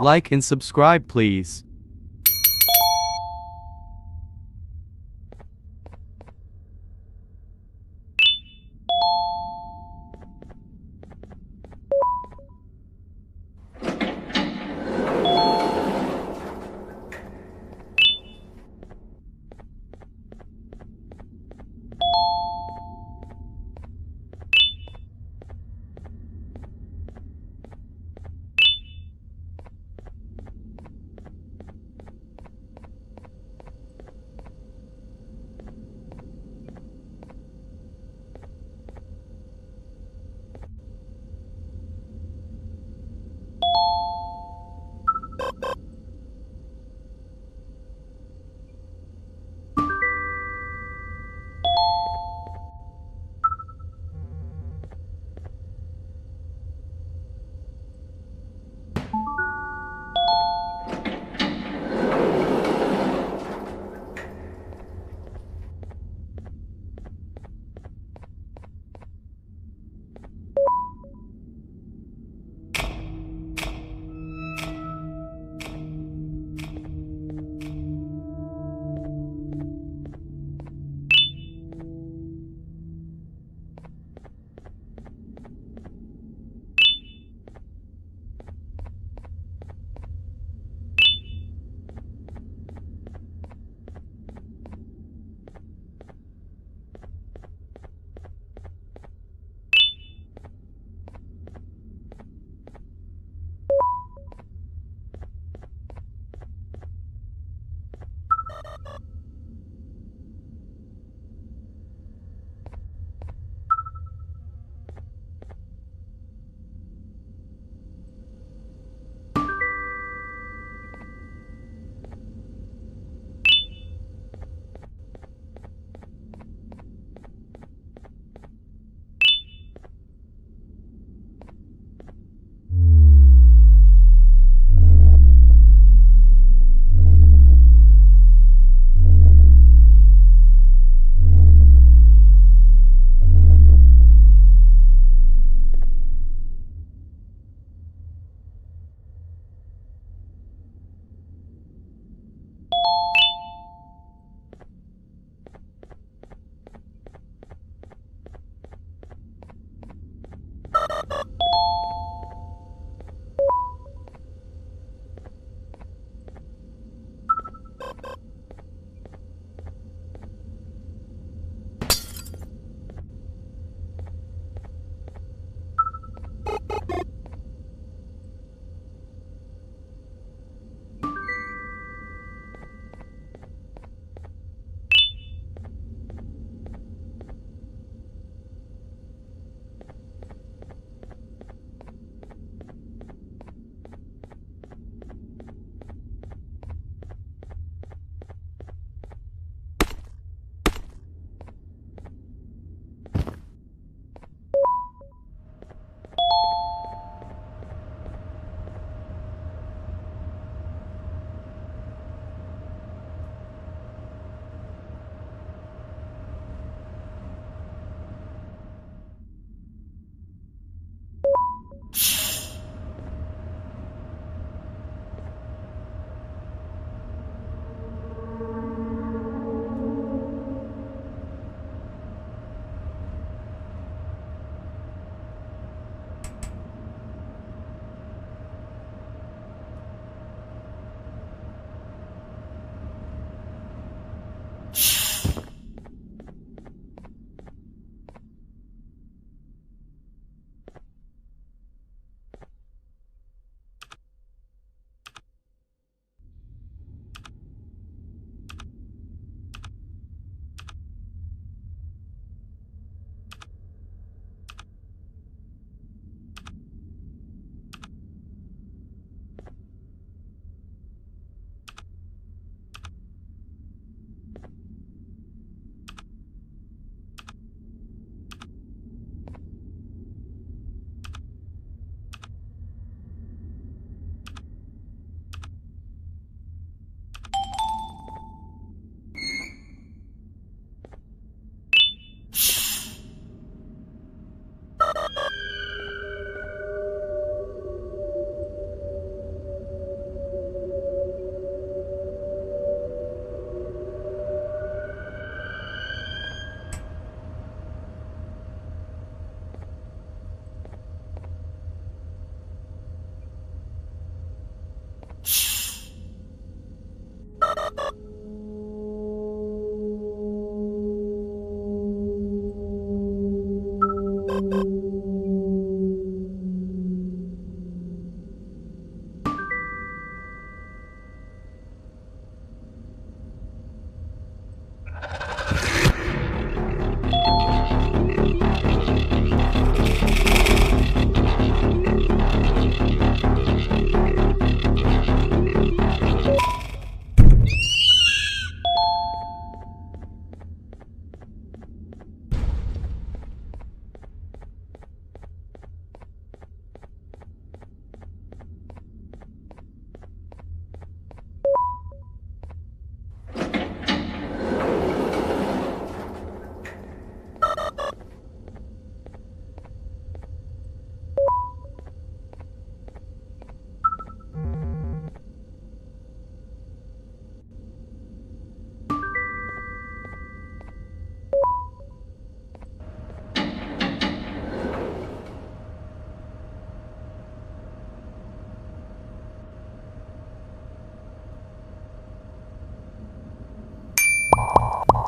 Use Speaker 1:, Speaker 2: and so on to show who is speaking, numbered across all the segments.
Speaker 1: Like and subscribe please.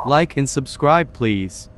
Speaker 1: Like and subscribe please.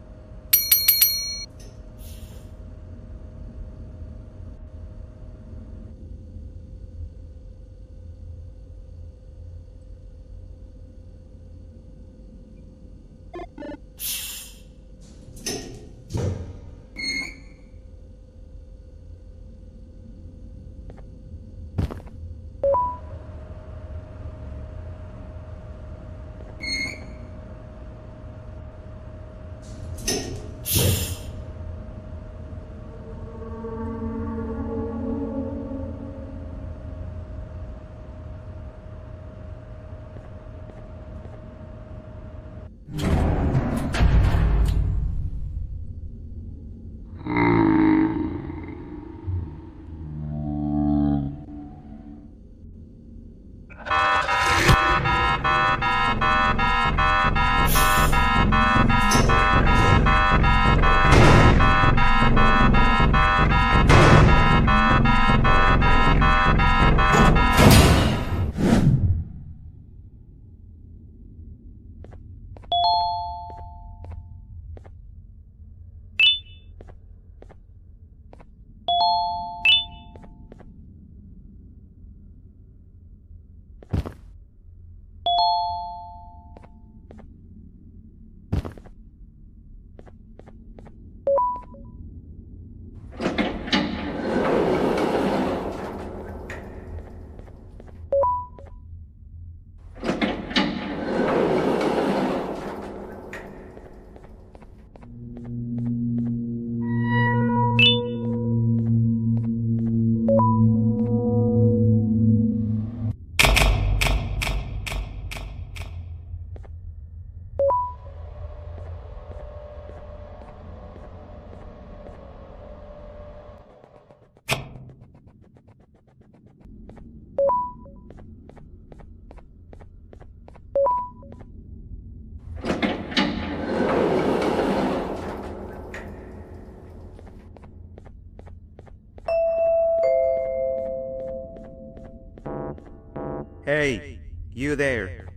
Speaker 2: Hey, you there.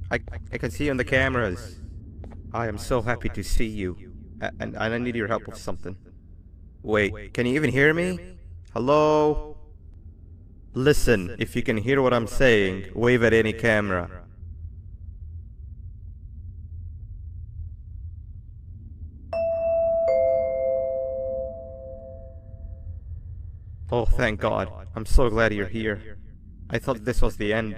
Speaker 2: I can see you on the cameras. I am so happy to see you. And I need your help with something. Wait, can you even hear me? Hello? Listen, if you can hear what I'm saying, wave at any camera. Oh, thank God. I'm so glad you're here. I thought this was the end.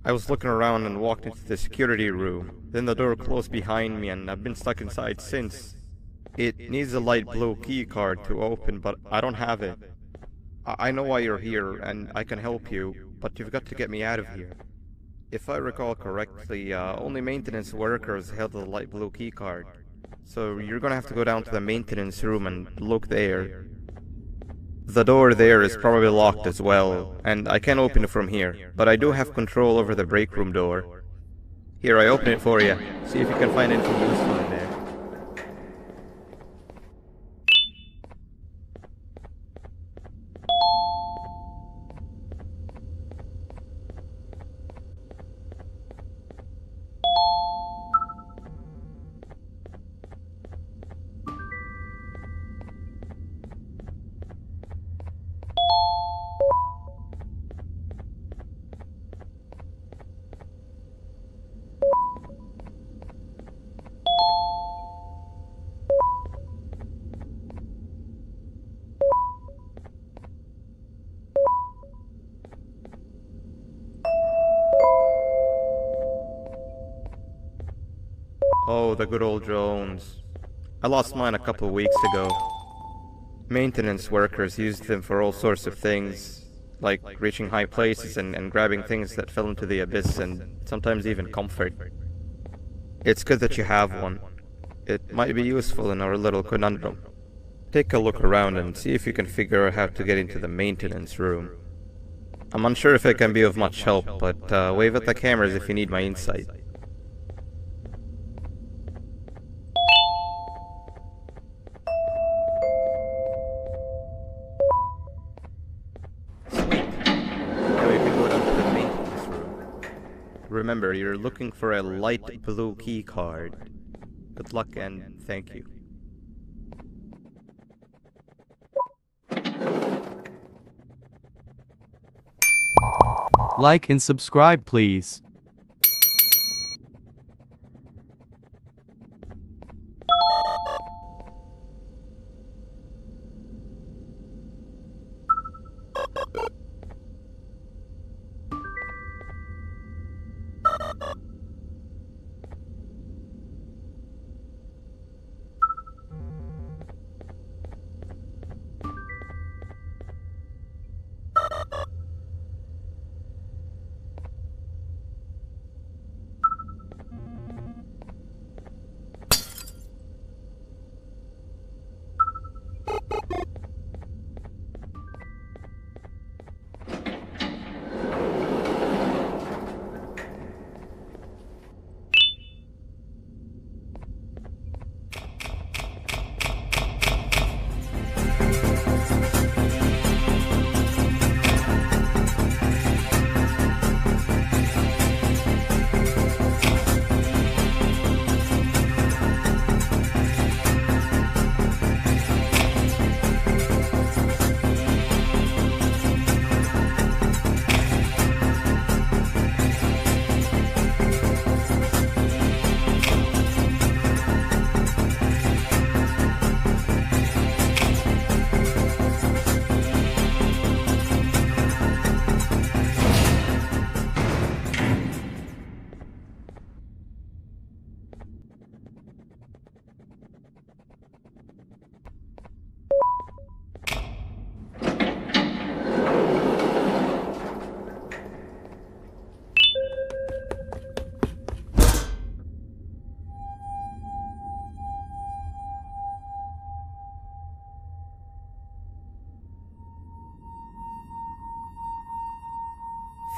Speaker 2: I was looking around and walked into the security room. Then the door closed behind me and I've been stuck inside since. It needs a light blue key card to open, but I don't have it. I know why you're here and I can help you, but you've got to get me out of here. If I recall correctly, only maintenance workers held the light blue key card. So you're gonna have to go down to the maintenance room and look there. The door there is probably locked as well, and I can't open it from here, but I do have control over the break room door. Here, I open it for you. See if you can find anything useful in there. Oh, the good old drones. I lost mine a couple weeks ago. Maintenance workers used them for all sorts of things, like reaching high places and grabbing things that fell into the abyss and sometimes even comfort. It's good that you have one. It might be useful in our little conundrum. Take a look around and see if you can figure out how to get into the maintenance room. I'm unsure if it can be of much help, but wave at the cameras if you need my insight. remember, you're looking for a light blue key card. Good luck and thank you.
Speaker 1: Like and subscribe, please.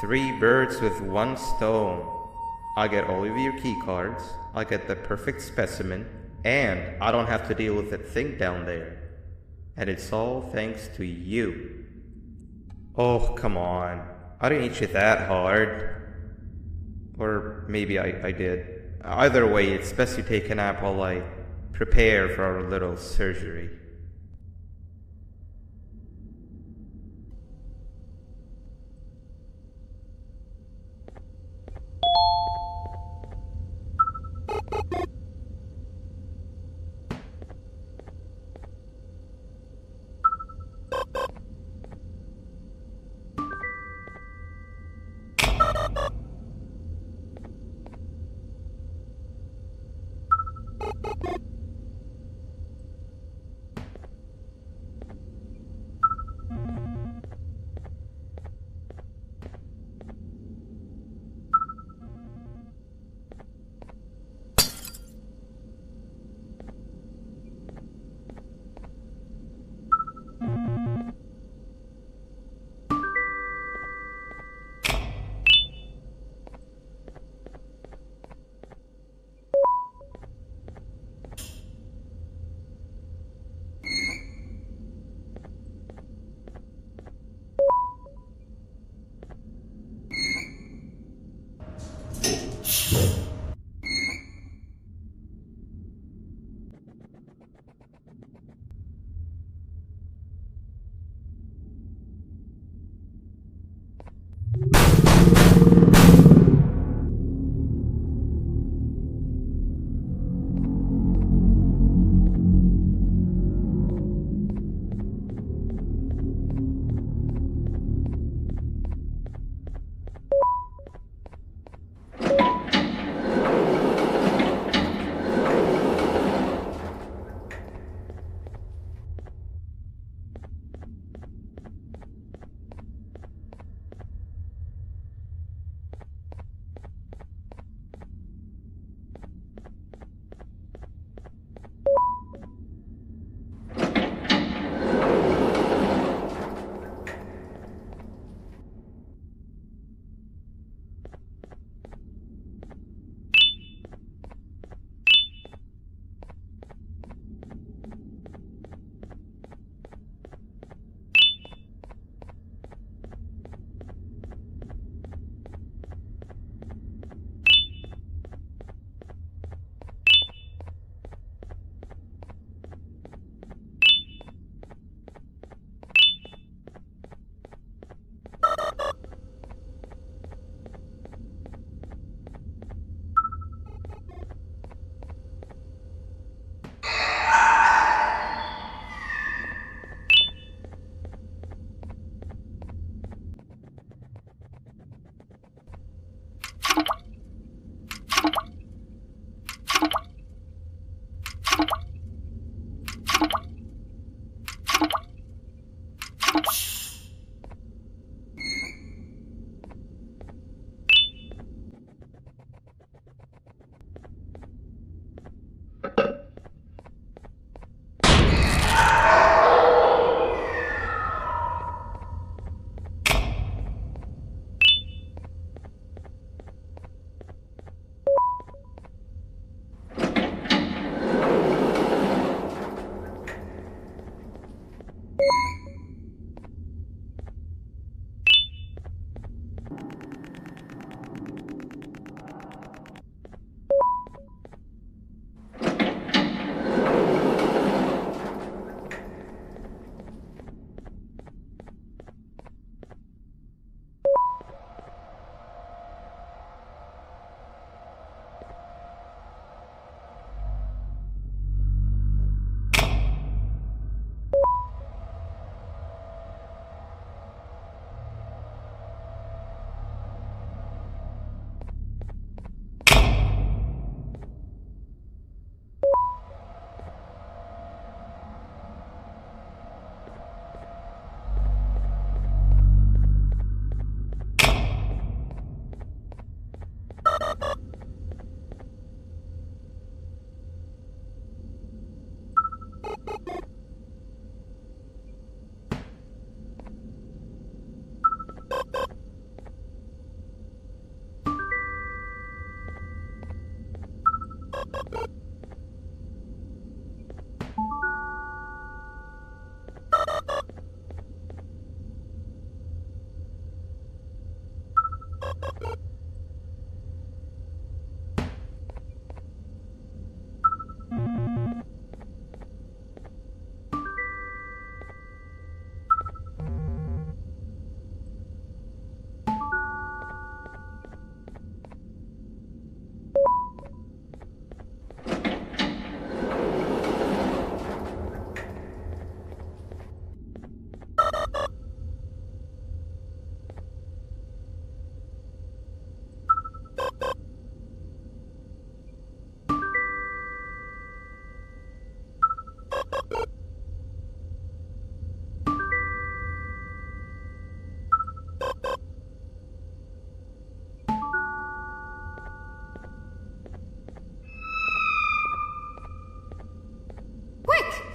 Speaker 2: Three birds with one stone. I get all of your key cards, I get the perfect specimen, and I don't have to deal with that thing down there. And it's all thanks to you. Oh, come on. I didn't hit you that hard. Or maybe I did. Either way, it's best you take a nap while I prepare for our little surgery.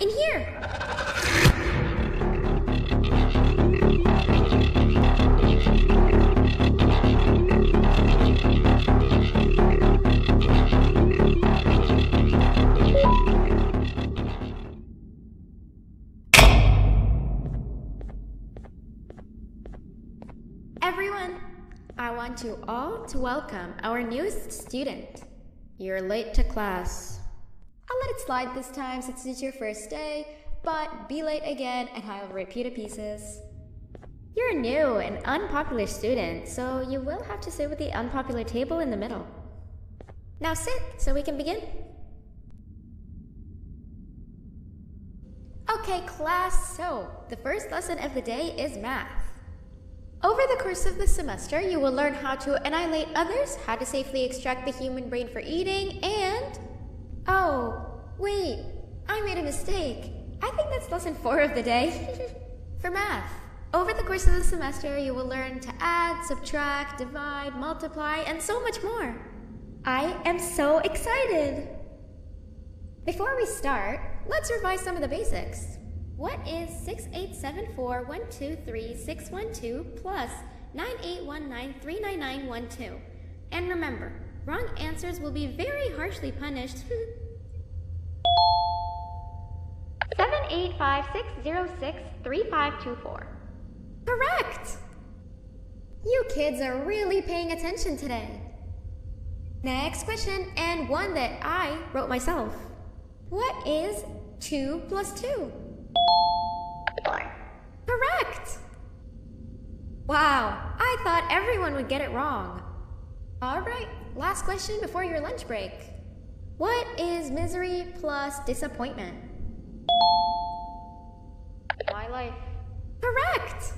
Speaker 3: In here! Everyone, I want you all to welcome our newest student. You're late to class. I'll let it slide this time since it's your first day, but be late again and I'll rip you to pieces. You're a new and unpopular student, so you will have to sit with the unpopular table in the middle. Now sit so we can begin. Okay, class, so the first lesson of the day is math. Over the course of the semester, you will learn how to annihilate others, how to safely extract the human brain for eating, and... Oh, wait, I made a mistake. I think that's lesson 4 of the day. For math, over the course of the semester, you will learn to add, subtract, divide, multiply, and so much more. I am so excited. Before we start, let's revise some of the basics. What is 6874123612 plus 9819399912? And remember, wrong answers will be very harshly punished.
Speaker 4: 785-606-3524.
Speaker 3: Correct! You kids are really paying attention today. Next question, and one that I wrote myself. What is 2 plus 2?
Speaker 4: 4.
Speaker 3: Correct! Wow, I thought everyone would get it wrong. Alright, last question before your lunch break. What is misery plus disappointment?
Speaker 4: My life.
Speaker 3: Correct!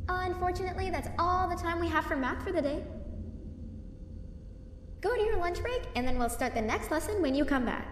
Speaker 3: Unfortunately, that's all the time we have for math for the day. Go to your lunch break, and then we'll start the next lesson when you come back.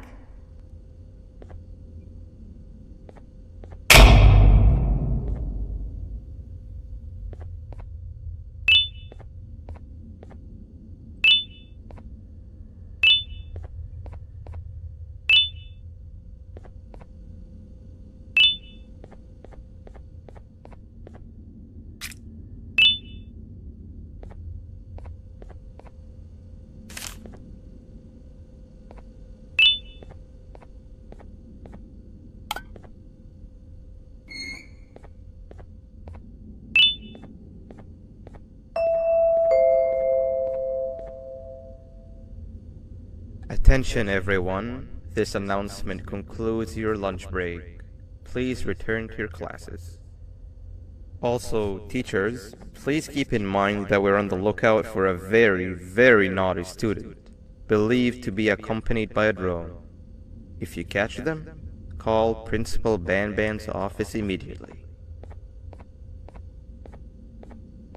Speaker 2: Attention everyone, this announcement concludes your lunch break. Please return to your classes. Also, teachers, please keep in mind that we're on the lookout for a very, very naughty student, believed to be accompanied by a drone. If you catch them, call Principal Banban's office immediately.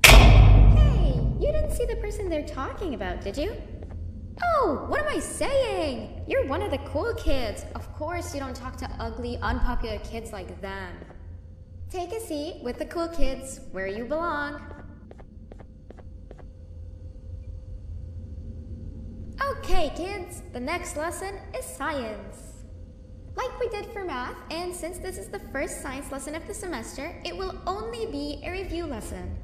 Speaker 3: Hey, you didn't see the person they're talking about, did you? Oh, what am I saying? You're one of the cool kids. Of course you don't talk to ugly, unpopular kids like them. Take a seat with the cool kids where you belong. Okay, kids, the next lesson is science. Like we did for math, and since this is the first science lesson of the semester, it will only be a review lesson.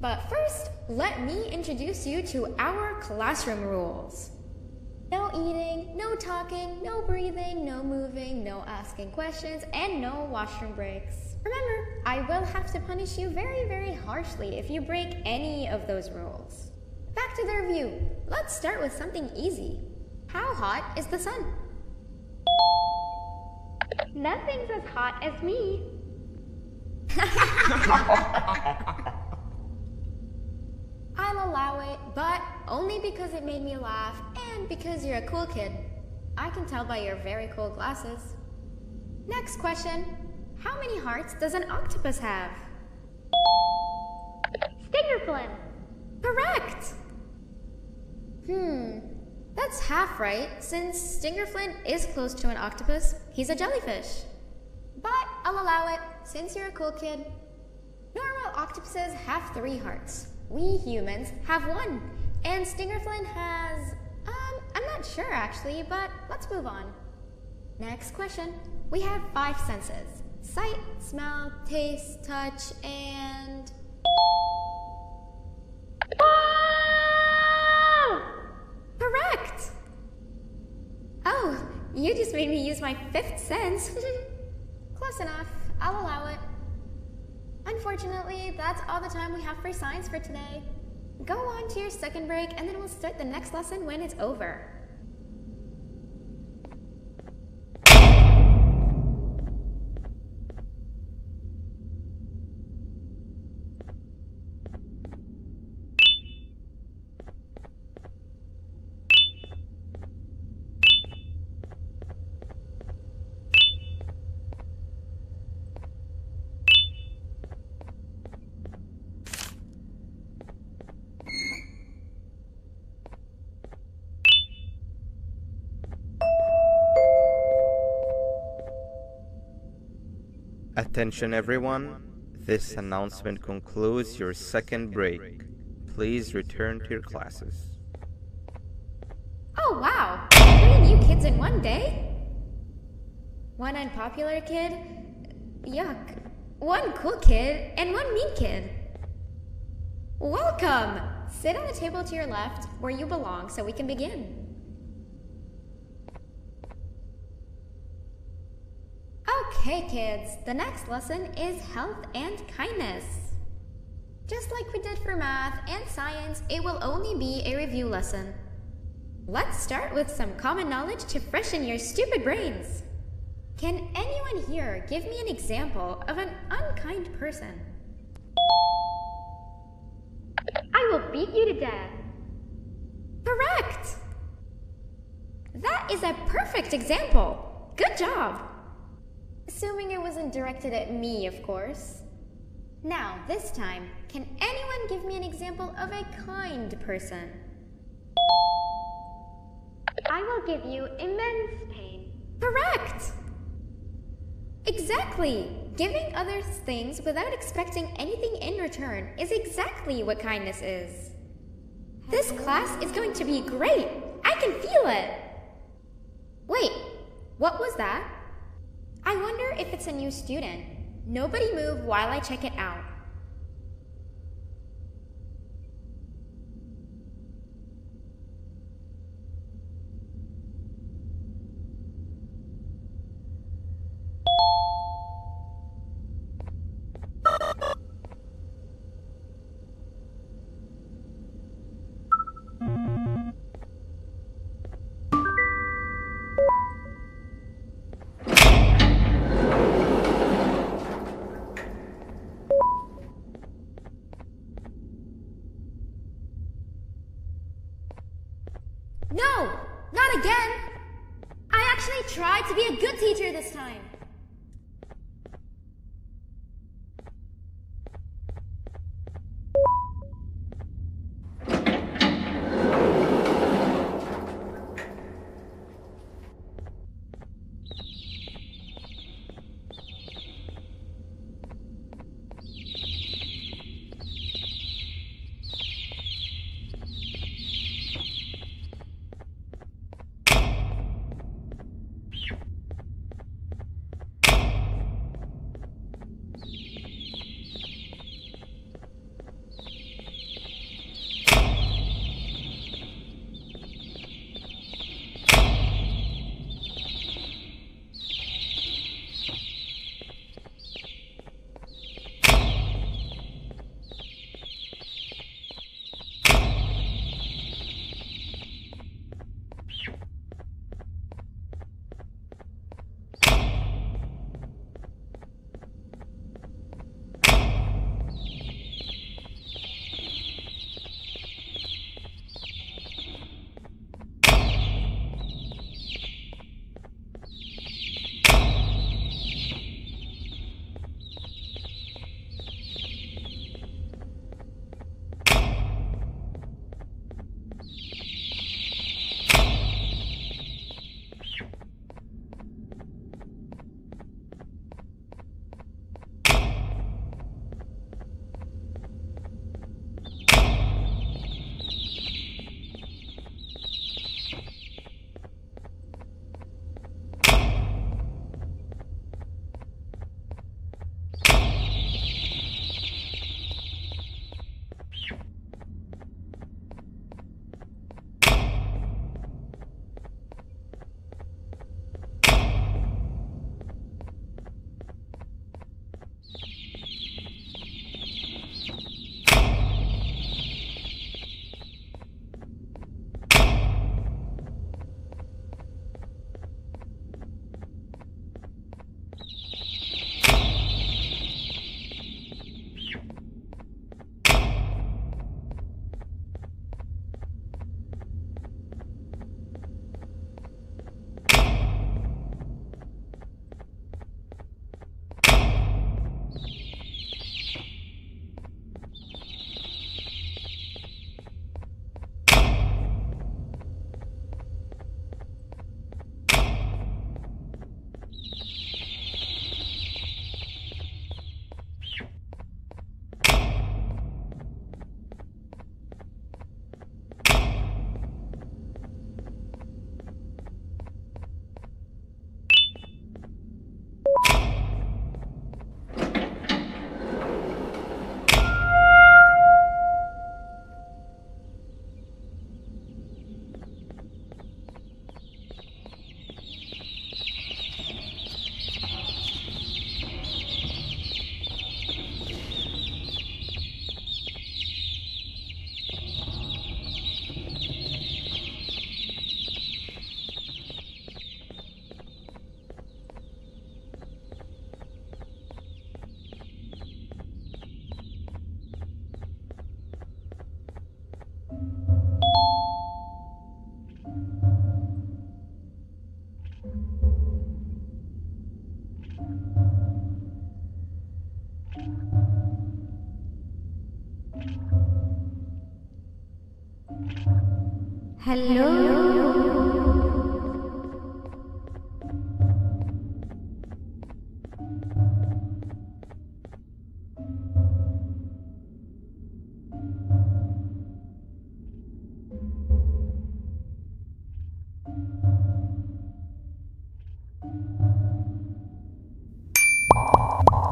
Speaker 3: But first, let me introduce you to our classroom rules. No eating, no talking, no breathing, no moving, no asking questions, and no washroom breaks. Remember, I will have to punish you very, very harshly if you break any of those rules. Back to the review. Let's start with something easy. How hot is the sun?
Speaker 4: Nothing's as hot as me.
Speaker 3: I'll allow it, but only because it made me laugh and because you're a cool kid. I can tell by your very cool glasses. Next question. How many hearts does an octopus have?
Speaker 4: Stingerflin.
Speaker 3: Correct! That's half right, since Stingerflint is close to an octopus. He's a jellyfish. But I'll allow it, since you're a cool kid. Normal octopuses have 3 hearts. We humans have 1. And Stingerflint has... I'm not sure actually, but let's move on. Next question. We have 5 senses. Sight, smell, taste, touch, and... Correct! Oh, you just made me use my 5th sense. Close enough. I'll allow it. Unfortunately, that's all the time we have for science for today. Go on to your second break, and then we'll start the next lesson when it's over.
Speaker 2: Attention everyone, this announcement concludes your second break. Please return to your classes.
Speaker 3: Oh wow! 3 new kids in one day? 1 unpopular kid? Yuck. 1 cool kid and 1 mean kid. Welcome! Sit on the table to your left where you belong so we can begin. Okay kids, the next lesson is health and kindness. Just like we did for math and science, it will only be a review lesson. Let's start with some common knowledge to freshen your stupid brains. Can anyone here give me an example of an unkind person?
Speaker 4: I will beat you to death.
Speaker 3: Correct! That is a perfect example. Good job. Assuming it wasn't directed at me, of course. Now, this time, can anyone give me an example of a kind person?
Speaker 4: I will give you immense pain.
Speaker 3: Correct! Exactly! Giving others things without expecting anything in return is exactly what kindness is. This class is going to be great! I can feel it! Wait, what was that? I wonder if it's a new student. Nobody move while I check it out. No! Not again! I actually tried to be a good teacher this time.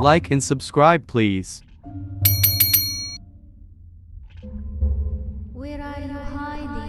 Speaker 1: Like and subscribe, please.
Speaker 3: Where are you hiding?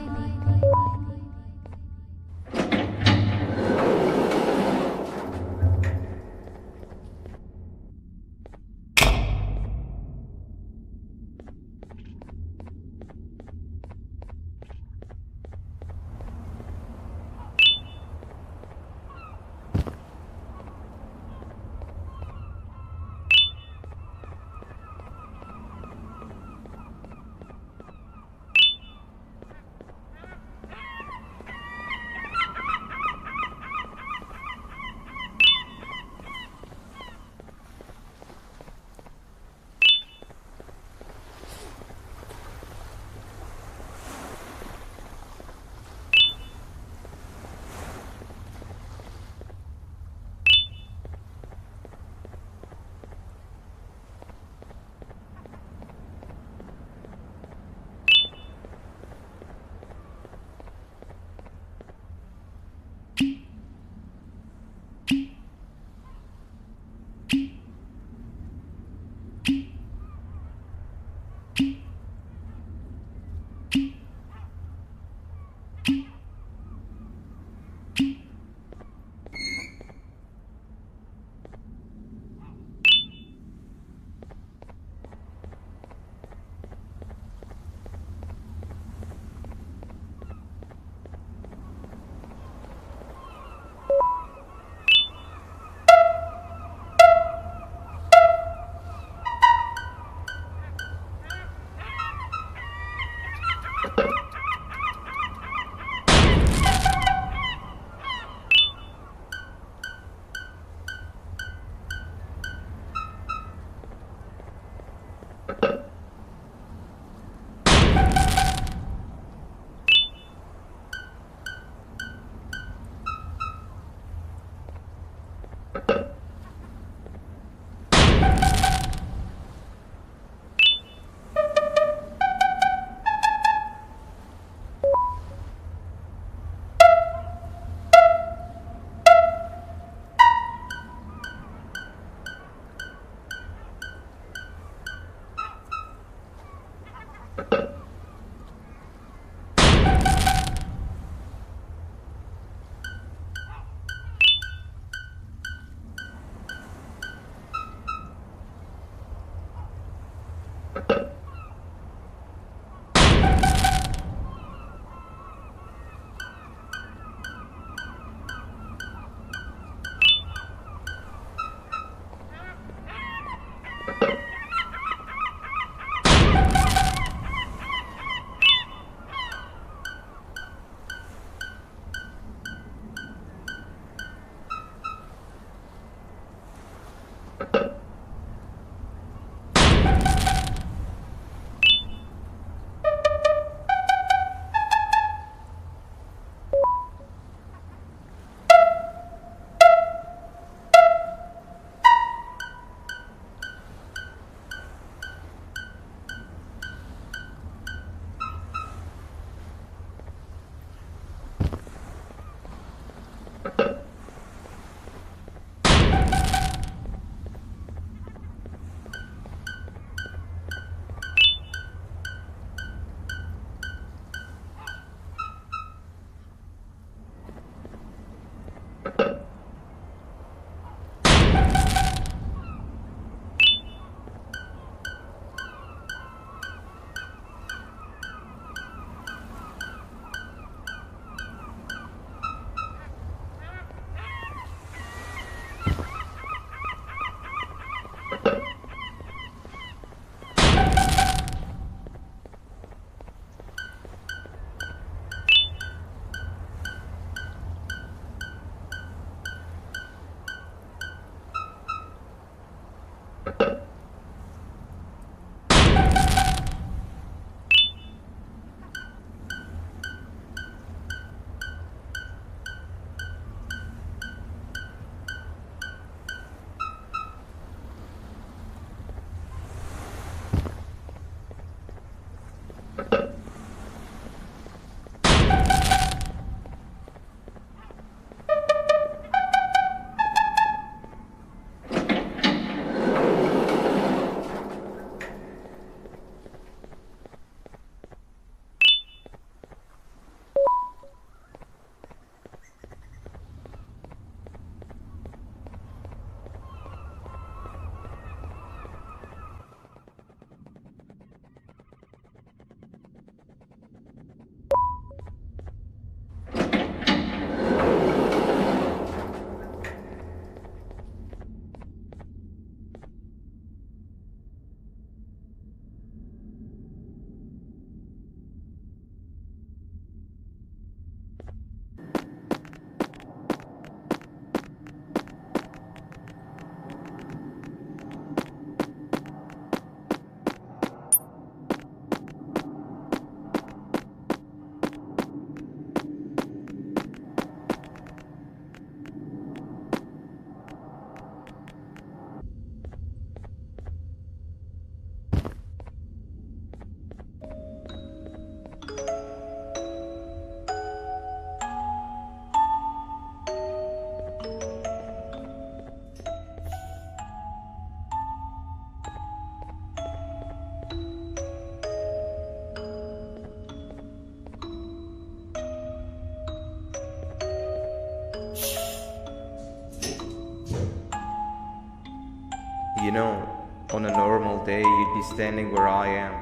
Speaker 2: You know, on a normal day you'd be standing where I am,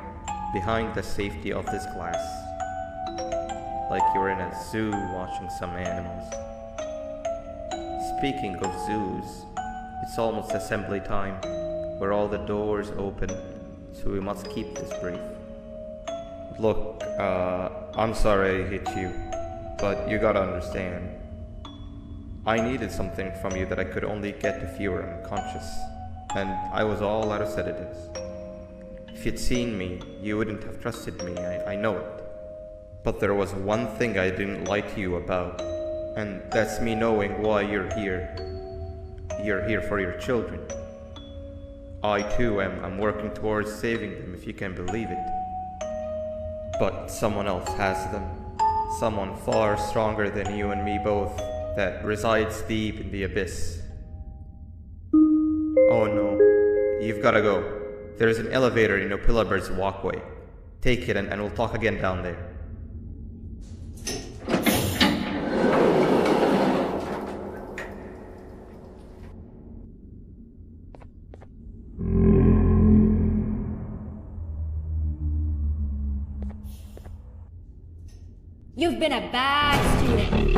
Speaker 2: behind the safety of this glass. Like you're in a zoo watching some animals. Speaking of zoos, it's almost assembly time, where all the doors open, so we must keep this brief. Look, I'm sorry I hit you, but you gotta understand. I needed something from you that I could only get if you were unconscious, and I was all out of sedatives. If you'd seen me, you wouldn't have trusted me, I know it. But there was one thing I didn't lie to you about, and that's me knowing why you're here. You're here for your children. I too am working towards saving them, if you can believe it. But someone else has them. Someone far stronger than you and me both, that resides deep in the abyss. Oh no, you've gotta go. There's an elevator in Opillabird's walkway. Take it and we'll talk again down there.
Speaker 3: You've been a bad student.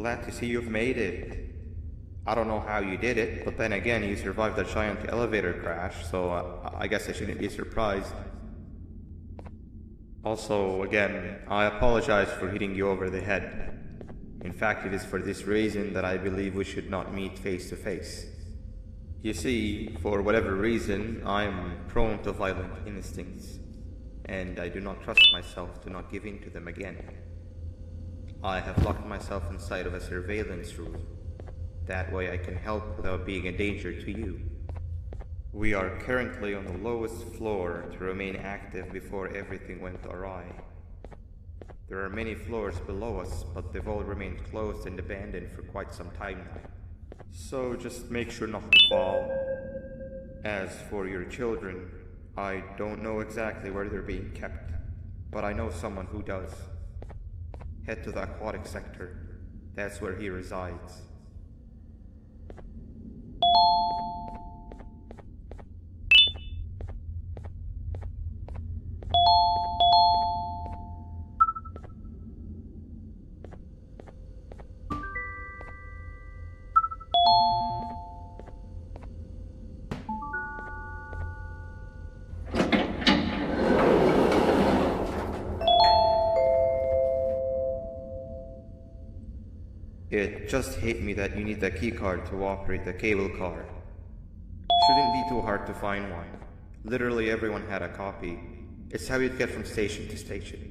Speaker 2: glad to see you've made it. I don't know how you did it, but then again, you survived the giant elevator crash, so I guess I shouldn't be surprised. Also, again, I apologize for hitting you over the head. In fact, it is for this reason that I believe we should not meet face to face. You see, for whatever reason, I am prone to violent instincts, and I do not trust myself to not give in to them again. I have locked myself inside of a surveillance room. That way I can help without being a danger to you. We are currently on the lowest floor to remain active before everything went awry. There are many floors below us, but they've all remained closed and abandoned for quite some time now. So just make sure not to fall. As for your children, I don't know exactly where they're being kept, but I know someone who does. Head to the aquatic sector. That's where he resides. It just hit me that you need the keycard to operate the cable car. Shouldn't be too hard to find one. Literally everyone had a copy. It's how you'd get from station to station.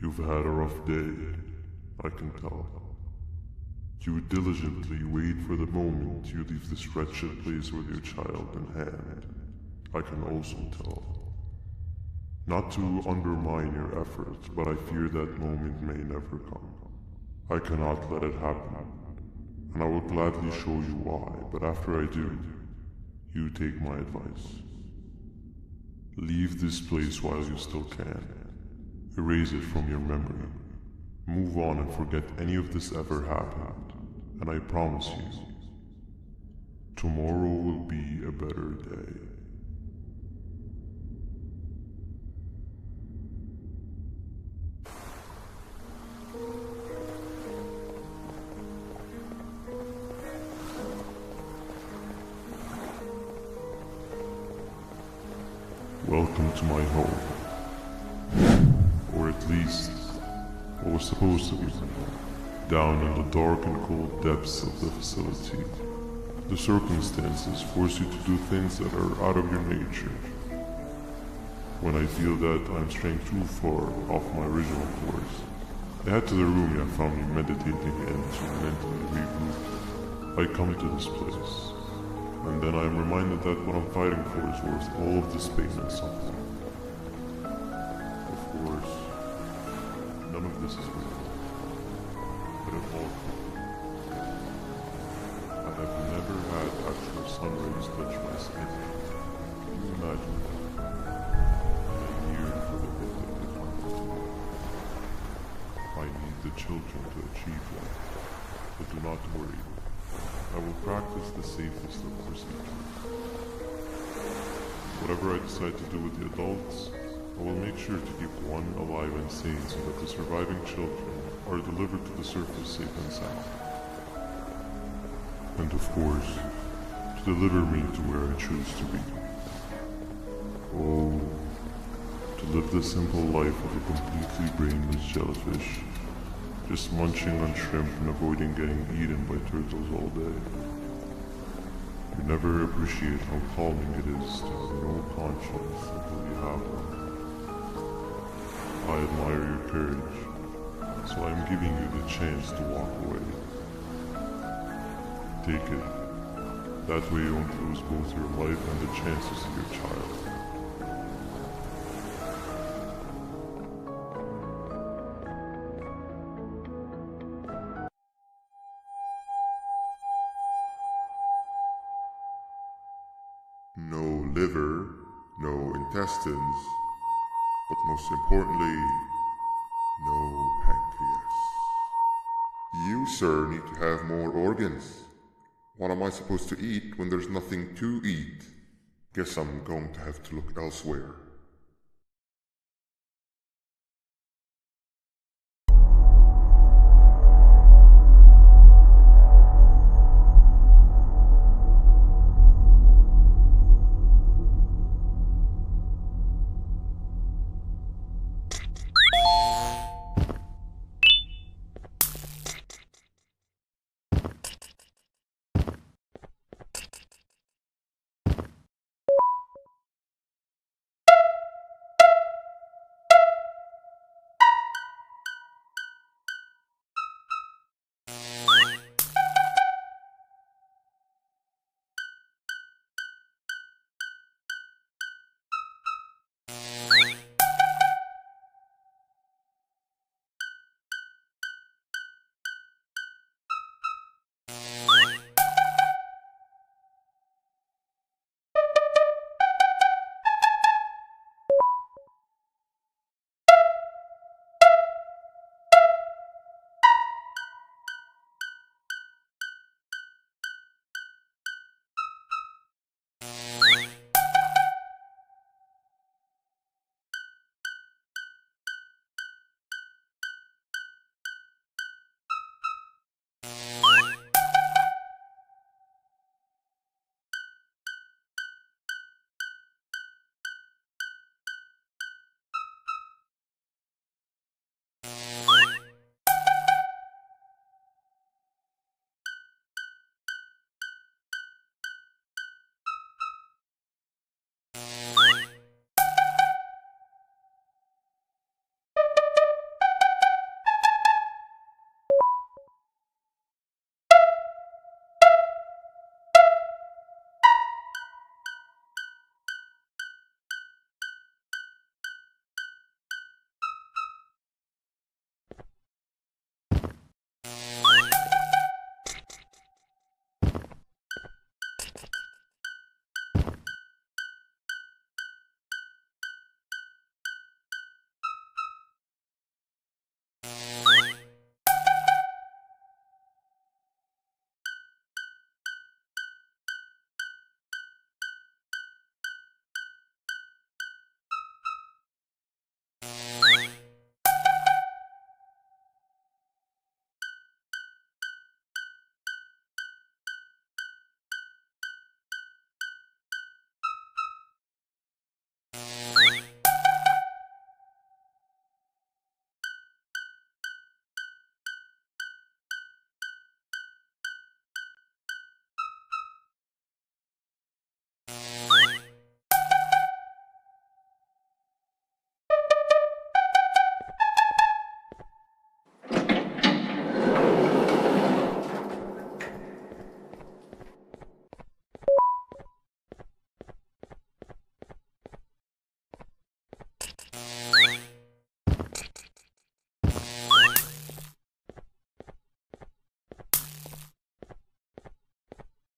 Speaker 5: You've had a rough day, I can tell. You would diligently wait for the moment you leave this wretched place with your child in hand. I can also tell. Not to undermine your efforts, but I fear that moment may never come. I cannot let it happen, and I will gladly show you why, but after I do, you take my advice. Leave this place while you still can. Erase it from your memory. Move on and forget any of this ever happened, and I promise you, tomorrow will be a better day. Welcome to my home. Or at least, what was supposed to be. Down in the dark and cold depths of the facility. The circumstances force you to do things that are out of your nature. When I feel that I'm straying too far off my original course, I head to the room you have found me meditating in to mentally regroup. I come to this place, and then I am reminded that what I'm fighting for is worth all of this pain and suffering. Of course, none of this is real, but it all I have never had actual sun rays touch my skin. Can you imagine that? I yearn for the day that they finally do. I need the children to achieve that, but do not worry. I will practice the safest of procedures. Whatever I decide to do with the adults, I will make sure to keep one alive and sane so that the surviving children are delivered to the surface safe and sound. And of course, to deliver me to where I choose to be. Oh, to live the simple life of a completely brainless jellyfish, just munching on shrimp and avoiding getting eaten by turtles all day. You never appreciate how calming it is to have no conscience until you have one. I admire your courage, so I am giving you the chance to walk away. Take it. That way you won't lose both your life and the chance to see your child. No liver, no intestines, but most importantly, no pancreas. You, sir, need to have more organs. What am I supposed to eat when there's nothing to eat? Guess I'm going to have to look elsewhere.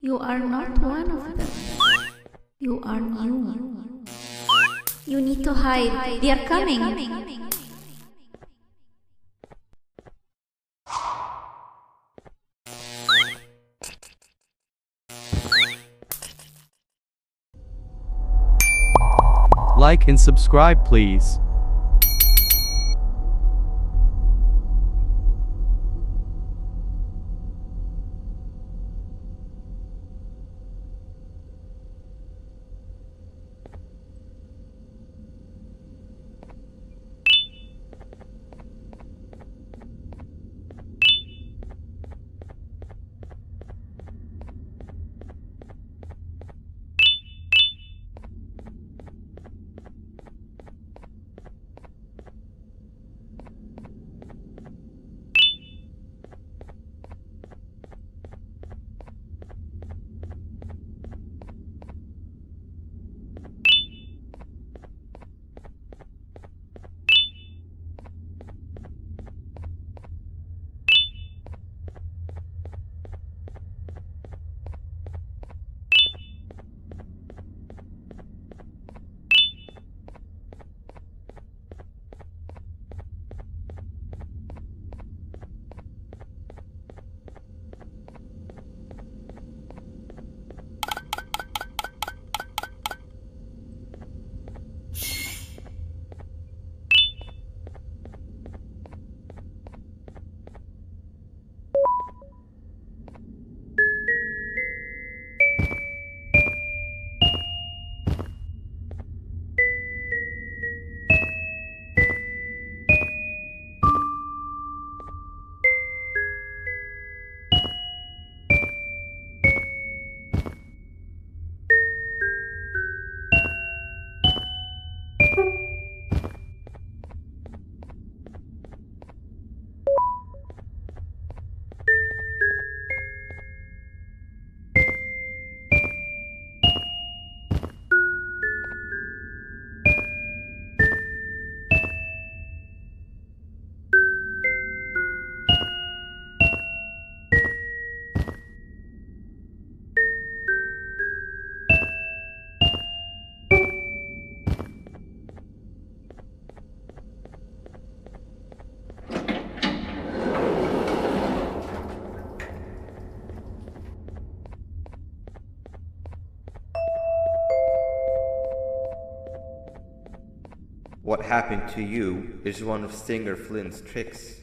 Speaker 6: You are not one of them. You are new. You need to hide. They are coming.
Speaker 1: Like and subscribe, please.
Speaker 2: What happened to you is one of Stinger Flynn's tricks.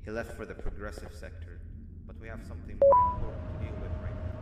Speaker 2: He left for the progressive sector, but we have something more important to deal with right now.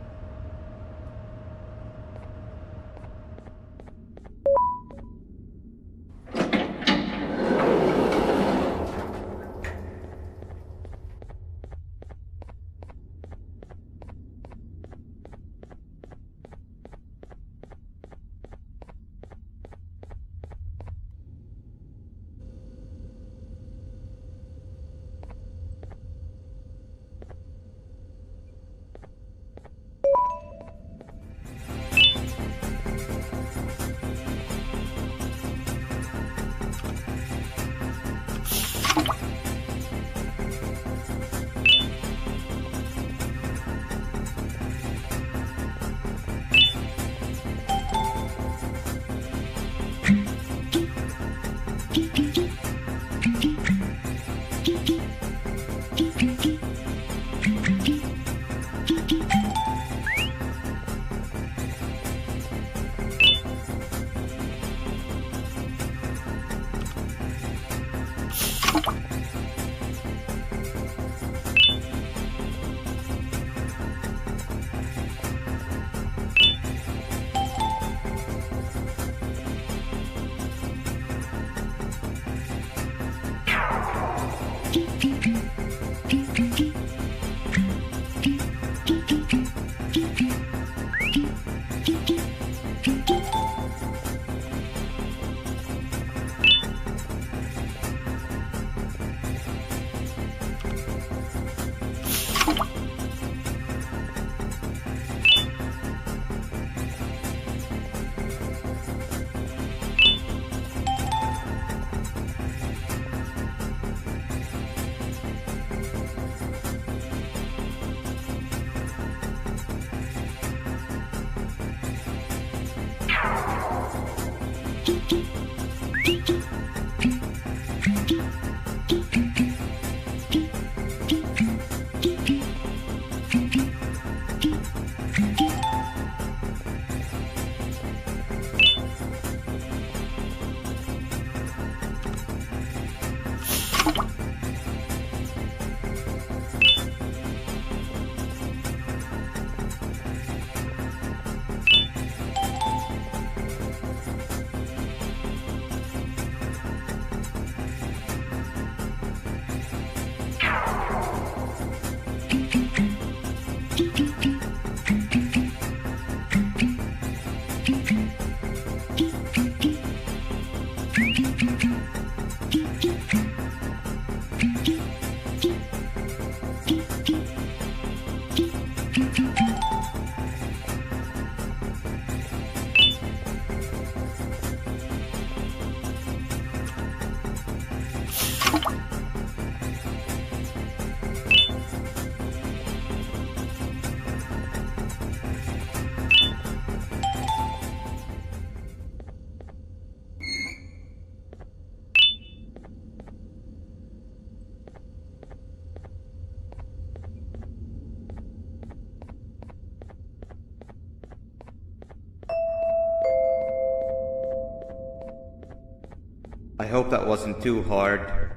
Speaker 2: I hope that wasn't too hard.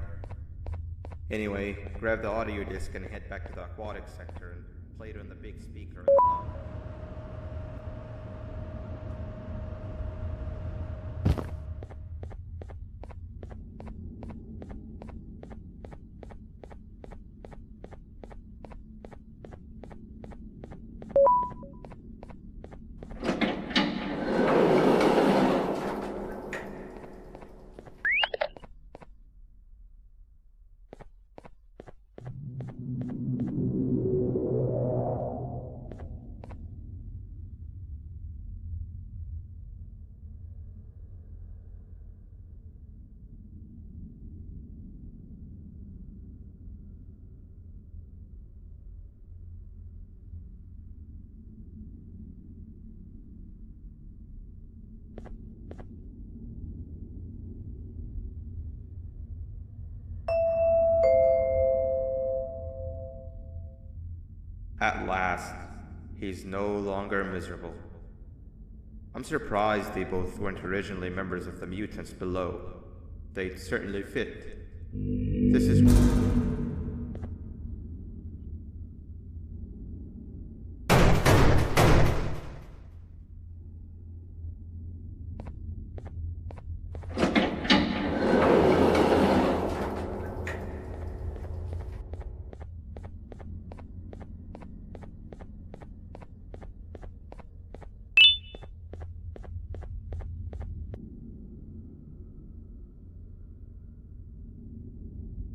Speaker 2: Anyway, grab the audio disc and head back to the aquatic sector and play it on the big speaker in the lobby. At last, he's no longer miserable. I'm surprised they both weren't originally members of the mutants below. They'd certainly fit. This is...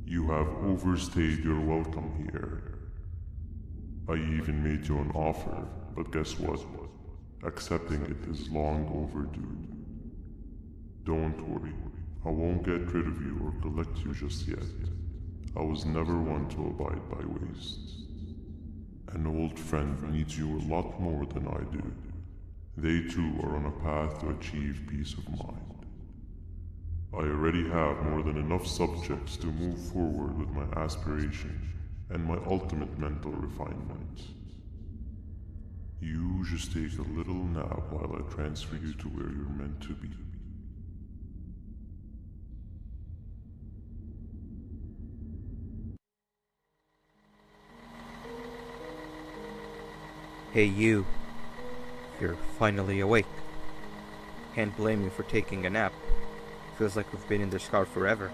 Speaker 5: You have overstayed your welcome here. I even made you an offer, but guess what? Accepting it is long overdue. Don't worry, I won't get rid of you or collect you just yet. I was never one to abide by wastes. An old friend needs you a lot more than I do. They too are on a path to achieve peace of mind. I already have more than enough subjects to move forward with my aspiration and my ultimate mental refinement. You just take a little nap while I transfer you to where you're meant to be.
Speaker 2: Hey you. You're finally awake. Can't blame you for taking a nap. Feels like we've been in this car forever.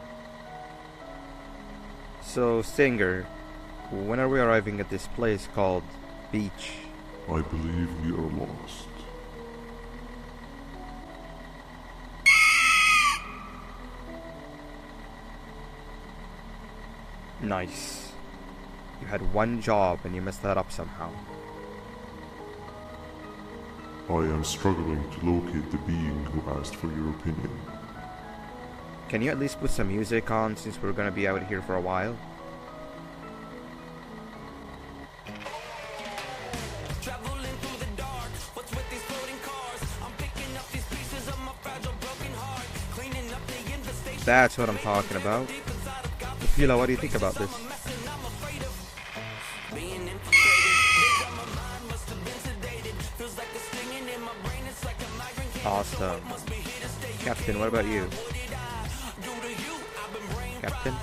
Speaker 2: So, Singer, when are we arriving at this place called Beach?
Speaker 5: I believe we are lost.
Speaker 2: Nice. You had one job and you messed that up somehow.
Speaker 5: I am struggling to locate the being who asked for your opinion.
Speaker 2: Can you at least put some music on since we're gonna be out here for a while?
Speaker 7: Traveling through the dark, what's with these floating cars? I'm picking up these pieces of my fragile broken heart.
Speaker 2: That's what I'm talking about. Pila, what do you think about this? Awesome. Captain, what about you? Captain?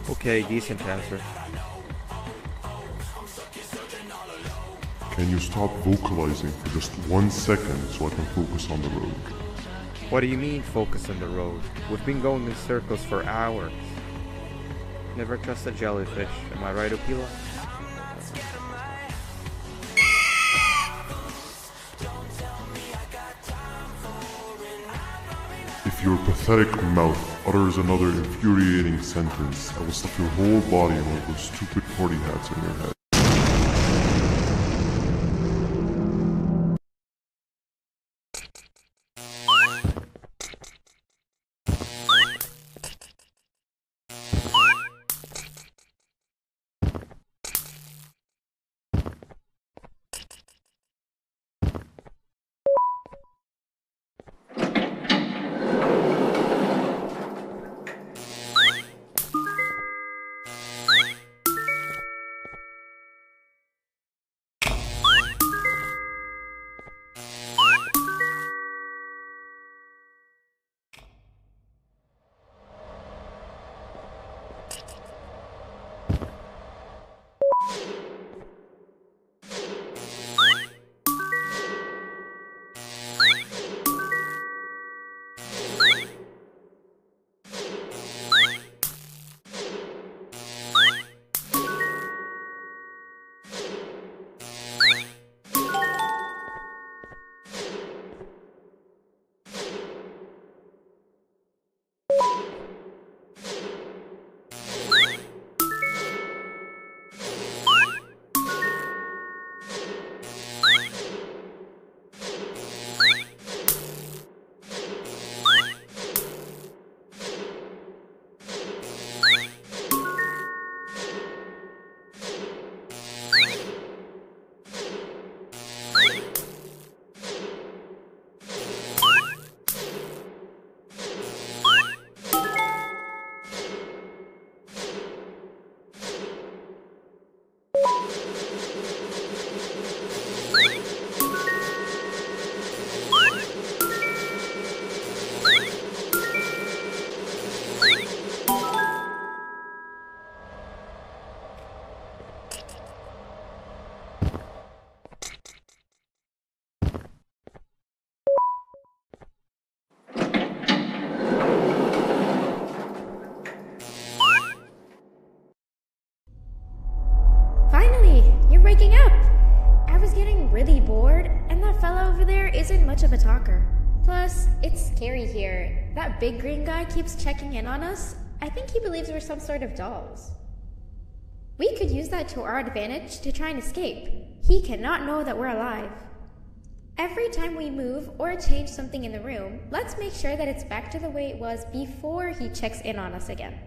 Speaker 2: Okay, decent answer.
Speaker 5: Can you stop vocalizing for just 1 second so I can focus on the road?
Speaker 2: What do you mean focus on the road? We've been going in circles for hours. Never trust a jellyfish, am I right, Opila?
Speaker 5: If your pathetic mouth utters another infuriating sentence, I will stuff your whole body in one of those stupid party hats on your head.
Speaker 3: waking up! I was getting really bored, and that fella over there isn't much of a talker. Plus, it's scary here. That big green guy keeps checking in on us. I think he believes we're some sort of dolls. We could use that to our advantage to try and escape. He cannot know that we're alive. Every time we move or change something in the room, let's make sure that it's back to the way it was before he checks in on us again.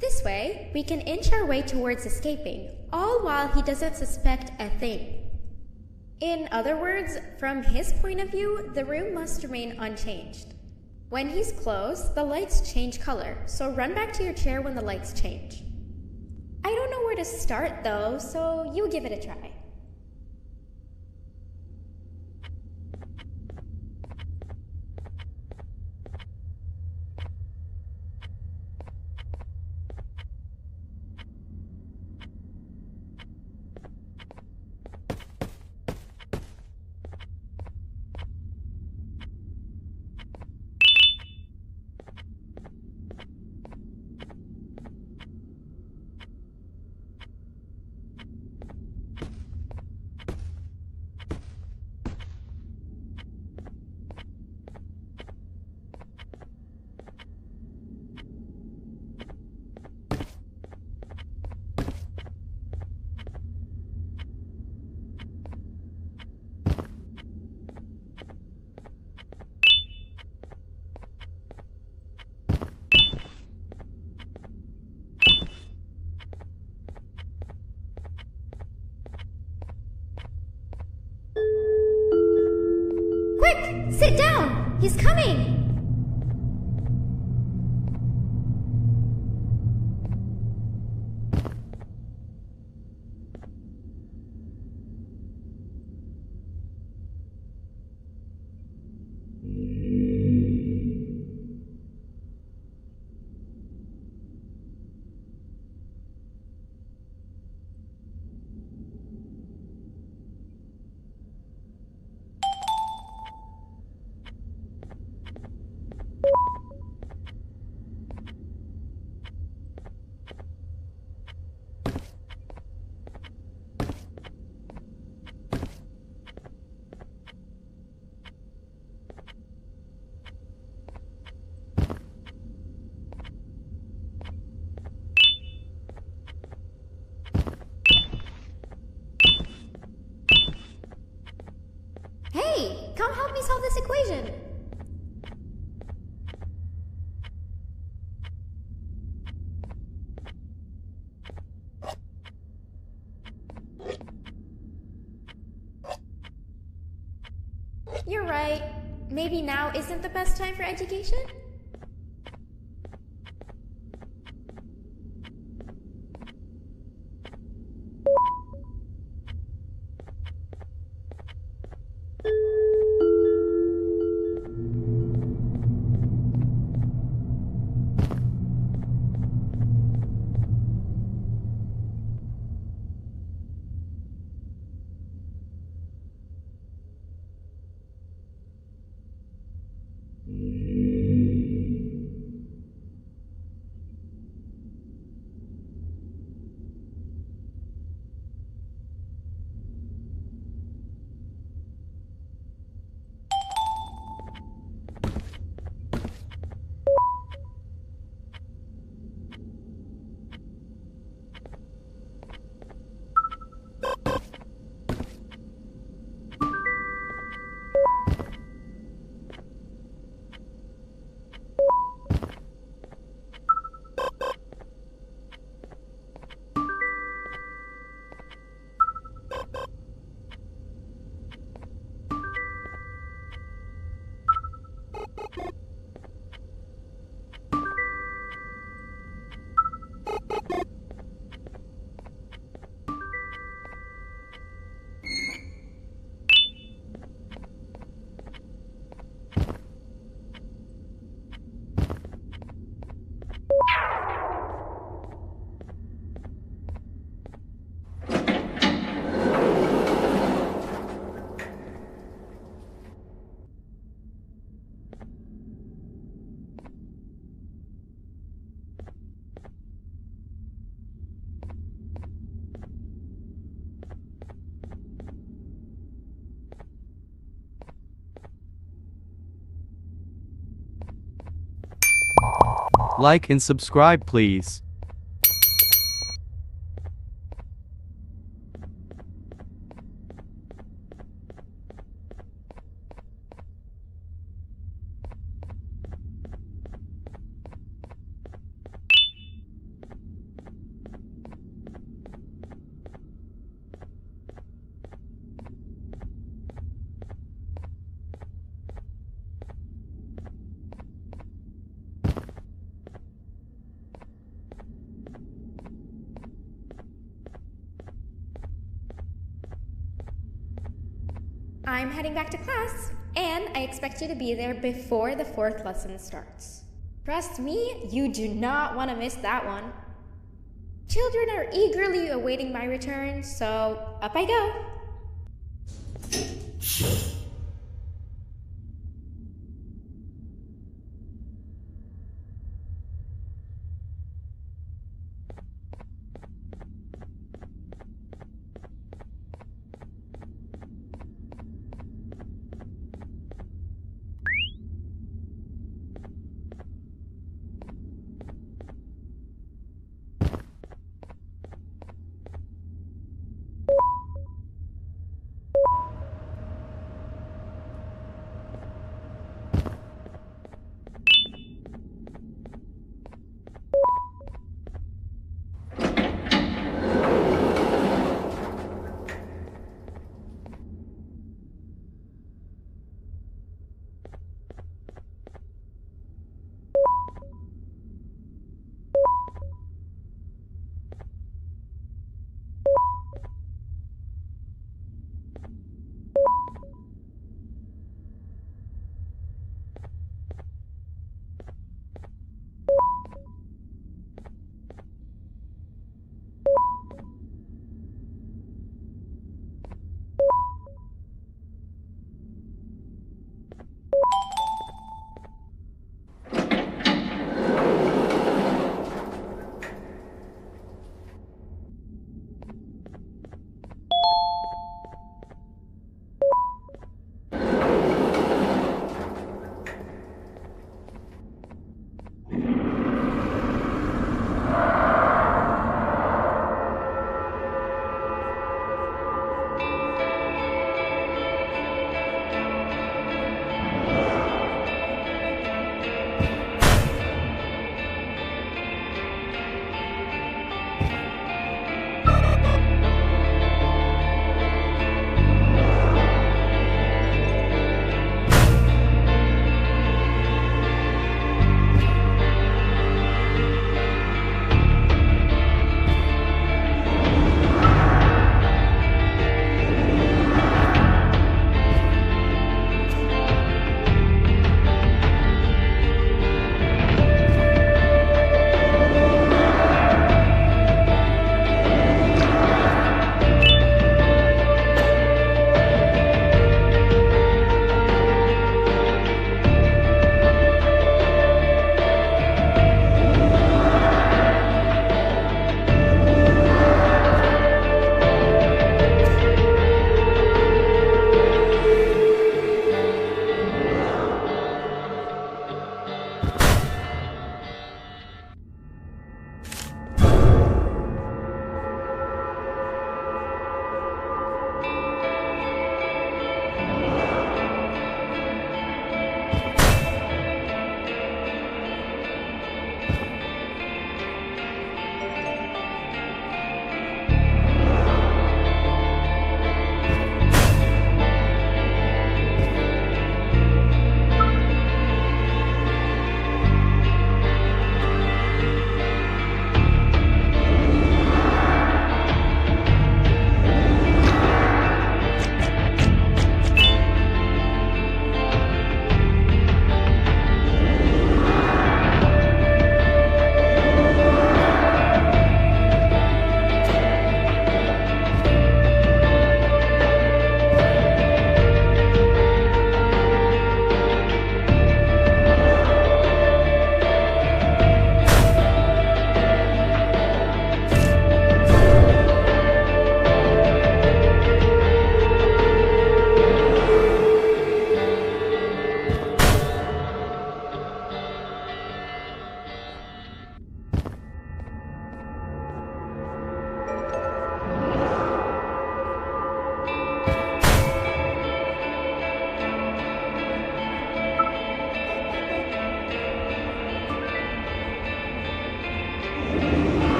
Speaker 3: This way, we can inch our way towards escaping, all while he doesn't suspect a thing. In other words, from his point of view, the room must remain unchanged. When he's close, the lights change color, so run back to your chair when the lights change. I don't know where to start though, so you give it a try. Sit down! He's coming! Hey, come help me solve this equation. You're right. Maybe now isn't the best time for education?
Speaker 1: Like and subscribe, please.
Speaker 3: I'm heading back to class, and I expect you to be there before the 4th lesson starts. Trust me, you do not want to miss that one. Children are eagerly awaiting my return, so up I go.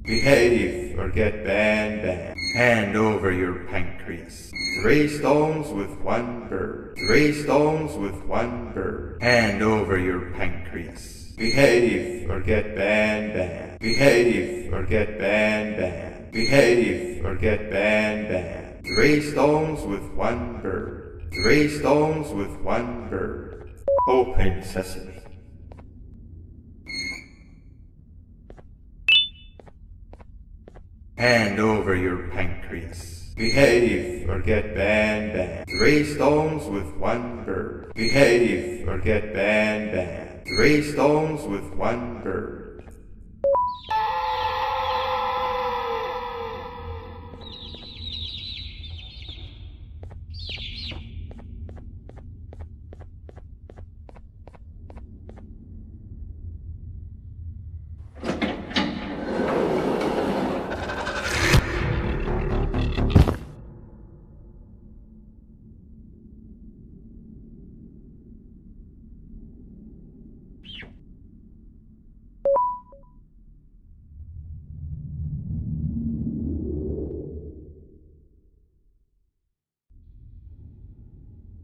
Speaker 2: Behave or get banned. Hand over your pancreas. 3 stones with 1 bird. 3 stones with 1 bird. Hand over your pancreas. Behave or get banned. Behave or get banned. Behave or get banned. 3 stones with 1 bird. 3 stones with 1 bird. Open sesame. Hand over your pancreas. Behave or get banned. 3 stones with 1 bird. Behave or get banned. 3 stones with 1 bird.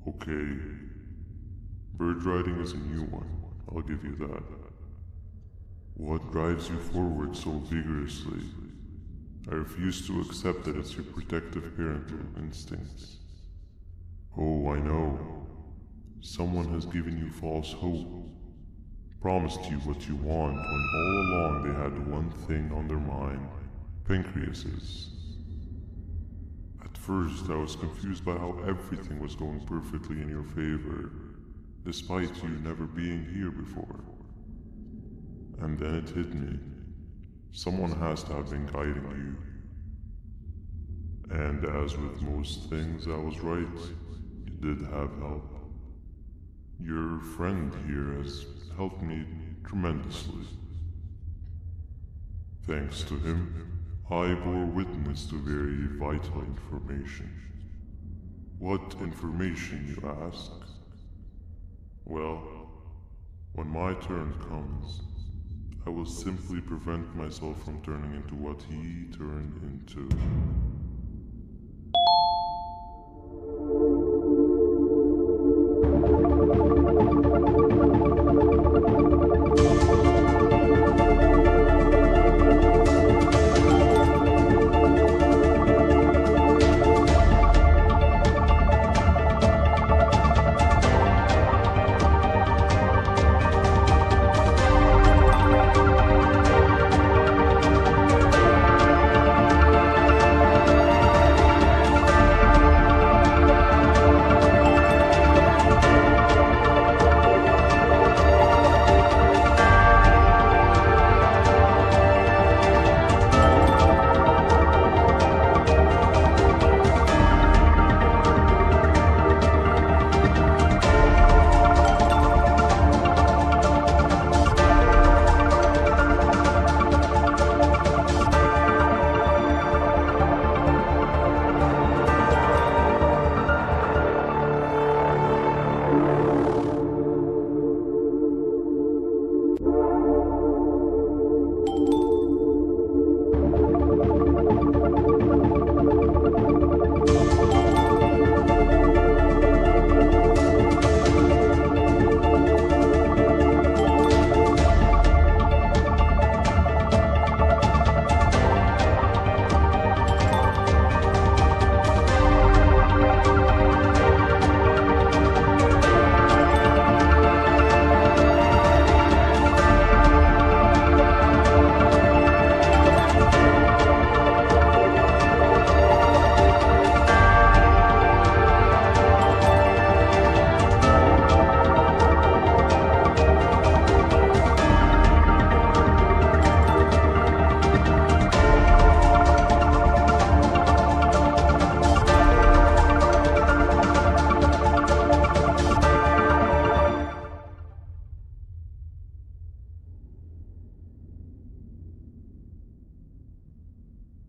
Speaker 5: Okay. Bird riding is a new one, I'll give you that. What drives you forward so vigorously? I refuse to accept that it's your protective parental instincts. Oh, I know. Someone has given you false hope. Promised you what you want when all along they had one thing on their mind. Pancreases. At first, I was confused by how everything was going perfectly in your favor, despite you never being here before. And then it hit me. Someone has to have been guiding you. And as with most things, I was right. You did have help. Your friend here has helped me tremendously. Thanks to him, I bore witness to very vital information. What information, you ask? Well, when my turn comes, I will simply prevent myself from turning into what he turned into.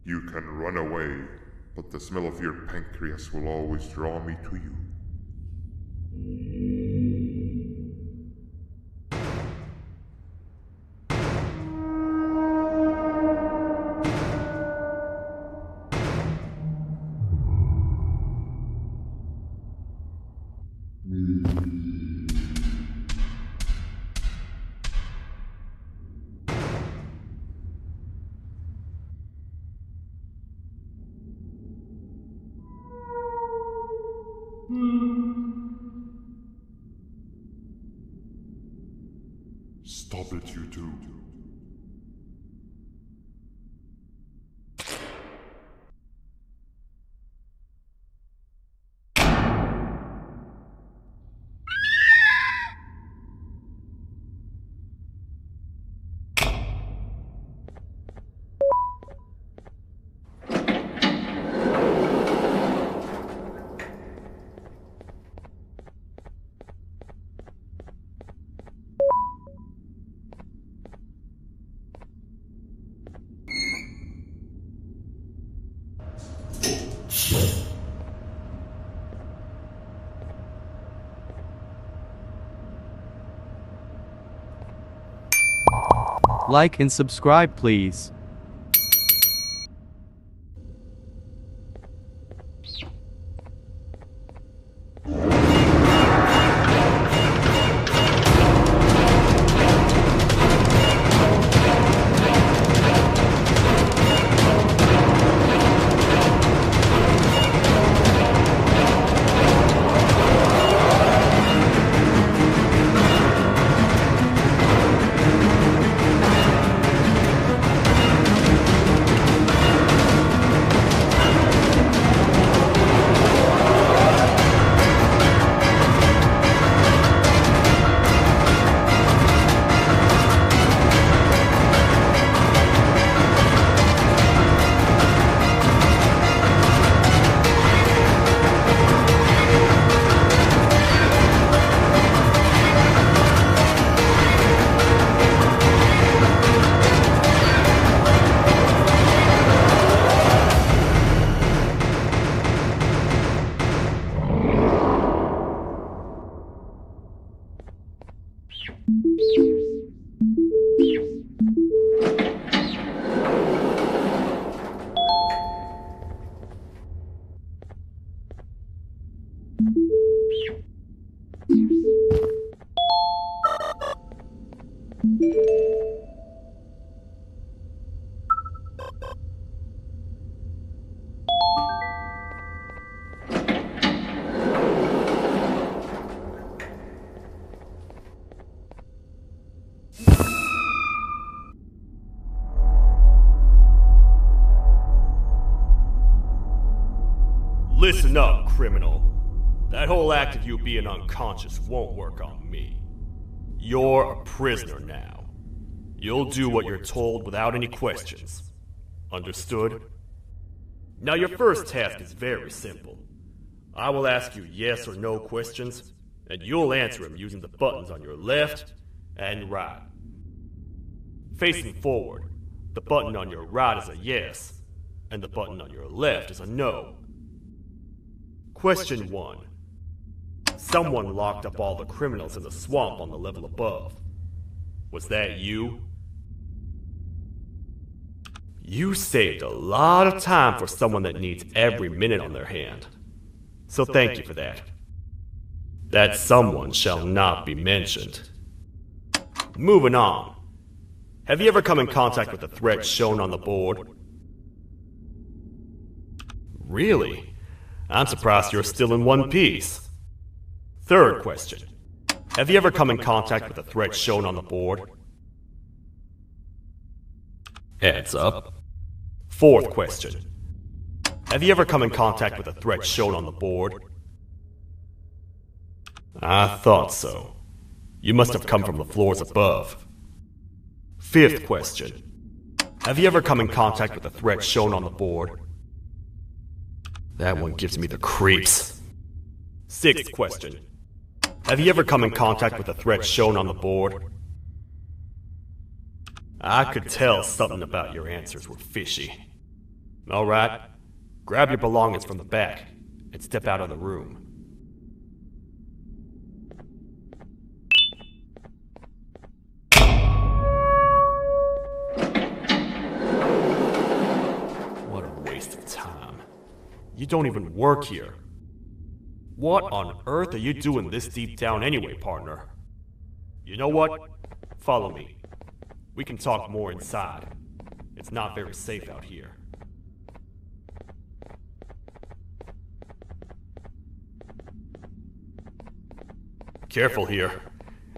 Speaker 7: You can run away, but the smell of your pancreas will always draw me to you.
Speaker 5: Stop it, you two.
Speaker 1: Like and subscribe, please.
Speaker 8: Listen up, criminal. That whole act of you being unconscious won't work on me. You're a prisoner now. You'll do what you're told without any questions. Understood? Now your first task is very simple. I will ask you yes or no questions, and you'll answer them using the buttons on your left and right. Facing forward, the button on your right is a yes, and the button on your left is a no. Question 1. Someone locked up all the criminals in the swamp on the level above. Was that you? You saved a lot of time for someone that needs every minute on their hand. So thank you for that. That someone shall not be mentioned. Moving on. Have you ever come in contact with the threat shown on the board? Really? I'm surprised you're still in one piece. Third question. Have you ever come in contact with the threat shown on the board? Heads up. Fourth question. Have you ever come in contact with the threat shown on the board? I thought so. You must have come from the floors above. Fifth question. Have you ever come in contact with the threat shown on the board? That one gives me the creeps. Sixth question. Have you ever come in contact with the threat shown on the board? I could tell something about your answers were fishy. Alright, grab your belongings from the back and step out of the room. What a waste of time. You don't even work here. What on earth are you doing this deep down anyway, partner? You know what? Follow me. We can talk more inside. It's not very safe out here. Careful here.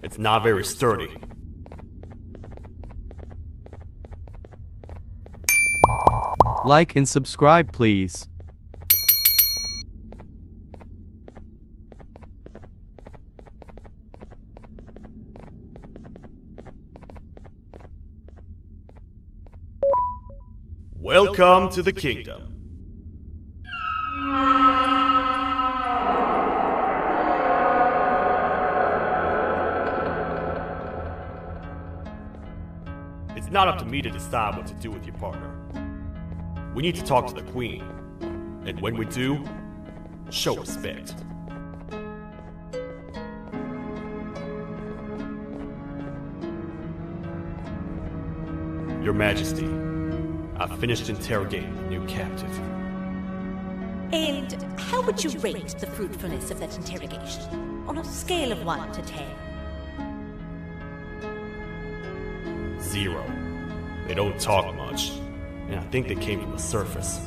Speaker 8: It's not very sturdy.
Speaker 1: Like and subscribe, please.
Speaker 8: Welcome to the kingdom. It's not up to me to decide what to do with your partner. We need to talk to the queen. And when we do, show respect. Your Majesty, I've finished interrogating the new captive.
Speaker 9: And how would you rate the fruitfulness of that interrogation? On a scale of 1 to 10?
Speaker 8: 0. They don't talk much, and I think they came from the surface.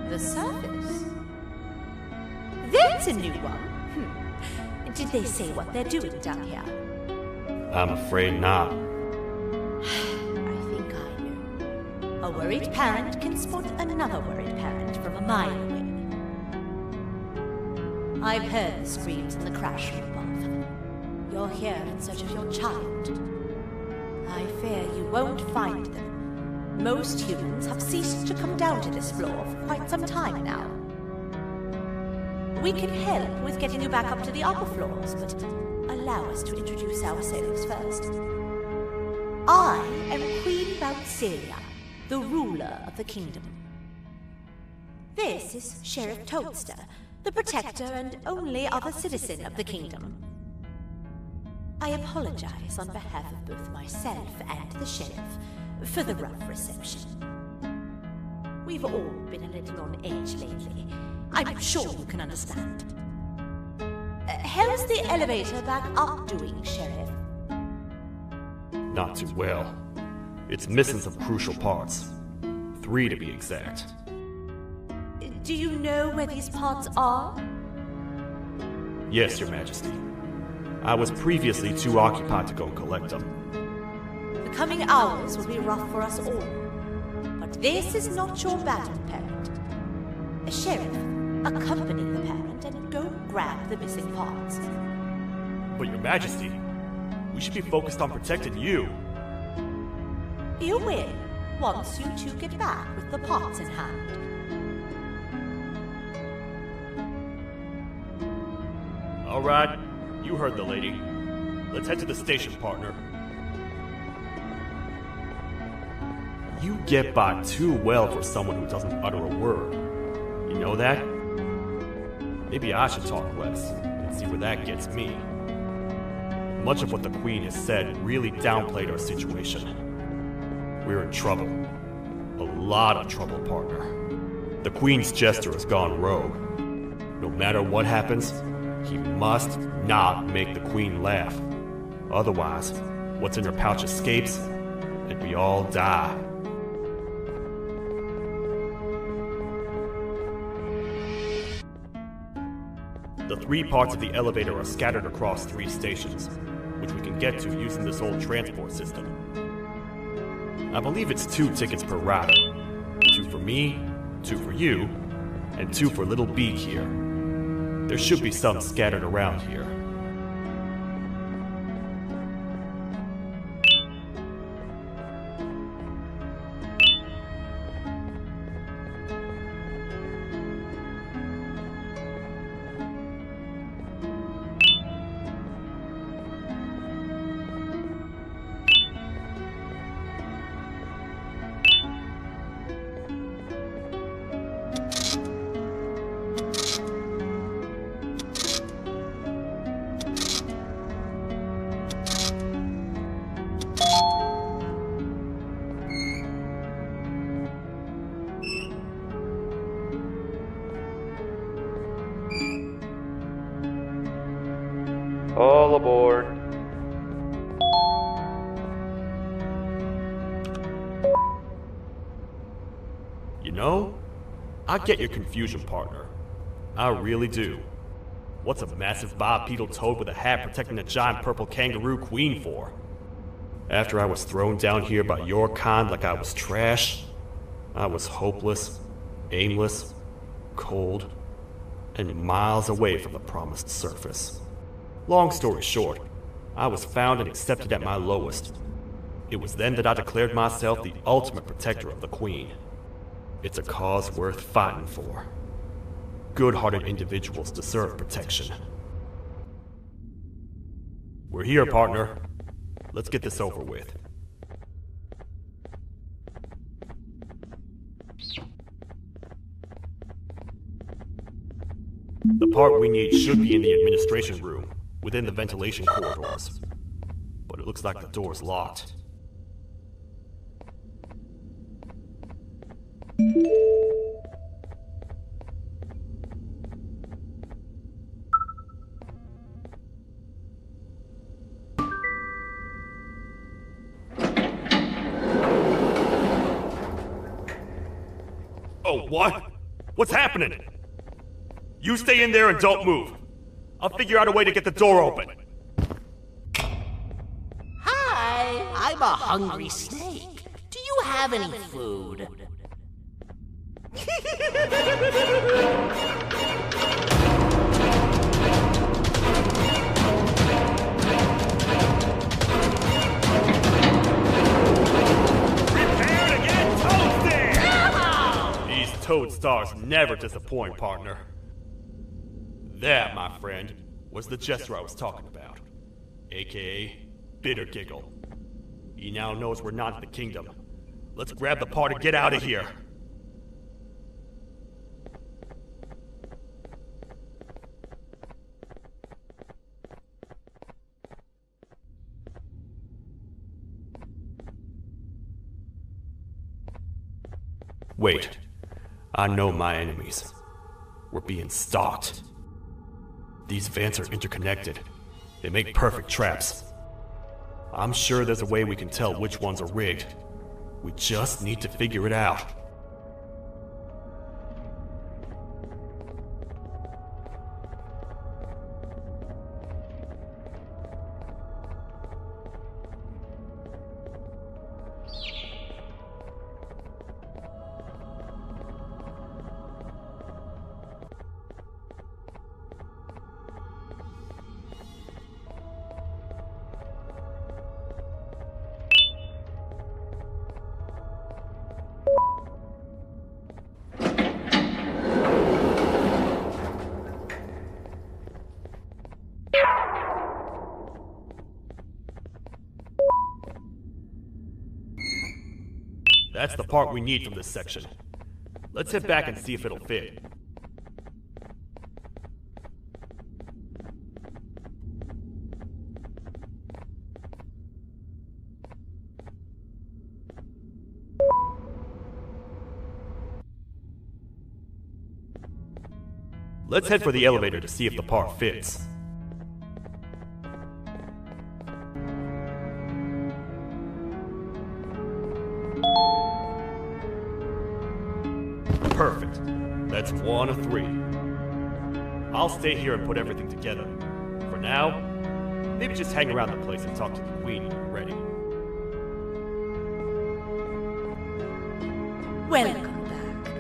Speaker 9: The surface? That's a new one. Did they say what they're doing down here?
Speaker 8: I'm afraid not.
Speaker 9: I think I know. A worried parent can spot another worried parent from a mile away. I've heard the screams in the crash from above. You're here in search of your child. I fear you won't find them. Most humans have ceased to come down to this floor for quite some time now. We can help with getting you back up to the upper floors, but allow us to introduce ourselves first. I am Queen Bouncelia, the ruler of the kingdom. This is Sheriff Toadster, the protector and only other citizen of the kingdom. I apologize on behalf of both myself and the sheriff for the rough reception. We've all been a little on edge lately. I'm sure you can understand. How's the elevator back up doing, Sheriff?
Speaker 8: Not too well. It's missing some crucial parts. 3 to be exact.
Speaker 9: Do you know where these parts are?
Speaker 8: Yes, Your Majesty. I was previously too occupied to go collect them.
Speaker 9: The coming hours will be rough for us all. But this is not your battle, parent. Sheriff, accompany the parent and go grab the missing parts.
Speaker 8: But Your Majesty, we should be focused on protecting you.
Speaker 9: You will, once you two get back with the parts in hand.
Speaker 8: All right, you heard the lady. Let's head to the station, partner. You get by too well for someone who doesn't utter a word. You know that? Maybe I should talk less and see where that gets me. Much of what the Queen has said really downplayed our situation. We're in trouble. A lot of trouble, partner. The Queen's jester has gone rogue. No matter what happens, he must not make the Queen laugh. Otherwise, what's in her pouch escapes, and we all die. The 3 parts of the elevator are scattered across 3 stations, which we can get to using this old transport system. I believe it's 2 tickets per rider. 2 for me, 2 for you, and 2 for Little Beak here. There should be some scattered around here.
Speaker 10: All aboard.
Speaker 8: You know, I get your confusion, partner. I really do. What's a massive bipedal toad with a hat protecting a giant purple kangaroo queen for? After I was thrown down here by your kind like I was trash, I was hopeless, aimless, cold, and miles away from the promised surface. Long story short, I was found and accepted at my lowest. It was then that I declared myself the ultimate protector of the Queen. It's a cause worth fighting for. Good-hearted individuals deserve protection. We're here, partner. Let's get this over with. The part we need should be in the administration room, within the ventilation corridors. But it looks like the door's locked. Oh, what? What's happening? You stay in there and don't move. I'll figure out a way to get the door open.
Speaker 10: Hi, I'm a hungry snake. Do you have any food?
Speaker 8: Prepare to get toasted! These toad stars never disappoint, partner. That, my friend, was the jester I was talking about, aka Bitter Giggle. He now knows we're not in the kingdom. Let's grab the part and get out of here. Wait, I know my enemies. We're being stalked. These vents are interconnected. They make perfect traps. I'm sure there's a way we can tell which ones are rigged. We just need to figure it out. That's the part we need from this section. Let's head back and see if it'll fit. Let's head for the elevator to see if the part fits. Perfect. That's 1 of 3. I'll stay here and put everything together. For now, maybe just hang around the place and talk to the Queen when you're ready.
Speaker 9: Welcome back.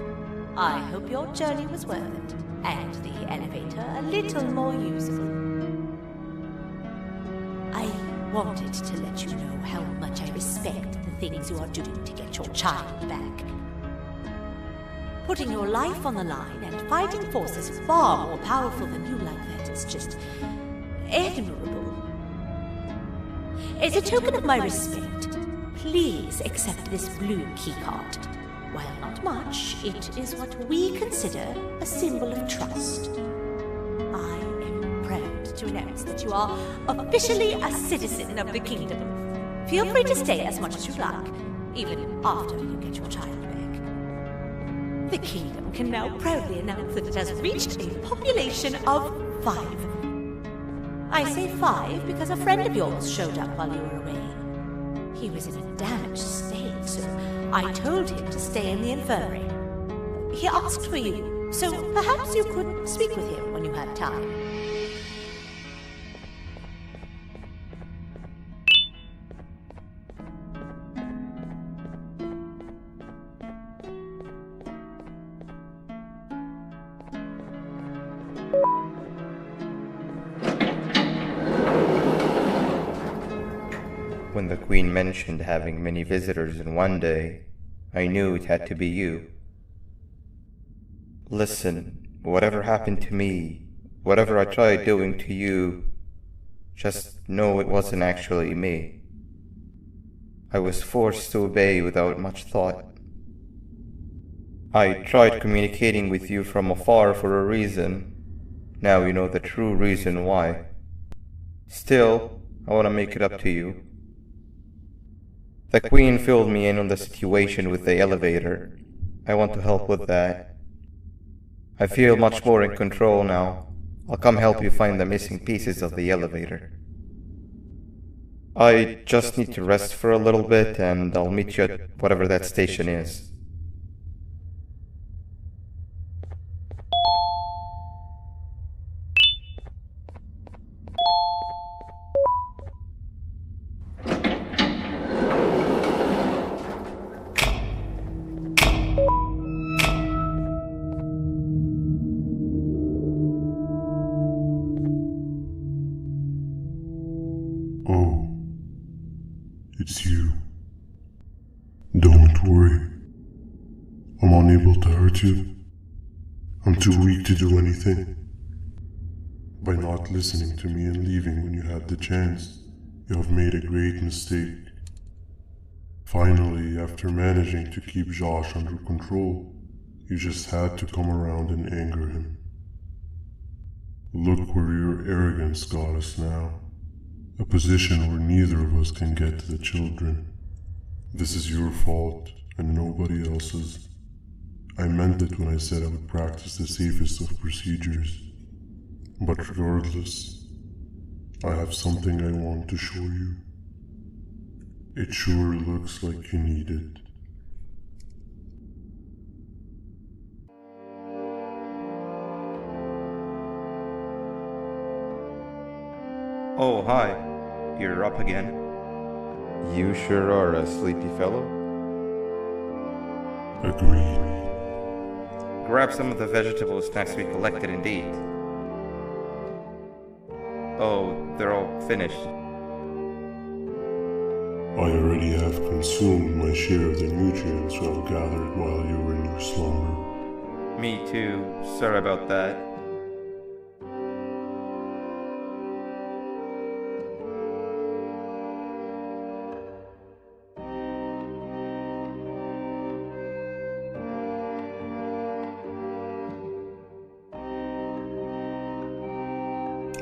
Speaker 9: I hope your journey was worth it, and the elevator a little more usable. I wanted to let you know how much I respect the things you are doing to get your child back. Putting your life on the line and fighting forces far more powerful than you like that is just admirable. As a token of my respect, please accept this blue keycard. While not much, it is what we consider a symbol of trust. I am proud to announce that you are officially a citizen of the kingdom. Feel free to stay as much as you like, even after you get your child back. The kingdom can now proudly announce that it has reached a population of 5. I say 5 because a friend of yours showed up while you were away. He was in a damaged state, so I told him to stay in the infirmary. He asked for you, so perhaps you could speak with him when you had time.
Speaker 2: When the Queen mentioned having many visitors in one day, I knew it had to be you. Listen, whatever happened to me, whatever I tried doing to you, just know it wasn't actually me. I was forced to obey without much thought. I tried communicating with you from afar for a reason. Now you know the true reason why. Still, I want to make it up to you. The Queen filled me in on the situation with the elevator. I want to help with that. I feel much more in control now. I'll come help you find the missing pieces of the elevator. I just need to rest for a little bit and I'll meet you at whatever that station is.
Speaker 5: It's you. Don't worry. I'm unable to hurt you. I'm too weak to do anything. By not listening to me and leaving when you had the chance, you have made a great mistake. Finally, after managing to keep Josh under control, you just had to come around and anger him. Look where your arrogance got us now. A position where neither of us can get to the children. This is your fault, and nobody else's. I meant it when I said I would practice the safest of procedures. But regardless, I have something I want to show you. It sure looks like you need it.
Speaker 2: Oh, hi. You're up again. You sure are a sleepy fellow.
Speaker 5: Agreed.
Speaker 2: Grab some of the vegetable snacks we collected and eat. Oh, they're all finished.
Speaker 5: I already have consumed my share of the nutrients I've gathered while you were in your slumber.
Speaker 2: Me too. Sorry about that.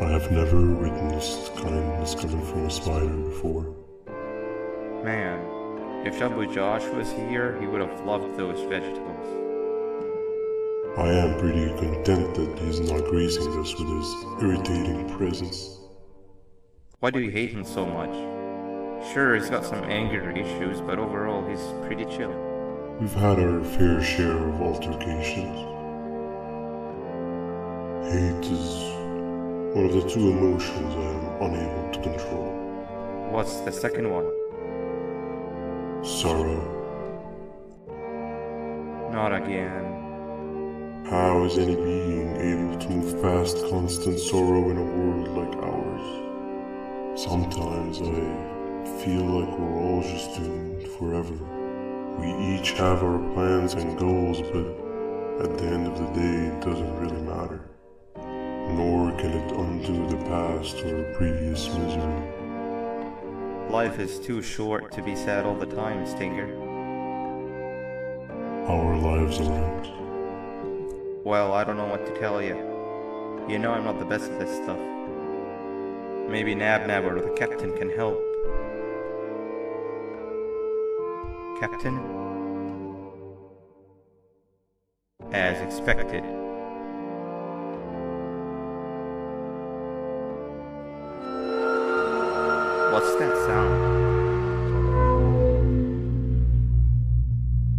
Speaker 5: I have never witnessed kindness coming from a spider before.
Speaker 2: Man, if Shabu Josh was here, he would have loved those vegetables.
Speaker 5: I am pretty content that he's not gracing us with his irritating presence.
Speaker 2: Why do you hate him so much? Sure, he's got some anger issues, but overall he's pretty chill.
Speaker 5: We've had our fair share of altercations. Hate is one of the two emotions I am unable to control.
Speaker 2: What's the second one?
Speaker 5: Sorrow.
Speaker 2: Not again.
Speaker 5: How is any being able to move past constant sorrow in a world like ours? Sometimes I feel like we're all just doomed forever. We each have our plans and goals, but at the end of the day it doesn't really matter. Nor can it undo the past or previous misery.
Speaker 2: Life is too short to be sad all the time, Stinger.
Speaker 5: Our lives aren't.
Speaker 2: Well, I don't know what to tell you. You know I'm not the best at this stuff. Maybe Nab or the captain can help. Captain? As expected. What's that sound?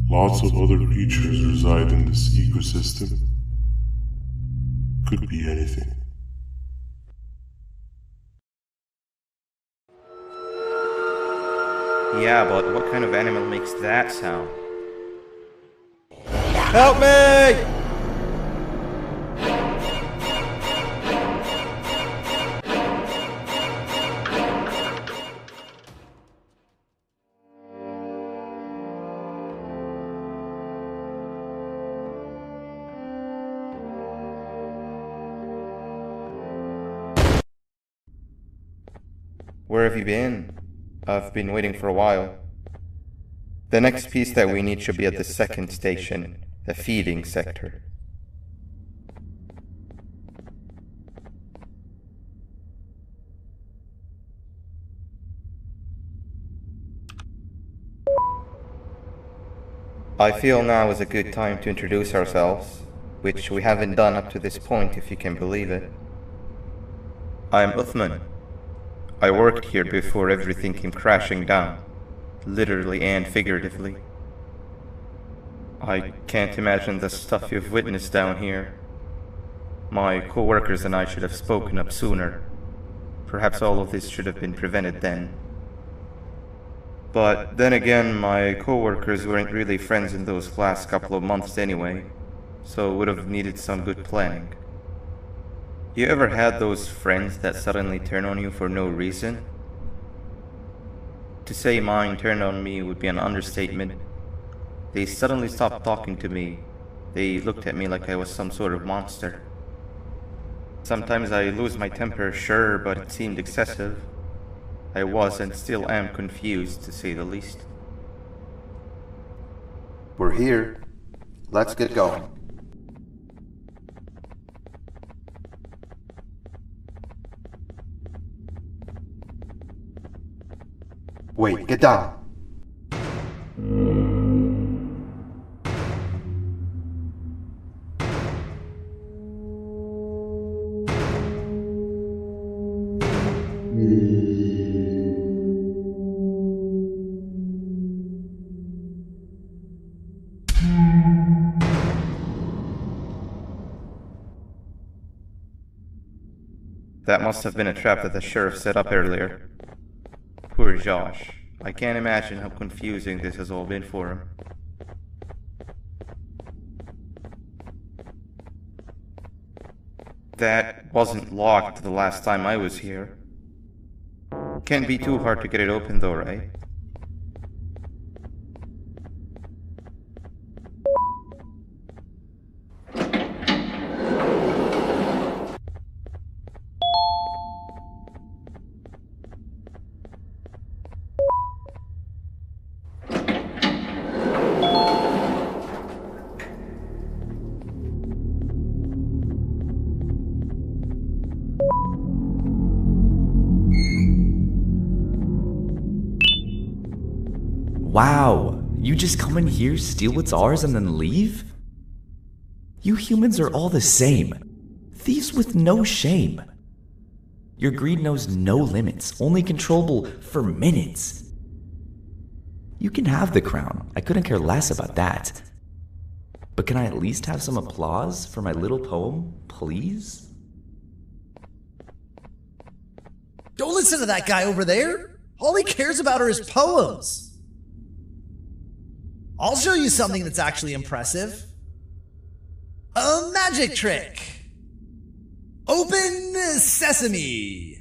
Speaker 5: Lots of other creatures reside in this ecosystem. Could be anything.
Speaker 2: Yeah, but what kind of animal makes that sound? Help me! Where have you been? I've been waiting for a while. The next piece that we need should be at the second station, the feeding sector. I feel now is a good time to introduce ourselves, which we haven't done up to this point, if you can believe it. I'm Uthman. I worked here before everything came crashing down, literally and figuratively. I can't imagine the stuff you've witnessed down here. My co-workers and I should have spoken up sooner. Perhaps all of this should have been prevented then. But then again, my co-workers weren't really friends in those last couple of months anyway, so would have needed some good planning. You ever had those friends that suddenly turn on you for no reason? To say mine turned on me would be an understatement. They suddenly stopped talking to me. They looked at me like I was some sort of monster. Sometimes I lose my temper, sure, but it seemed excessive. I was and still am confused, to say the least.
Speaker 11: We're here. Let's get going. Wait, get down.
Speaker 2: That must have been a trap that the sheriff set up earlier. Poor Josh. I can't imagine how confusing this has all been for him. That wasn't locked the last time I was here. Can't be too hard to get it open though, right?
Speaker 12: Wow, you just come in here, steal what's ours, and then leave? You humans are all the same. Thieves with no shame. Your greed knows no limits, only controllable for minutes. You can have the crown, I couldn't care less about that. But can I at least have some applause for my little poem, please?
Speaker 13: Don't listen to that guy over there. All he cares about are his poems. I'll show you something that's actually impressive. A magic trick. Open sesame.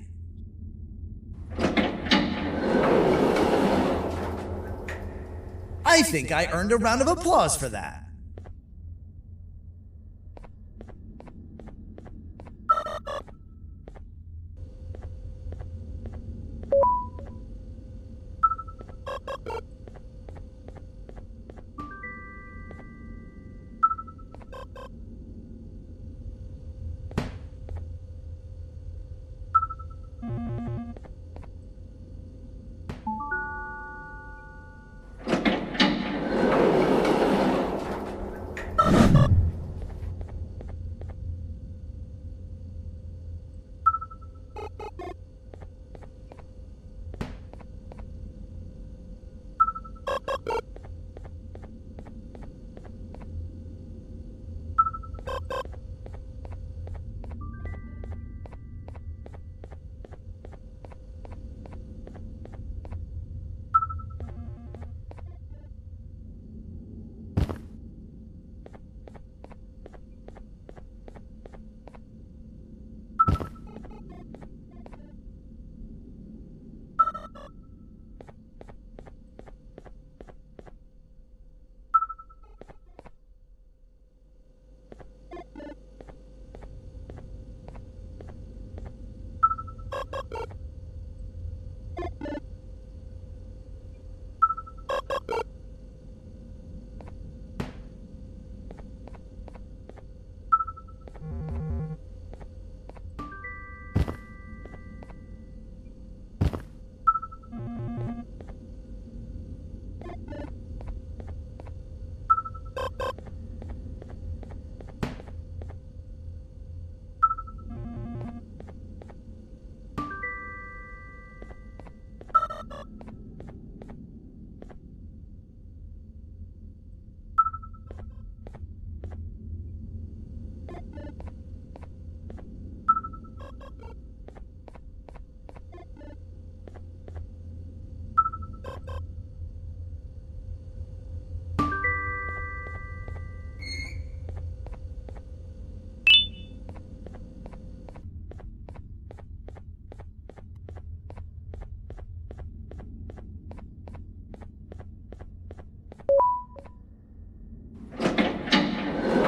Speaker 13: I think I earned a round of applause for that.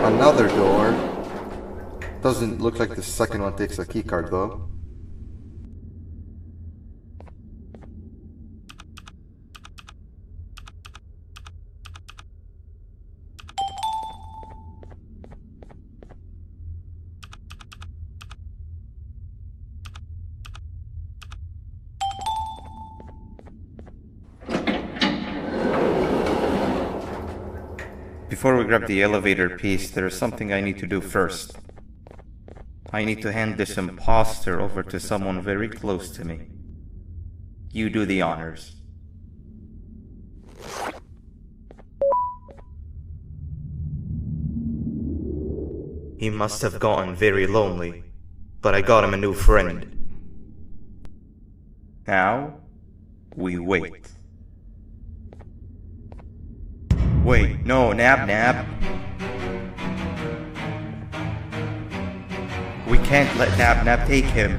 Speaker 11: Another door. Doesn't look like the second one takes a keycard though.
Speaker 2: Before we grab the elevator piece, there is something I need to do first. I need to hand this imposter over to someone very close to me. You do the honors. He must have gotten very lonely, but I got him a new friend. Now, we wait. Wait, no, Nab. We can't let Nab take him.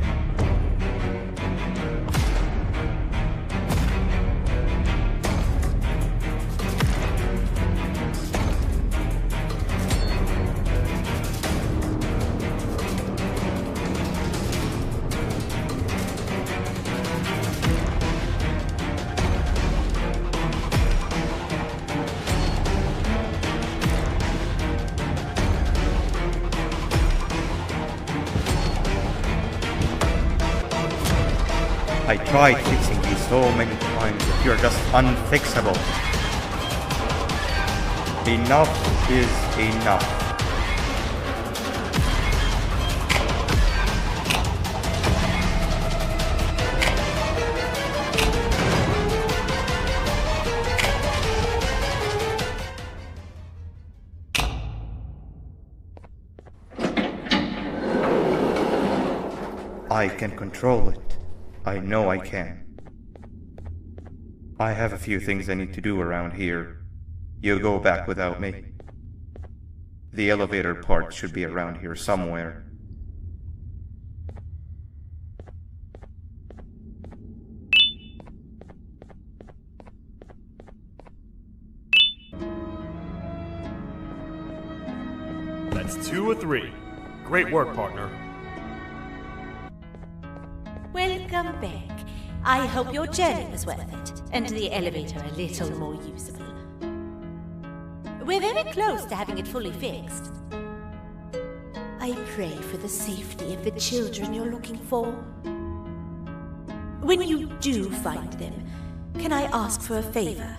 Speaker 2: I tried fixing these so many times, but you're just unfixable. Enough is enough. I can control it. I know I can. I have a few things I need to do around here. You go back without me. The elevator part should be around here somewhere.
Speaker 8: That's 2 or 3. Great work, partner.
Speaker 9: Welcome back. I hope your journey was worth it, and the elevator a little more usable. We're very close to having it fully fixed. I pray for the safety of the children you're looking for. When you do find them, can I ask for a favor?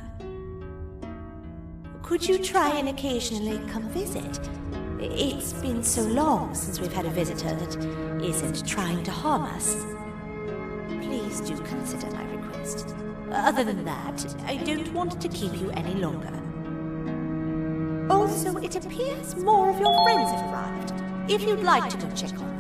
Speaker 9: Could you try and occasionally come visit? It's been so long since we've had a visitor that isn't trying to harm us. Please do consider my request. Other than that, I don't want to keep you any longer. Also, it appears more of your friends have arrived. If you'd like to go check on them.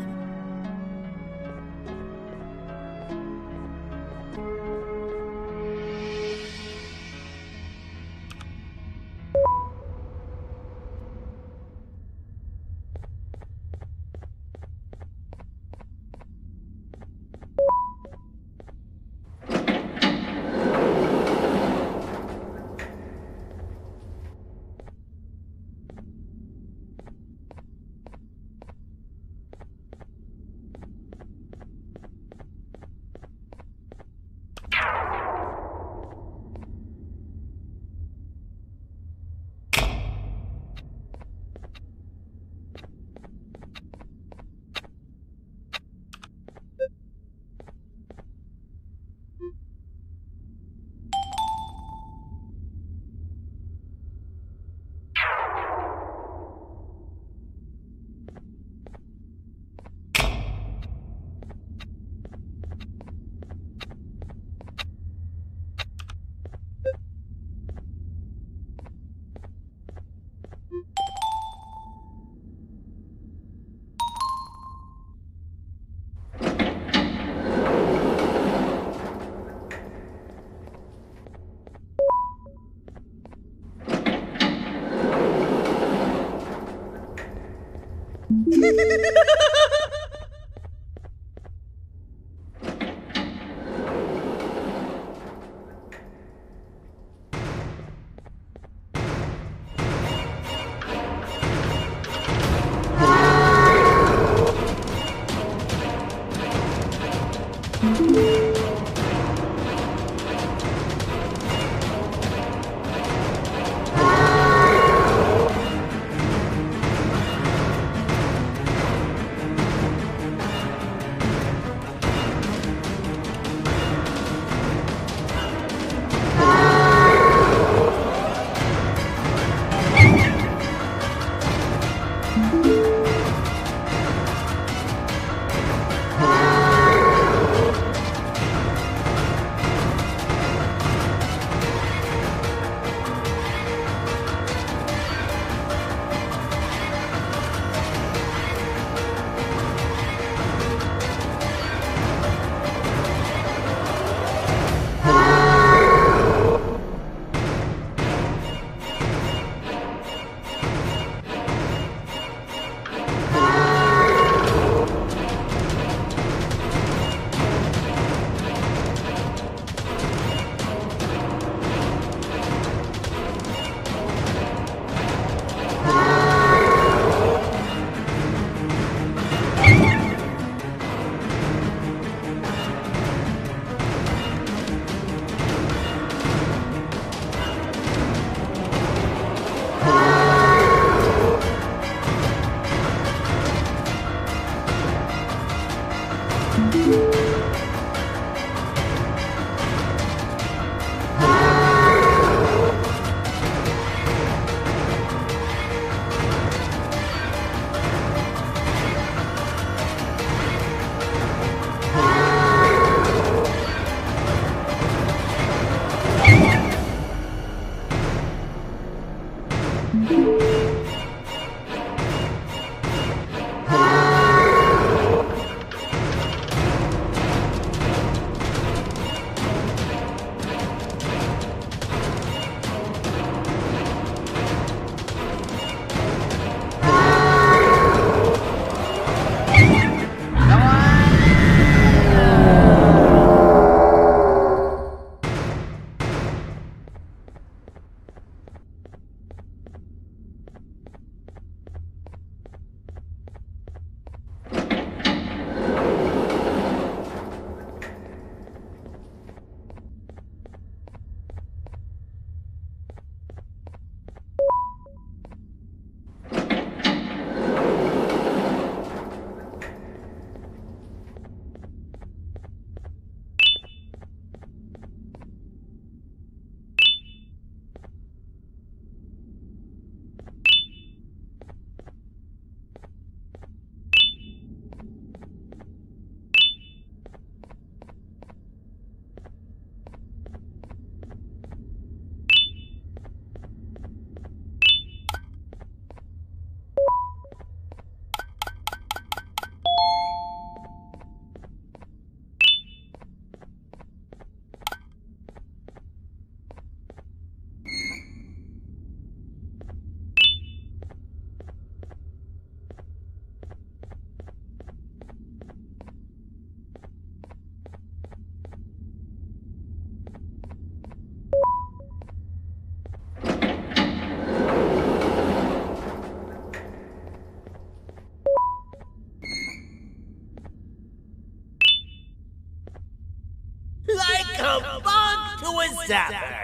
Speaker 10: Like a bug to a zapper.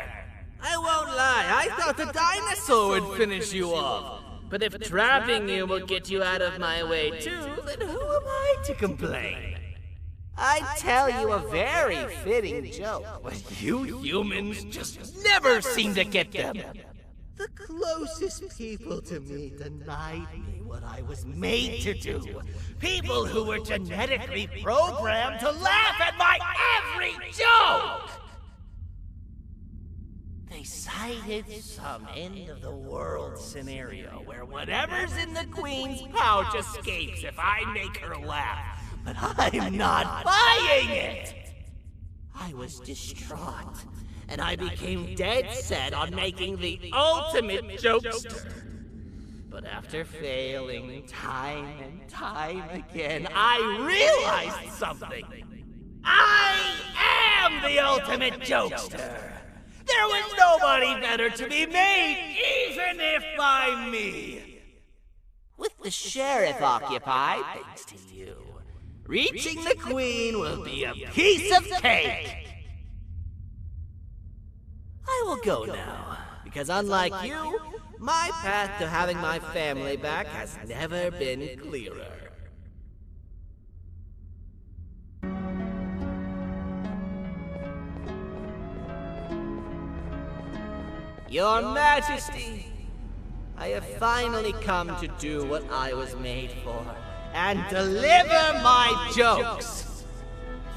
Speaker 10: I won't lie, I thought the dinosaur would finish you off. But if trapping you will get you out of my way too, then who am I to complain? I'd tell you a very fitting joke, but you humans just never seem to get them. The closest people to me denied me what I was made to do. People who were genetically programmed to laugh at my every joke! They cited some end-of-the-world scenario where whatever's in the Queen's pouch escapes if I make her laugh. But I'm not buying it! I was distraught, and I became dead set on making the ultimate jokester. But after failing time and time again, I realized something. I am the ultimate jokester. There was nobody better to be made, even if by me. With the sheriff occupied, thanks to you, reaching the queen will be a piece of cake. I will go now, because unlike you, my path to having my family back has never been clearer. Your Majesty, I have finally come to do what I was made for, and deliver my jokes.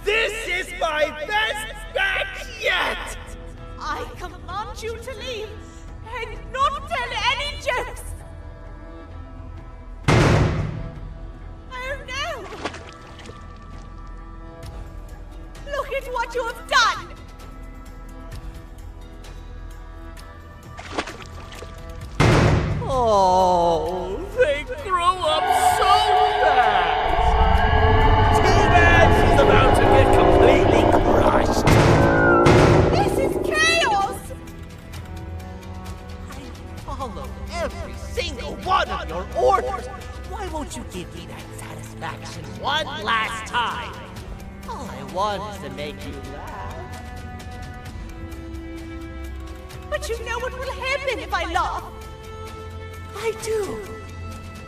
Speaker 10: This is my best match yet!
Speaker 9: I command you to leave and not tell any jokes! Oh no! Look at what you have done!
Speaker 10: Oh, they grow up so fast! Too bad she's about to get completely crushed!
Speaker 9: This is chaos!
Speaker 10: I follow every single one of your orders! Why won't you give me that satisfaction one last time? All I want is to make you laugh.
Speaker 9: But you know what will happen if I laugh!
Speaker 10: I do.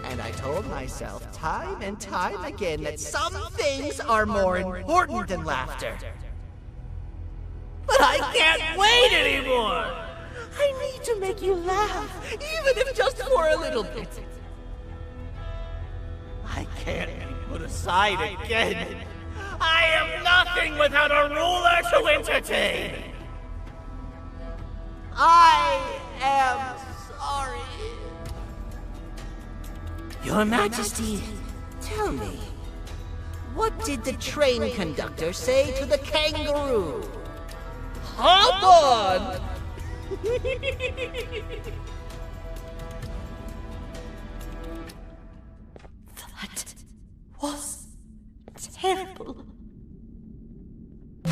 Speaker 10: And I told myself time and time again that some things are more important than laughter. But I can't wait anymore! I need to make you laugh, even if just for a little bit. I can't be put aside again. I am nothing without a ruler to entertain. I am sorry. Your Majesty, tell me, what did the train conductor say to the kangaroo? Hop on!
Speaker 9: That was terrible.
Speaker 8: We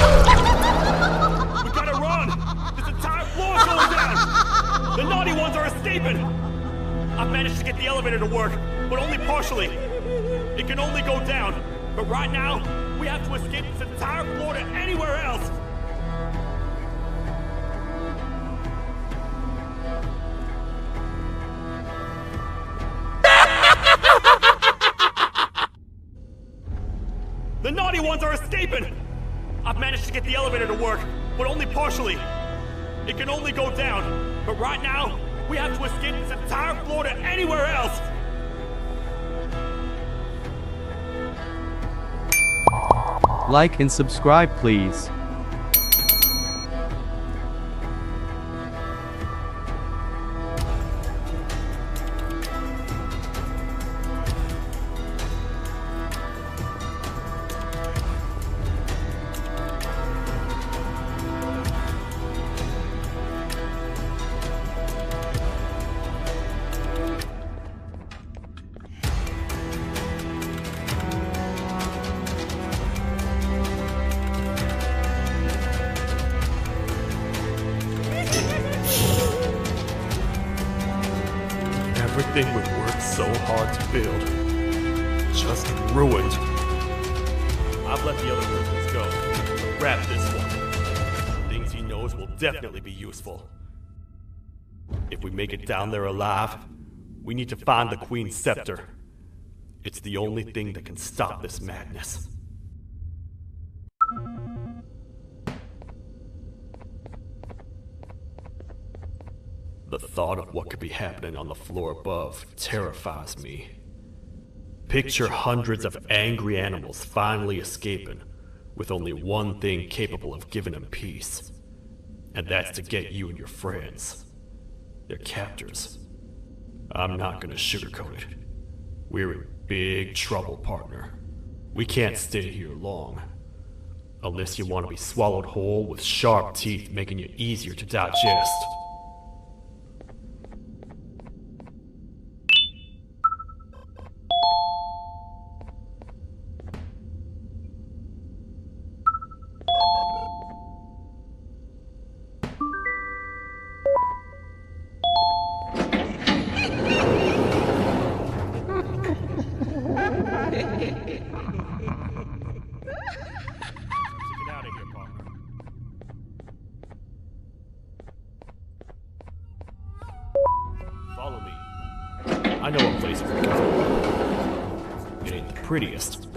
Speaker 8: gotta run! This entire floor is going down! The naughty ones are escaping! I've managed to get the elevator to work, but only partially. It can only go down, but right now, we have to escape this entire floor to anywhere else! The naughty ones are escaping! I've managed to get the elevator to work, but only partially. It can only go down, but right now, we have to escape this entire floor to anywhere else!
Speaker 1: Like and subscribe, please.
Speaker 8: Everything we worked so hard to build, just ruined. I've let the other rooms go. Grab this one. Things he knows will definitely be useful. If we make it down there alive, we need to find the Queen's scepter. It's the only thing that can stop this madness. The thought of what could be happening on the floor above terrifies me. Picture hundreds of angry animals finally escaping, with only one thing capable of giving them peace. And that's to get you and your friends. Their captors. I'm not gonna sugarcoat it. We're in big trouble, partner. We can't stay here long. Unless you want to be swallowed whole with sharp teeth making you easier to digest. prettiest,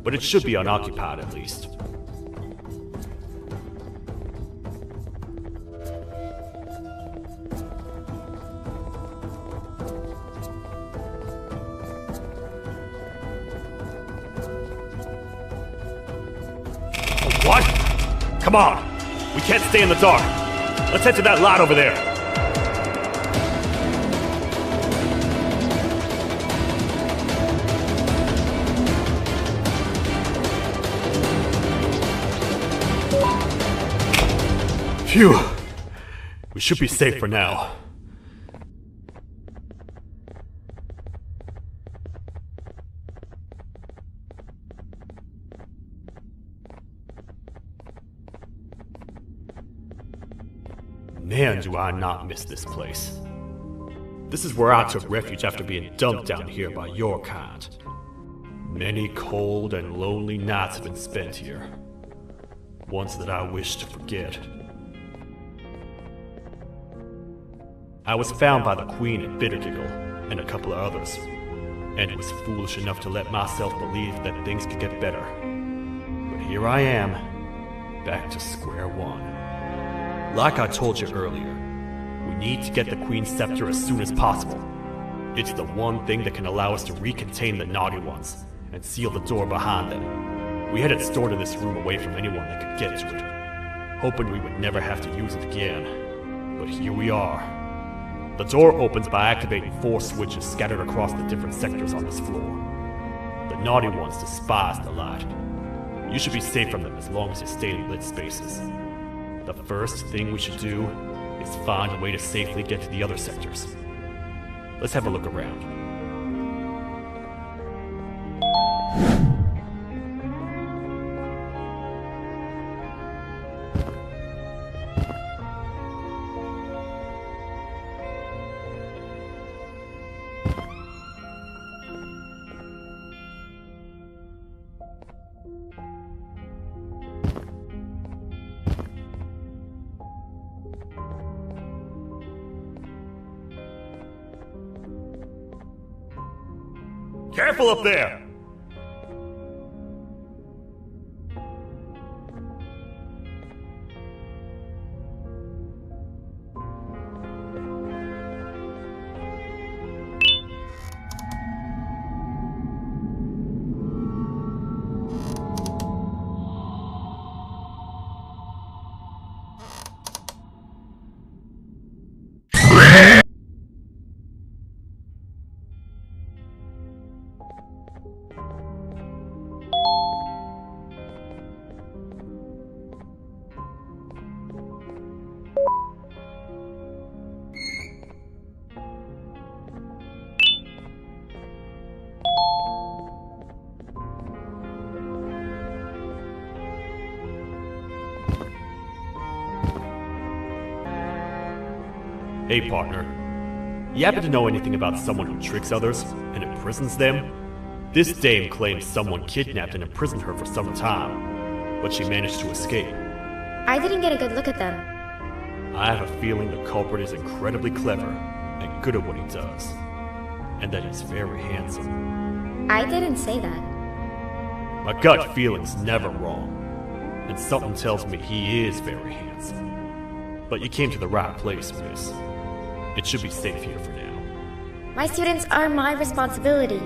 Speaker 8: but it should be unoccupied at least. What? Come on! We can't stay in the dark! Let's head to that lot over there! Phew! We should be safe for now. Man, do I not miss this place. This is where I took refuge after being dumped down here by your kind. Many cold and lonely nights have been spent here. Ones that I wish to forget. I was found by the Queen at Bittergiggle and a couple of others, and was foolish enough to let myself believe that things could get better. But here I am, back to square one. Like I told you earlier, we need to get the Queen's scepter as soon as possible. It's the one thing that can allow us to recontain the naughty ones and seal the door behind them. We had it stored in this room away from anyone that could get to it, hoping we would never have to use it again. But here we are. The door opens by activating 4 switches scattered across the different sectors on this floor. The naughty ones despise the light. You should be safe from them as long as you stay in lit spaces. The first thing we should do is find a way to safely get to the other sectors. Let's have a look around. Careful up there! Hey partner, you happen to know anything about someone who tricks others and imprisons them? This dame claims someone kidnapped and imprisoned her for some time, but she managed to escape.
Speaker 3: I didn't get a good look at them.
Speaker 8: I have a feeling the culprit is incredibly clever and good at what he does, and that he's very handsome.
Speaker 3: I didn't say that.
Speaker 8: My gut feeling's never wrong, and something tells me he is very handsome. But you came to the right place, miss. It should be safe here for now.
Speaker 3: My students are my responsibility.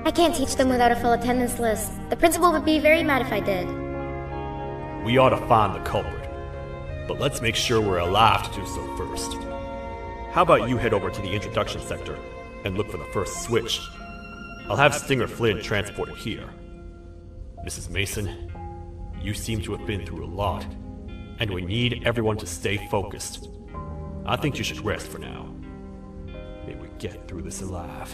Speaker 3: I can't teach them without a full attendance list. The principal would be very mad if I did.
Speaker 8: We ought to find the culprit, but let's make sure we're alive to do so first. How about you head over to the introduction sector and look for the first switch? I'll have Stinger Flynn transported here. Mrs. Mason, you seem to have been through a lot, and we need everyone to stay focused. I think you should rest for now. May we get through this alive.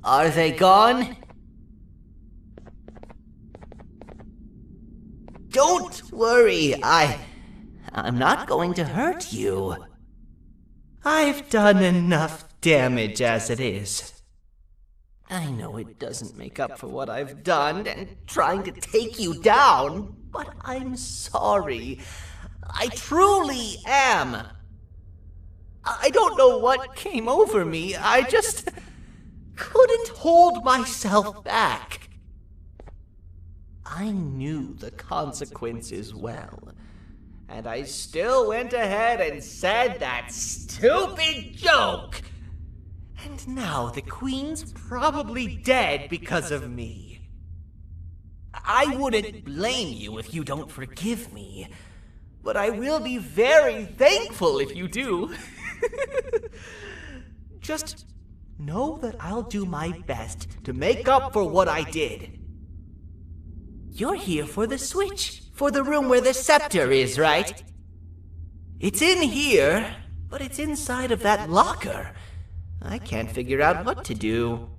Speaker 10: Are they gone? Don't worry, I'm not going to hurt you. I've done enough damage as it is. I know it doesn't make up for what I've done and trying to take you down, but I'm sorry. I truly am. I don't know what came over me. I just couldn't hold myself back. I knew the consequences well, and I still went ahead and said that stupid joke. And now the Queen's probably dead because of me. I wouldn't blame you if you don't forgive me, but I will be very thankful if you do. Just know that I'll do my best to make up for what I did. You're here for the switch, for the room where the scepter is, right? It's in here, but it's inside of that locker. I can't figure out what to do.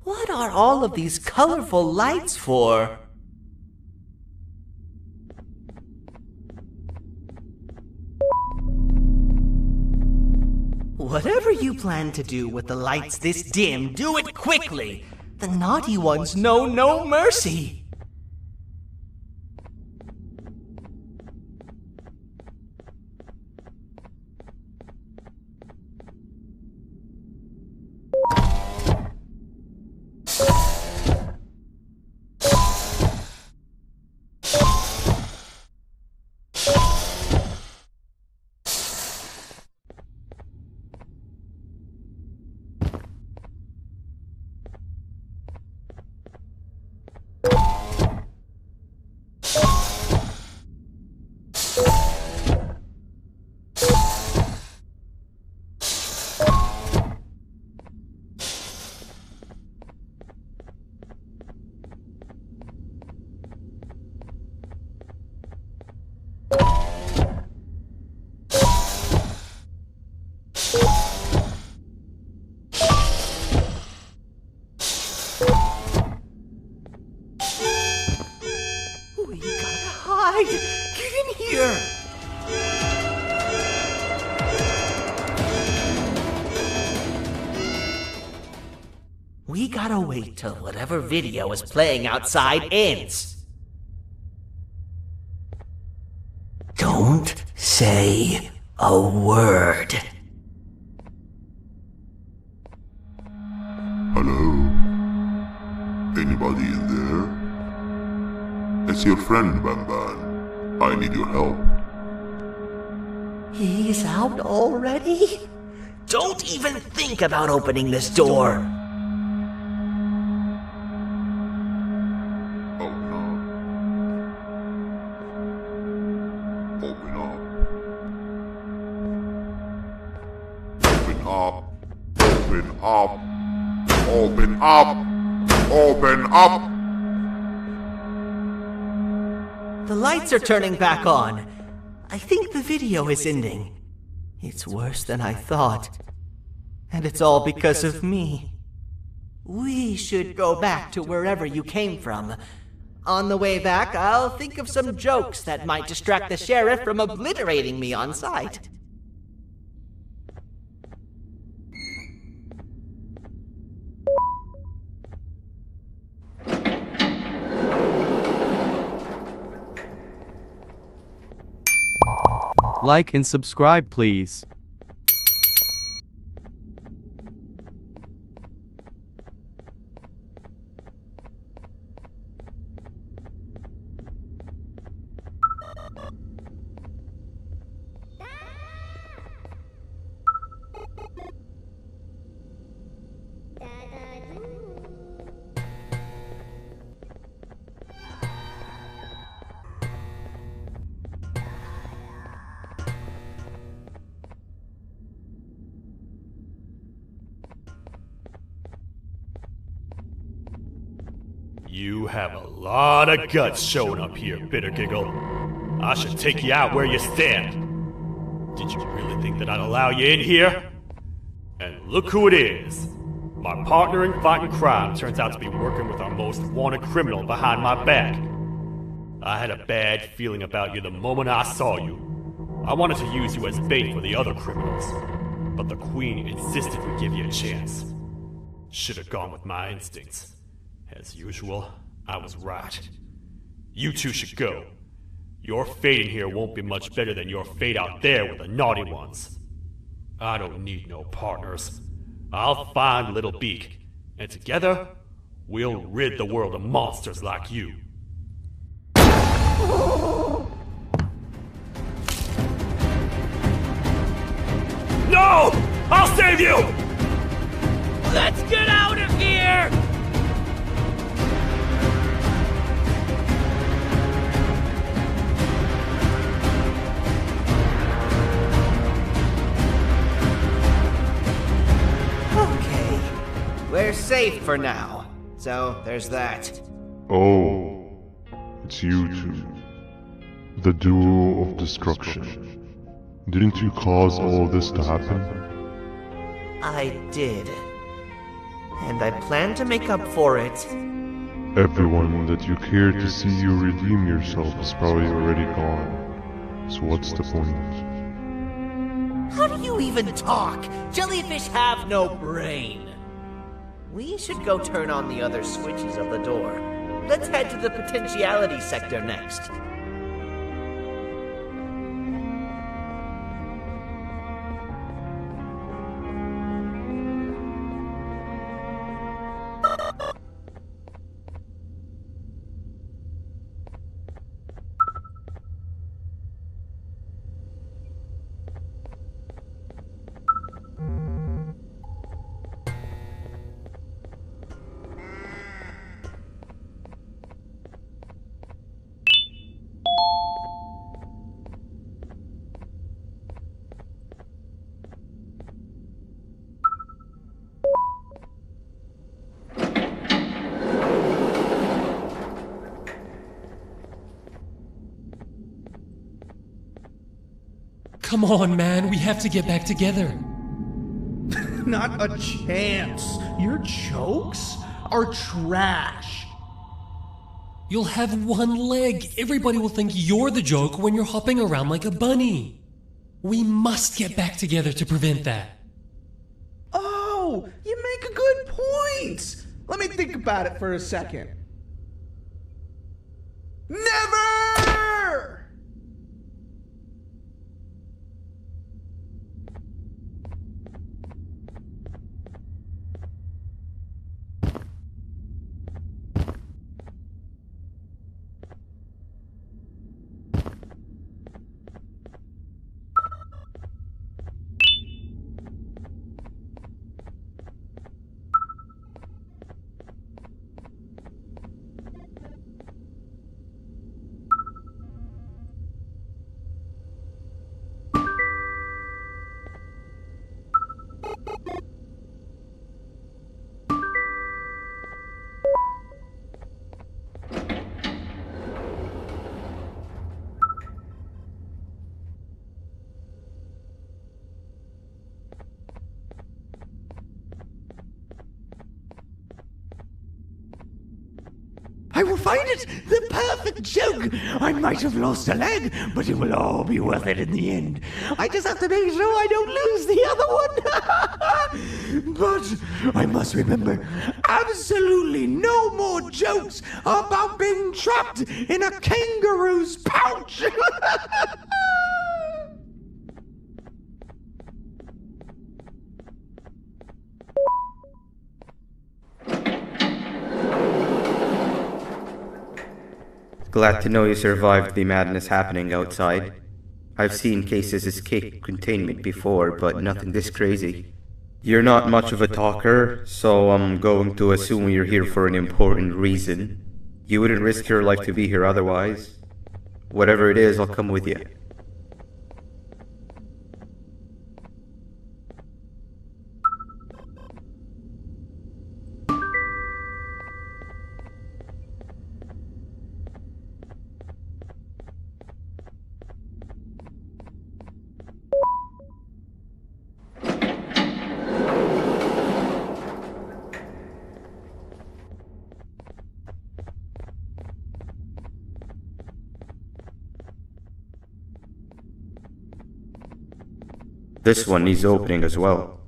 Speaker 10: What are all of these colorful lights for? Whatever you plan to do with the lights this dim, do it quickly! The naughty ones know no mercy!
Speaker 14: inside! Get in here! We gotta wait till whatever video is playing outside ends. Don't say a word.
Speaker 7: Hello? Anybody in there? It's your friend, Ban. I need your help.
Speaker 14: He's out already? Don't even think about opening this door.
Speaker 7: Open up! Open up!
Speaker 14: The lights are turning back on. I think the video is ending. It's worse than I thought. And it's all because of me. We should go back to wherever you came from. On the way back, I'll think of some jokes that might distract the sheriff from obliterating me on sight.
Speaker 1: Like and subscribe, please.
Speaker 8: You have a lot of guts showing up here, Bitter Giggle. I should take you out where you stand. Did you really think that I'd allow you in here? And look who it is. My partner in fighting crime turns out to be working with our most wanted criminal behind my back. I had a bad feeling about you the moment I saw you. I wanted to use you as bait for the other criminals, but the Queen insisted we give you a chance. Should have gone with my instincts. As usual, I was right. You two should go. Your fate in here won't be much better than your fate out there with the naughty ones. I don't need no partners. I'll find Little Beak, and together, we'll rid the world of monsters like you. No! I'll save you!
Speaker 10: Let's get out of here!
Speaker 14: We're safe for now, so there's that.
Speaker 5: Oh, it's you two. The duo of destruction. Didn't you cause all this to happen?
Speaker 14: I did. And I plan to make up for it.
Speaker 5: Everyone that you cared to see you redeem yourself is probably already gone. So what's the point?
Speaker 14: How do you even talk? Jellyfish have no brain. We should go turn on the other switches of the door. Let's head to the potentiality sector next.
Speaker 15: Come on, man, we have to get back together.
Speaker 13: Not a chance. Your jokes are trash.
Speaker 15: You'll have one leg. Everybody will think you're the joke when you're hopping around like a bunny. We must get back together to prevent that.
Speaker 16: Oh, you make a good point. Let me think about it for a second. Never!
Speaker 17: I will find it! The perfect joke! I might have lost a leg, but it will all be worth it in the end. I just have to make sure I don't lose the other one! But I must remember, absolutely no more jokes about being trapped in a kangaroo's pouch!
Speaker 2: Glad to know you survived the madness happening outside. I've seen cases escape containment before, but nothing this crazy. You're not much of a talker, so I'm going to assume you're here for an important reason. You wouldn't risk your life to be here otherwise. Whatever it is, I'll come with you. This one needs opening as well.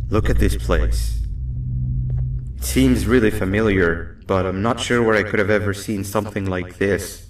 Speaker 2: Look at this place. It seems really familiar, but I'm not sure where I could have ever seen something like this.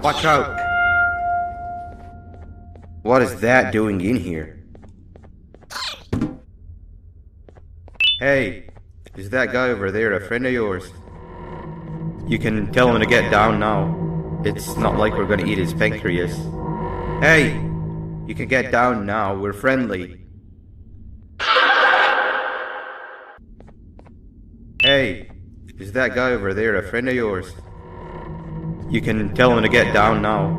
Speaker 2: Watch out! What is that doing in here? Hey, is that guy over there a friend of yours? You can tell him to get down now. It's not like we're gonna eat his pancreas. Hey! You can get down now, we're friendly. Hey! Is that guy over there a friend of yours? You can tell him to get down now.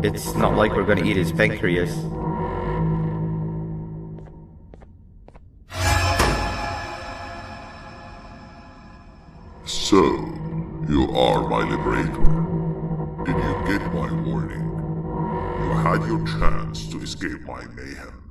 Speaker 2: It's not like we're gonna eat his pancreas.
Speaker 7: So, you are my liberator. Did you get my warning? You had your chance to escape my mayhem.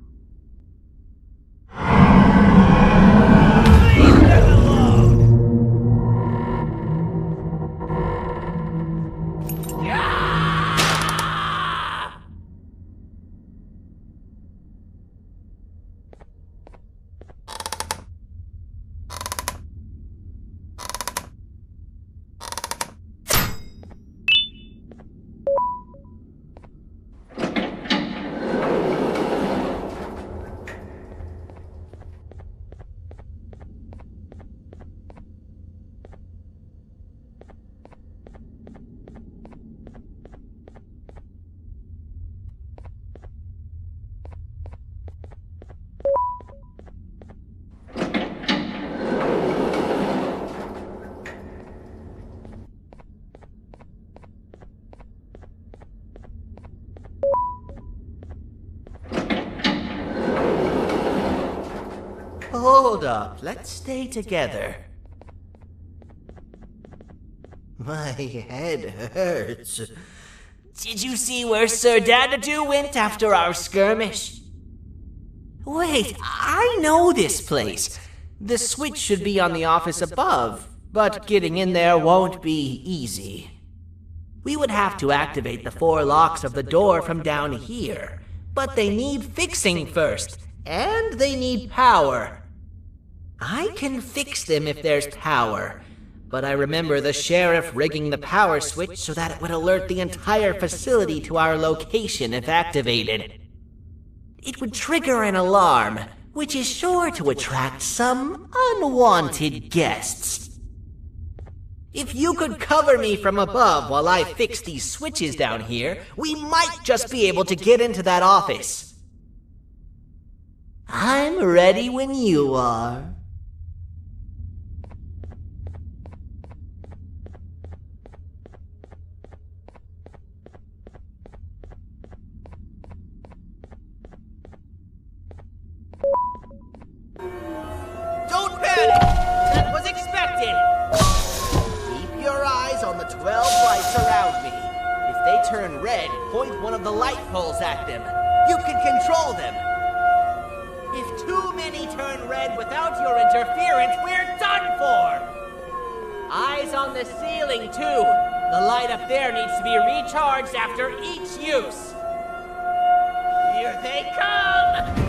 Speaker 14: Hold up, let's stay together. My head hurts.
Speaker 10: Did you see where Sir Dadadoo went after our skirmish?
Speaker 14: Wait, I know this place. The switch should be on the office above, but getting in there won't be easy. We would have to activate the 4 locks of the door from down here, but they need fixing first, and they need power. I can fix them if there's power, but I remember the sheriff rigging the power switch so that it would alert the entire facility to our location if activated. It would trigger an alarm, which is sure to attract some unwanted guests. If you could cover me from above while I fix these switches down here, we might just be able to get into that office. I'm ready when you are.
Speaker 10: Don't panic! That was expected! Keep your eyes on the 12 lights around me. If they turn red, point one of the light poles at them. You can control them. If too many turn red without your interference, we're done for! Eyes on the ceiling, too. The light up there needs to be recharged after each use. Here they come!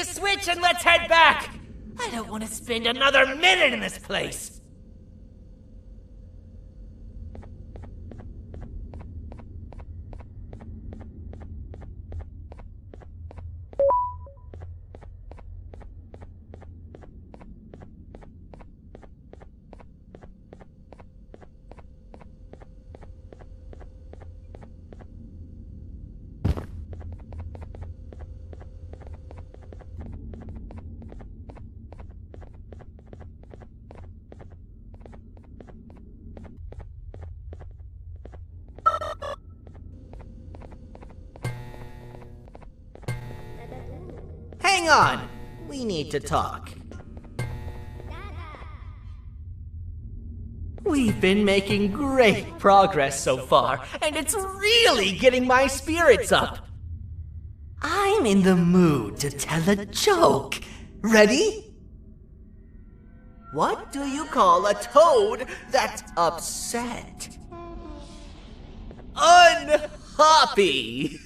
Speaker 10: the switch and let's head back! I don't want to spend another minute in this place!
Speaker 14: Hang on! We need to talk. We've been making great progress so far, and it's really getting my spirits up. I'm in the mood to tell a joke. Ready? What do you call a toad that's upset? Unhappy!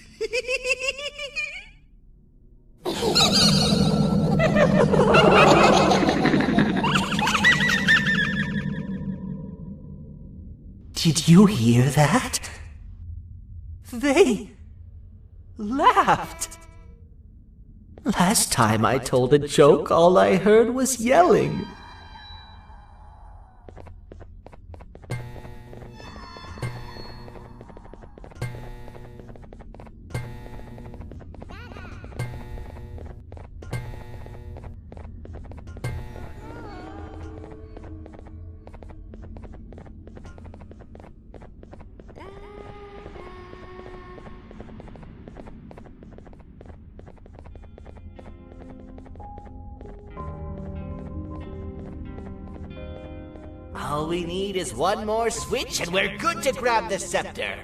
Speaker 14: Did you hear that? They laughed. Last time I told a joke, all I heard was yelling. All we need is one more switch and we're good to grab the scepter.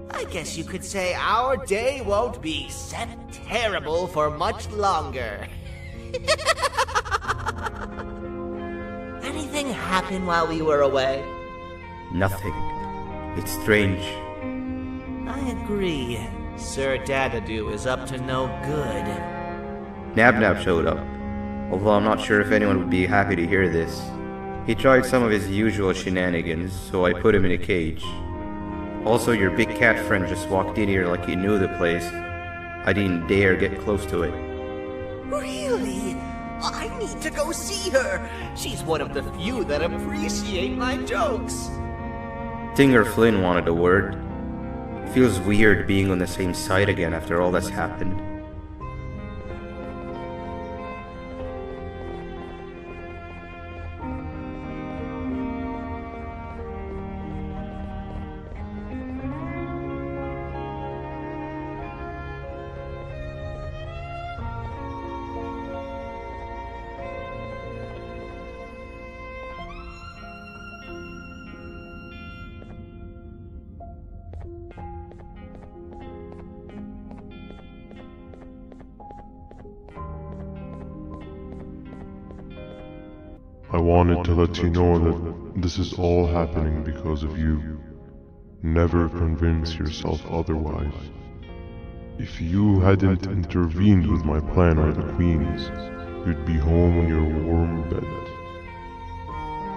Speaker 14: I guess you could say our day won't be terrible for much longer. Anything happen while we were away?
Speaker 2: Nothing. It's strange.
Speaker 14: I agree. Sir Dadadoo is up to no good.
Speaker 2: Nab showed up, although I'm not sure if anyone would be happy to hear this. He tried some of his usual shenanigans, so I put him in a cage. Also, your big cat friend just walked in here like he knew the place. I didn't dare get close to it.
Speaker 14: Really? I need to go see her. She's one of the few that appreciate my jokes.
Speaker 2: Tinger Flynn wanted a word. Feels weird being on the same side again after all that's happened.
Speaker 5: I wanted to let you know that this is all happening because of you. Never convince yourself otherwise. If you hadn't intervened with my plan or the Queen's, you'd be home in your warm bed.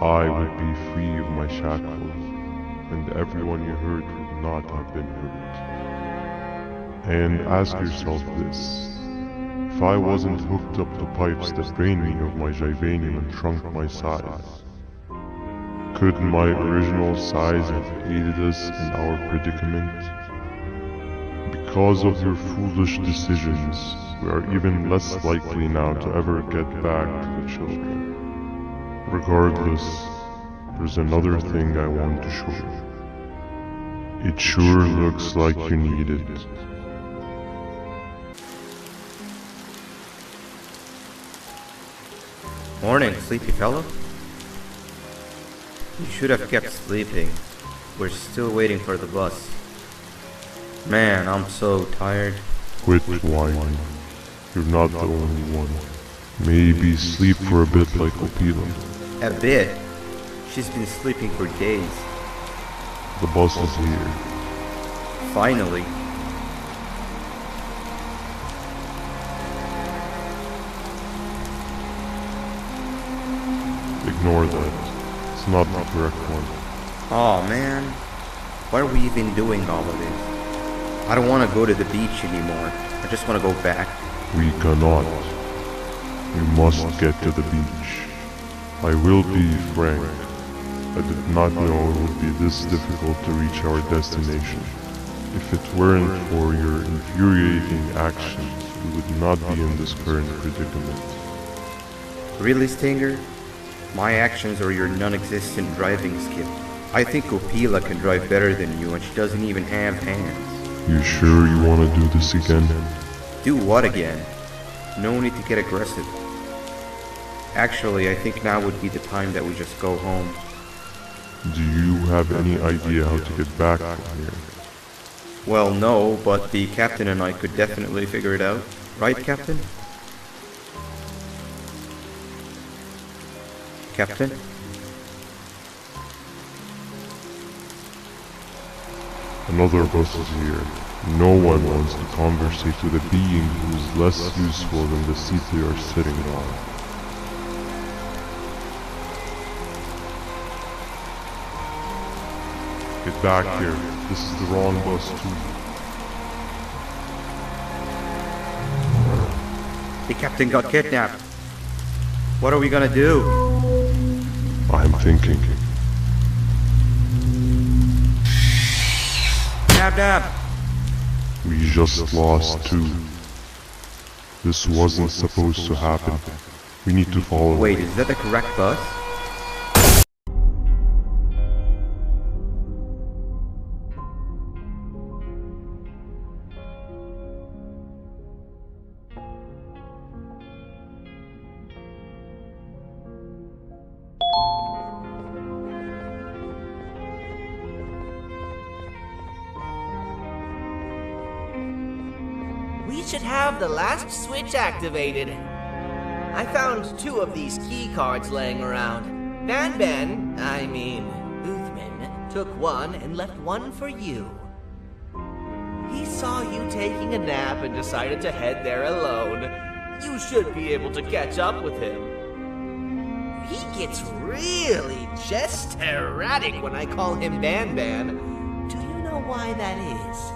Speaker 5: I would be free of my shackles, and everyone you hurt would not have been hurt. And ask yourself this. If I wasn't hooked up to pipes that drained me of my Jivanium and shrunk my size, could my original size have aided us in our predicament? Because of your foolish decisions, we are even less likely now to ever get back to the children. Regardless, there's another thing I want to show you. It sure looks like you need it.
Speaker 2: Morning, sleepy fellow. You should have kept sleeping. We're still waiting for the bus. Man, I'm so tired.
Speaker 5: Quit whining. You're not the only one. Maybe sleep for a bit like Opila.
Speaker 2: A bit? She's been sleeping for days.
Speaker 5: The bus is here.
Speaker 2: Finally.
Speaker 5: ignore that. It's not the correct one.
Speaker 2: Aw, man. Why are we even doing all of this? I don't want to go to the beach anymore. I just want to go back.
Speaker 5: We cannot. We must get to the beach. I will be frank. I did not know it would be this difficult to reach our destination. If it weren't for your infuriating actions, we would not be in this current predicament.
Speaker 2: Really, Stinger? My actions are your non-existent driving skill. I think Opila can drive better than you and she doesn't even have hands.
Speaker 5: You sure you want to do this again?
Speaker 2: Do what again? No need to get aggressive. Actually, I think now would be the time that we just go home.
Speaker 5: Do you have any idea how to get back from here?
Speaker 2: Well, no, but the captain and I could definitely figure it out. Right, Captain? Captain?
Speaker 5: Another bus is here. No one wants to conversate with a being who is less useful than the seat they are sitting on. Get back here. This is the wrong bus too.
Speaker 2: The captain got kidnapped. What are we gonna do?
Speaker 5: I'm thinking.
Speaker 2: Dab.
Speaker 5: We just lost two. This wasn't supposed to happen. We need to follow.
Speaker 2: Wait, is that the correct bus?
Speaker 10: We should have the last switch activated. I found 2 of these key cards laying around. Uthman, took one and left one for you. He saw you taking a nap and decided to head there alone. You should be able to catch up with him. He gets really just erratic when I call him Ban. Do you know why that is?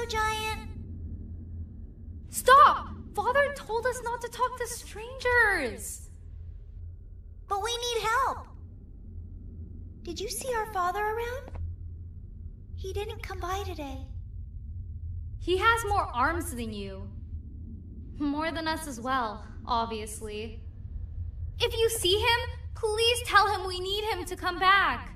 Speaker 18: Giant. not to talk to strangers.
Speaker 9: But we need help. Did you see our father around? He didn't come by today.
Speaker 18: He has more arms than you. More than us as well, obviously. If you see him, please tell him we need him to come back.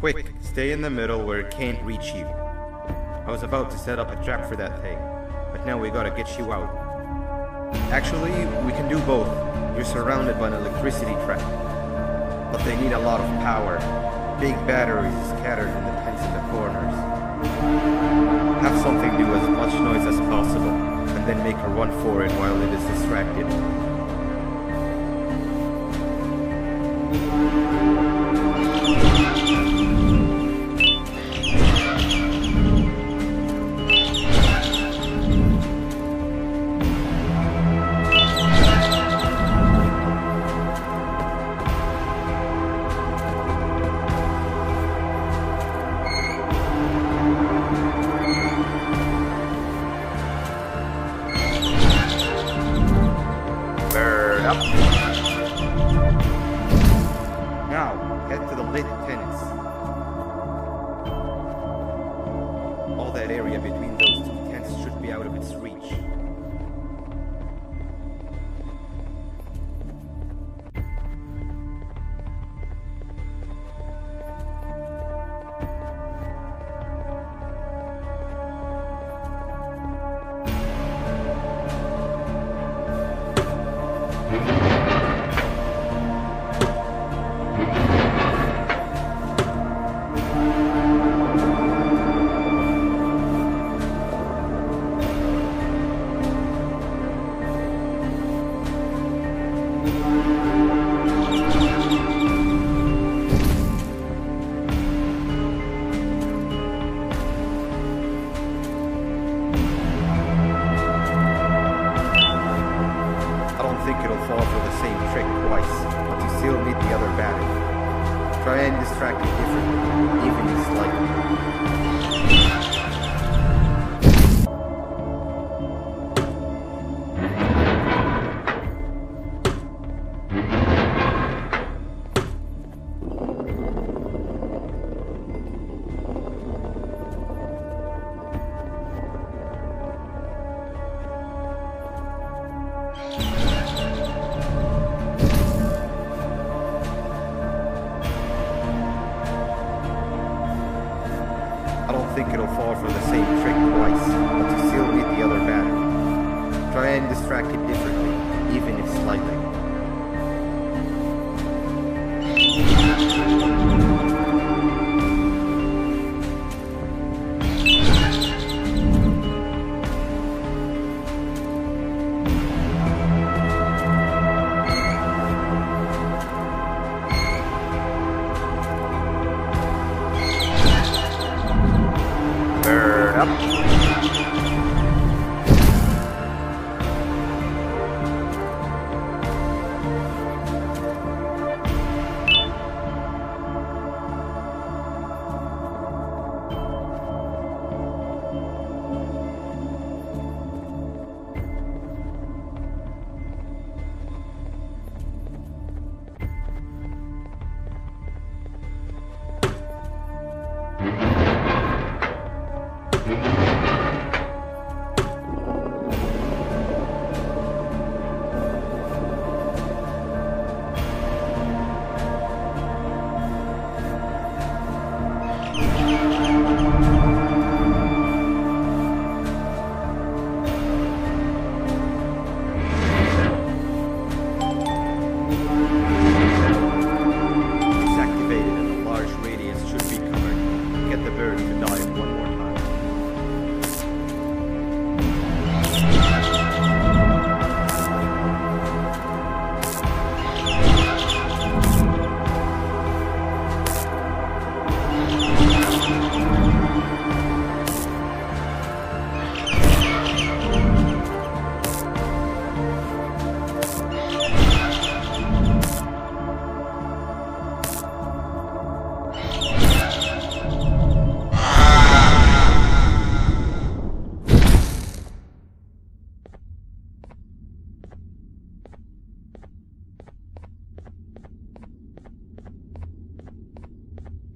Speaker 2: Quick, stay in the middle where it can't reach you. I was about to set up a trap for that thing, but now we gotta get you out. Actually, we can do both. You're surrounded by an electricity trap, but they need a lot of power. Big batteries scattered in the pens in the corners. Have something do as much noise as possible, and then make her run for it while it is distracted. Now, head to the lit tennis. All that area between those two tents should be out of its reach. Try and distract it differently, even slightly. I don't think it'll fall for the same trick twice, but you still need the other battery. Try and distract it differently, even if slightly. get the bird to dive one more time.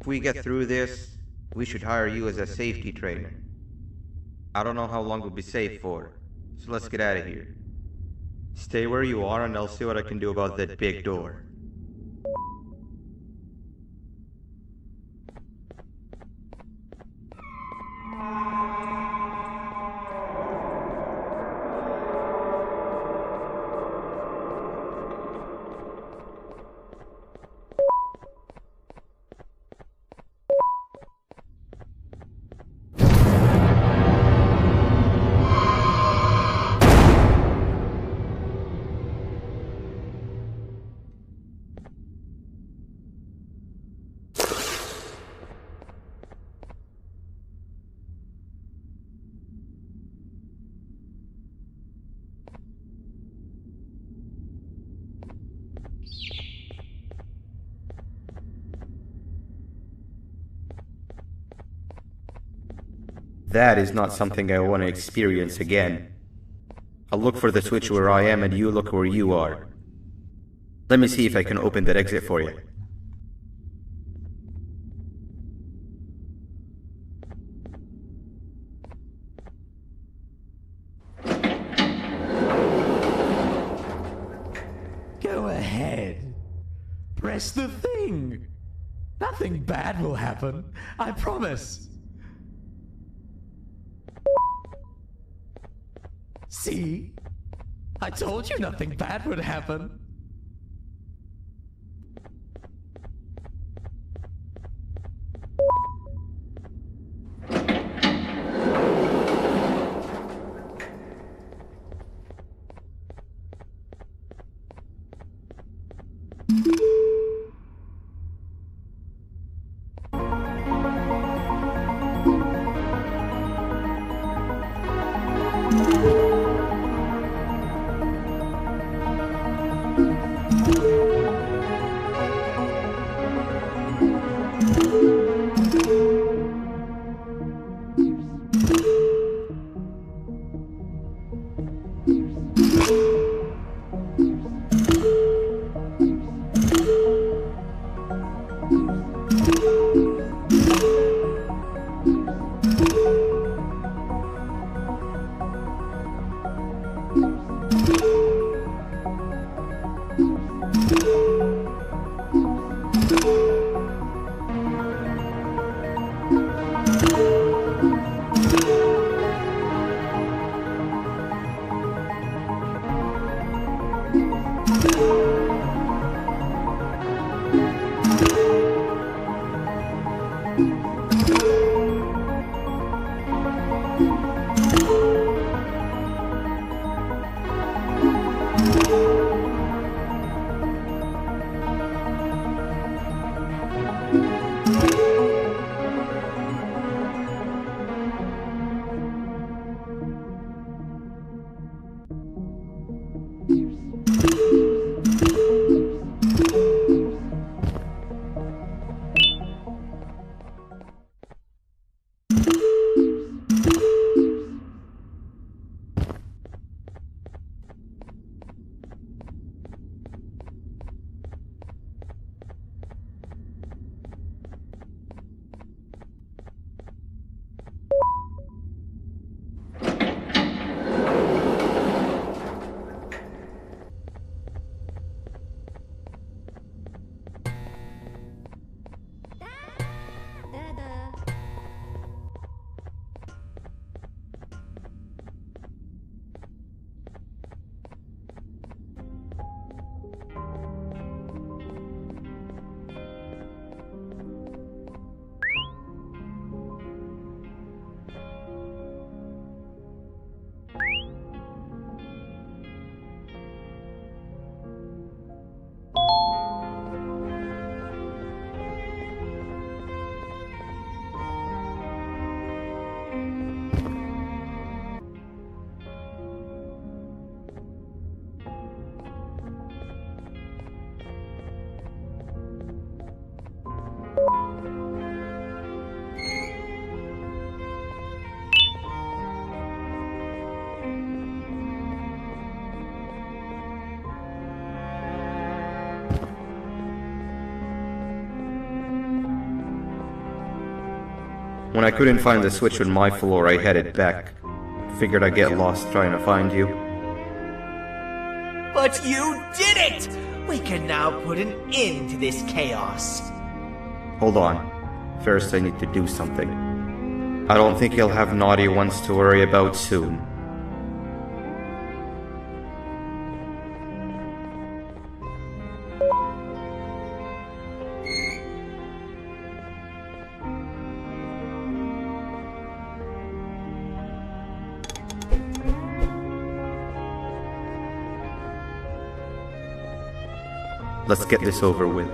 Speaker 2: If we get through this, we should hire you as a safety trainer. I don't know how long we'll be safe for, so let's get out of here. Stay where you are and I'll see what I can do about that big door. That is not something I want to experience again. I'll look for the switch where I am and you look where you are. Let me see if I can open that exit for you.
Speaker 17: Go ahead. Press the thing. Nothing bad will happen. I promise. See? I told you nothing bad would happen.
Speaker 2: When I couldn't find the switch on my floor, I headed back. Figured I'd get lost trying to find you.
Speaker 14: But you did it! We can now put an end to this chaos.
Speaker 2: Hold on. First, I need to do something. I don't think you'll have naughty ones to worry about soon. Let's get this over with.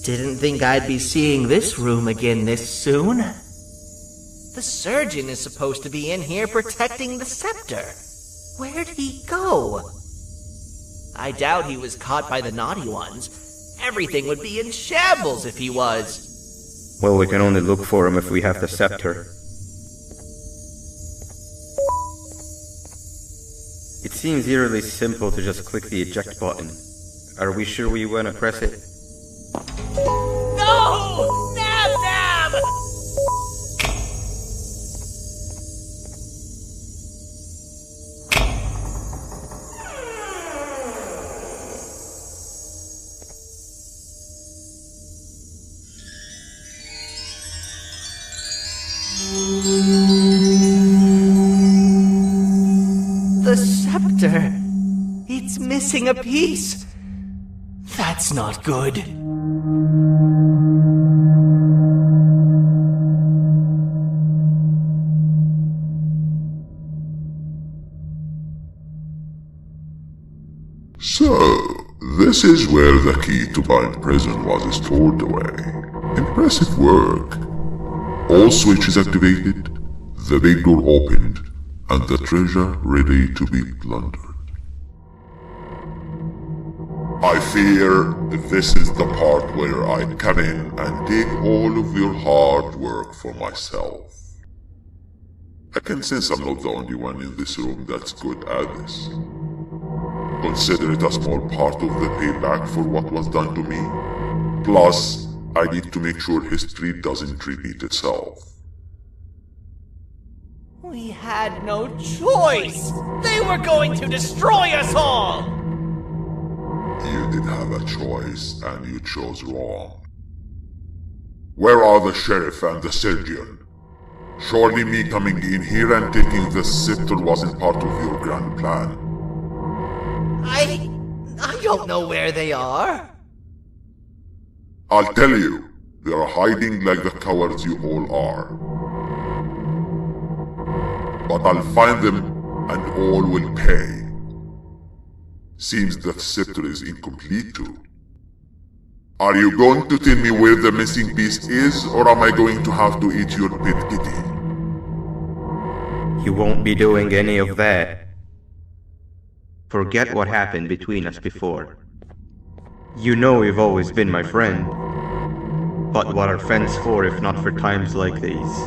Speaker 14: Didn't think I'd be seeing this room again this soon. The surgeon is supposed to be in here protecting the scepter. Where'd he go? I doubt he was caught by the naughty ones. Everything would be in shambles if he was.
Speaker 2: Well, we can only look for him if we have the scepter. It seems eerily simple to just click the eject button. Are we sure we want to press it?
Speaker 14: No! Nab Nab! The scepter. It's missing a piece. That's not good.
Speaker 7: So, this is where the key to Bind Prison was stored away. Impressive work. All switches activated, the big door opened, and the treasure ready to be plundered. I fear this is the part where I come in and take all of your hard work for myself. I can sense I'm not the only one in this room that's good at this. Consider it a small part of the payback for what was done to me. Plus, I need to make sure history doesn't repeat itself.
Speaker 14: We had no choice! They were going to destroy us all!
Speaker 7: You did have a choice, and you chose wrong. Where are the sheriff and the surgeon? Surely me coming in here and taking the scepter wasn't part of your grand plan.
Speaker 14: I don't know where they are.
Speaker 7: I'll tell you, they are hiding like the cowards you all are. But I'll find them and all will pay. Seems the scepter is incomplete too. Are you going to tell me where the missing piece is, or am I going to have to eat your pet kitty?
Speaker 2: You won't be doing any of that. Forget what happened between us before. You know you've always been my friend. But what are friends for if not for times like these?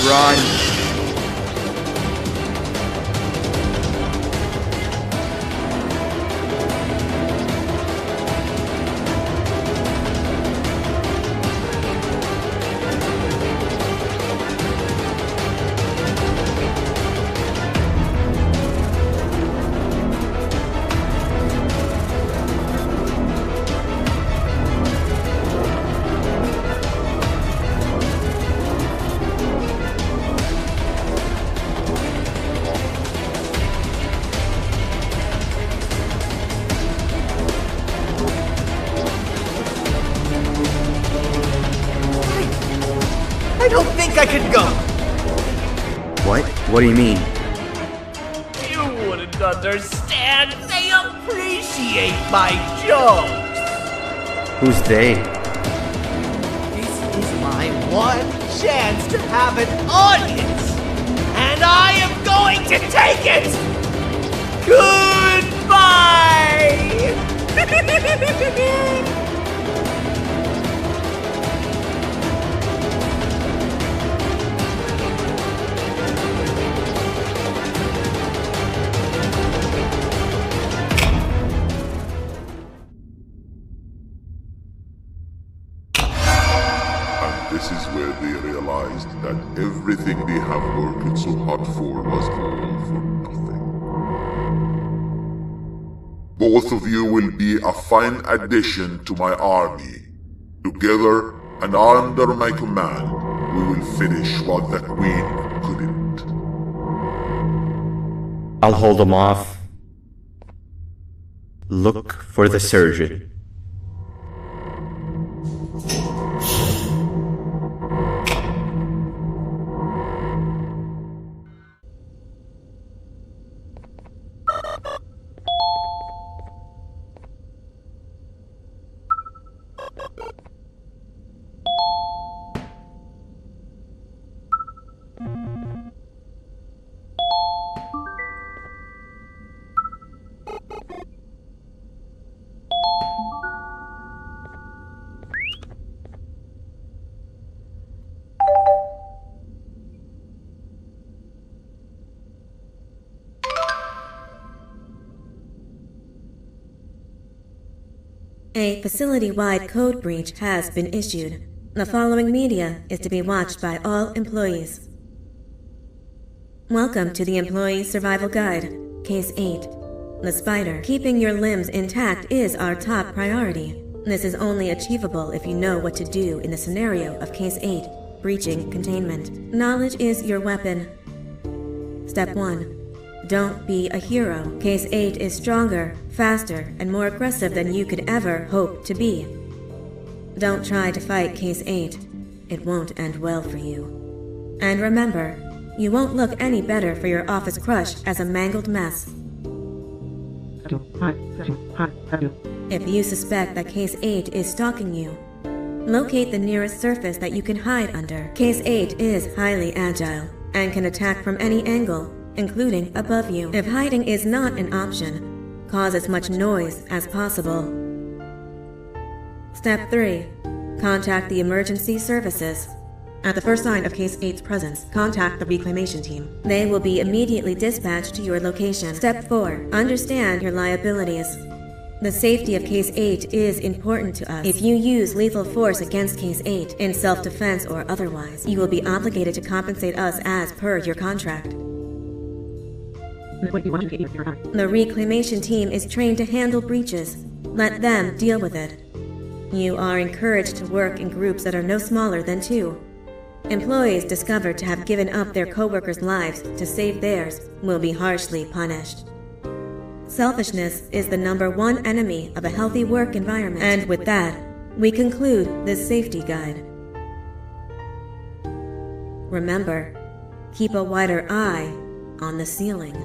Speaker 2: Run!
Speaker 14: think I could go.
Speaker 19: What? What do you mean?
Speaker 10: You wouldn't understand. They appreciate my jokes.
Speaker 19: Who's they?
Speaker 10: This is my one chance to have an audience. And I am going to take it. Goodbye.
Speaker 7: This is where they realized that everything they have worked so hard for was all for nothing. Both of you will be a fine addition to my army. Together and under my command, we will finish what the Queen couldn't.
Speaker 19: I'll hold them off. Look for the surgeon.
Speaker 20: A facility-wide code breach has been issued. The following media is to be watched by all employees. Welcome to the Employee Survival Guide, Case 8. The spider. Keeping your limbs intact is our top priority. This is only achievable if you know what to do in the scenario of Case 8, breaching containment. Knowledge is your weapon. Step 1. Don't be a hero. Case 8 is stronger, faster, and more aggressive than you could ever hope to be. Don't try to fight Case 8. It won't end well for you. And remember, you won't look any better for your office crush as a mangled mess. If you suspect that Case 8 is stalking you, locate the nearest surface that you can hide under. Case 8 is highly agile and can attack from any angle, including above you. If hiding is not an option, cause as much noise as possible. Step 3. Contact the emergency services. At the first sign of Case 8's presence, contact the reclamation team. They will be immediately dispatched to your location. Step 4. Understand your liabilities. The safety of Case 8 is important to us. If you use lethal force against Case 8, in self-defense or otherwise, you will be obligated to compensate us as per your contract. The reclamation team is trained to handle breaches. Let them deal with it. You are encouraged to work in groups that are no smaller than 2. Employees discovered to have given up their co-workers' lives to save theirs will be harshly punished. Selfishness is the #1 enemy of a healthy work environment. And with that, we conclude this safety guide. Remember, keep a wider eye on the ceiling.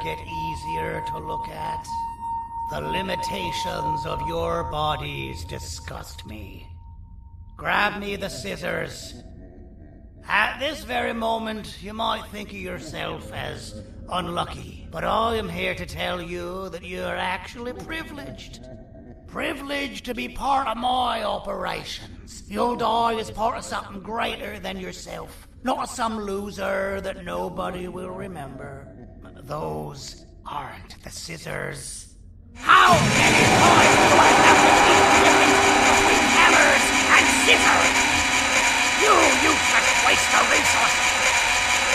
Speaker 21: get easier to look at? The limitations of your bodies disgust me. Grab me the scissors. At this very moment, you might think of yourself as unlucky, but I am here to tell you that you are actually privileged. Privileged to be part of my operations. You'll die as part of something greater than yourself, not some loser that nobody will remember. Those aren't the scissors. How many times do I have to teach the difference between hammers and scissors? You useless waste of resources!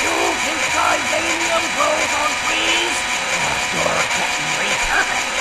Speaker 21: You think titanium grows on trees? But you're getting repurposed!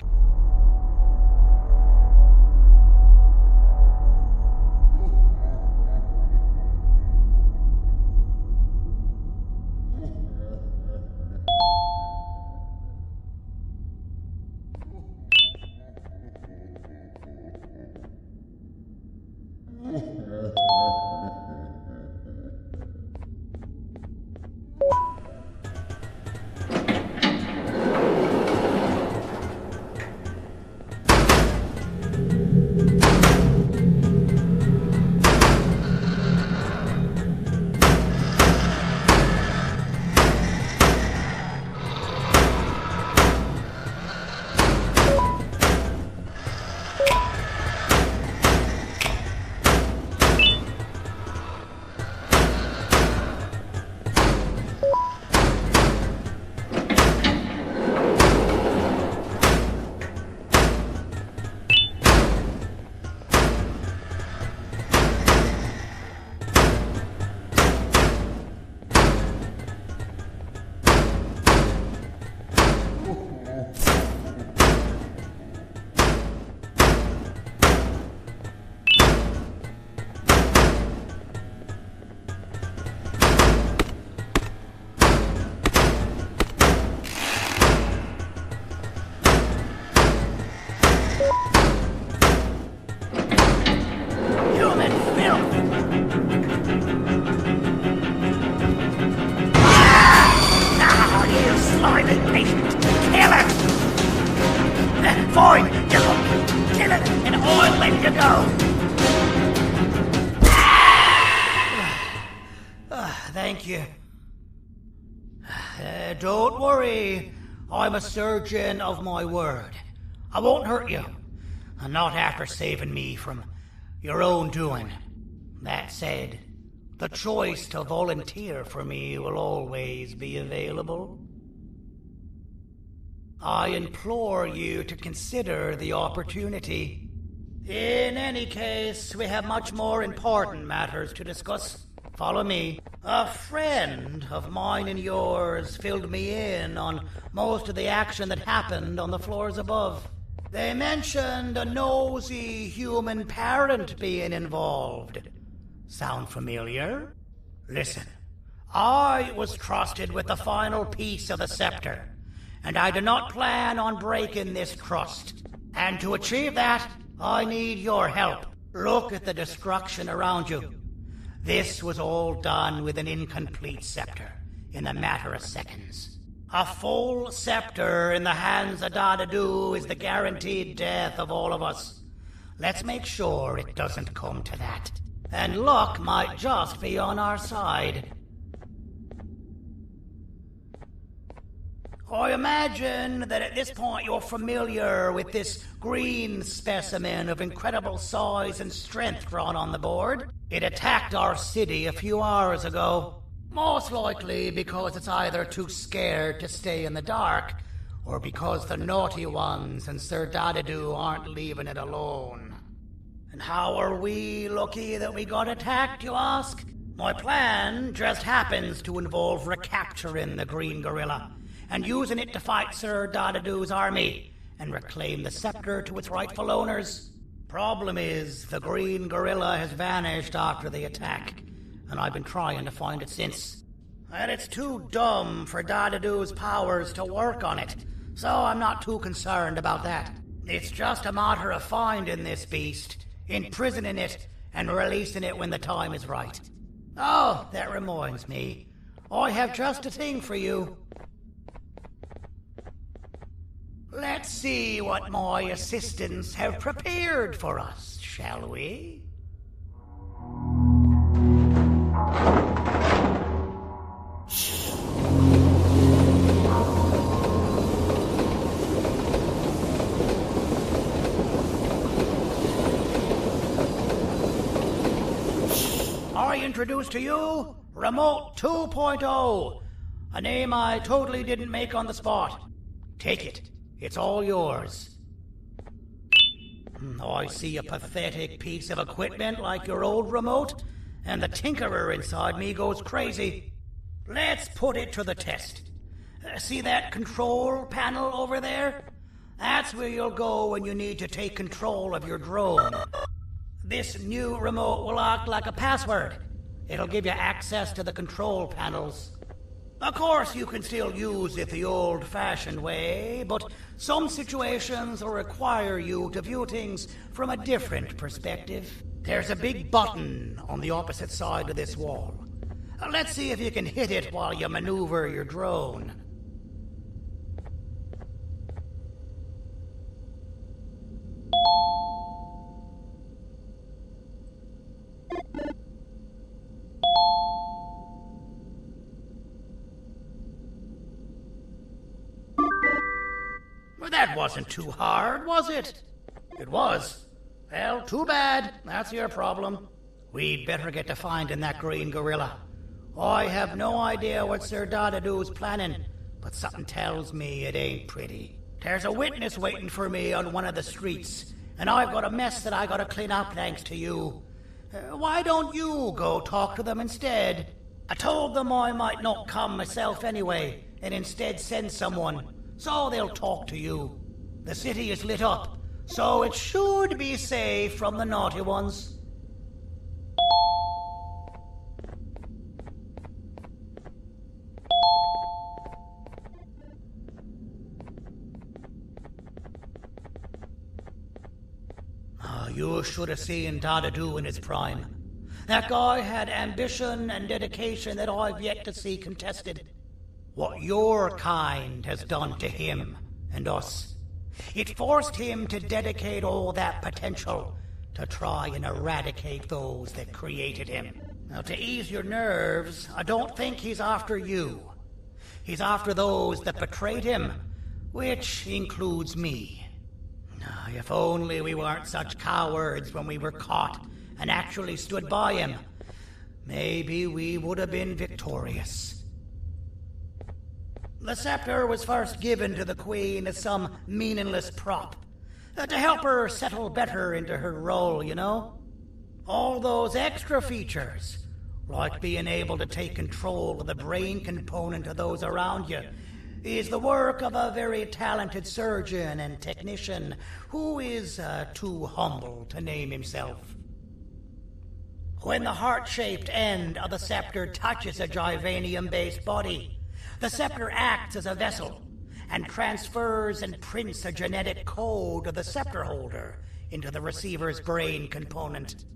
Speaker 21: Thank you. Don't worry. I'm a surgeon of my word. I won't hurt you. And not after saving me from your own doing. That said, the choice to volunteer for me will always be available. I implore you to consider the opportunity. In any case, we have much more important matters to discuss. Follow me. A friend of mine and yours filled me in on most of the action that happened on the floors above. They mentioned a nosy human parent being involved. Sound familiar? Listen, I was trusted with the final piece of the scepter, and I do not plan on breaking this trust. And to achieve that, I need your help. Look at the destruction around you. This was all done with an incomplete scepter, in a matter of seconds. A full scepter in the hands of Dadadu is the guaranteed death of all of us. Let's make sure it doesn't come to that. And luck might just be on our side. I imagine that at this point you're familiar with this green specimen of incredible size and strength drawn on the board. It attacked our city a few hours ago. Most likely because it's either too scared to stay in the dark, or because the naughty ones and Sir Dadadu aren't leaving it alone. And how are we lucky that we got attacked, you ask? My plan just happens to involve recapturing the green gorilla and using it to fight Sir Dadadu's army and reclaim the scepter to its rightful owners. Problem is, the green gorilla has vanished after the attack, and I've been trying to find it since. And it's too dumb for Dadadu's powers to work on it, so I'm not too concerned about that. It's just a matter of finding this beast, imprisoning it, and releasing it when the time is right. Oh, that reminds me. I have just a thing for you. Let's see what my assistants have prepared for us, shall we? I introduce to you Remote 2.0, a name I totally didn't make on the spot. Take it. It's all yours. I see a pathetic piece of equipment like your old remote, and the tinkerer inside me goes crazy. Let's put it to the test. See that control panel over there? That's where you'll go when you need to take control of your drone. This new remote will act like a password. It'll give you access to the control panels. Of course, you can still use it the old-fashioned way, but some situations will require you to view things from a different perspective. There's a big button on the opposite side of this wall. Let's see if you can hit it while you maneuver your drone. That wasn't too hard, was it? It was. Well, too bad. That's your problem. We'd better get to finding that green gorilla. I have no idea what Sir Dadadoo's planning, but something tells me it ain't pretty. There's a witness waiting for me on one of the streets, and I've got a mess that I gotta clean up thanks to you. Why don't you go talk to them instead? I told them I might not come myself anyway, and instead send someone. So they'll talk to you. The city is lit up, so it should be safe from the naughty ones. You should have seen Dadadoo in his prime. That guy had ambition and dedication that I've yet to see contested. What your kind has done to him and us. It forced him to dedicate all that potential to try and eradicate those that created him. Now, to ease your nerves, I don't think he's after you. He's after those that betrayed him, which includes me. If only we weren't such cowards when we were caught and actually stood by him, maybe we would have been victorious. The scepter was first given to the Queen as some meaningless prop, to help her settle better into her role, you know? All those extra features, like being able to take control of the brain component of those around you, is the work of a very talented surgeon and technician who is too humble to name himself. When the heart-shaped end of the scepter touches a Givanium-based body, the scepter acts as a vessel and transfers and prints a genetic code of the scepter holder into the receiver's brain component.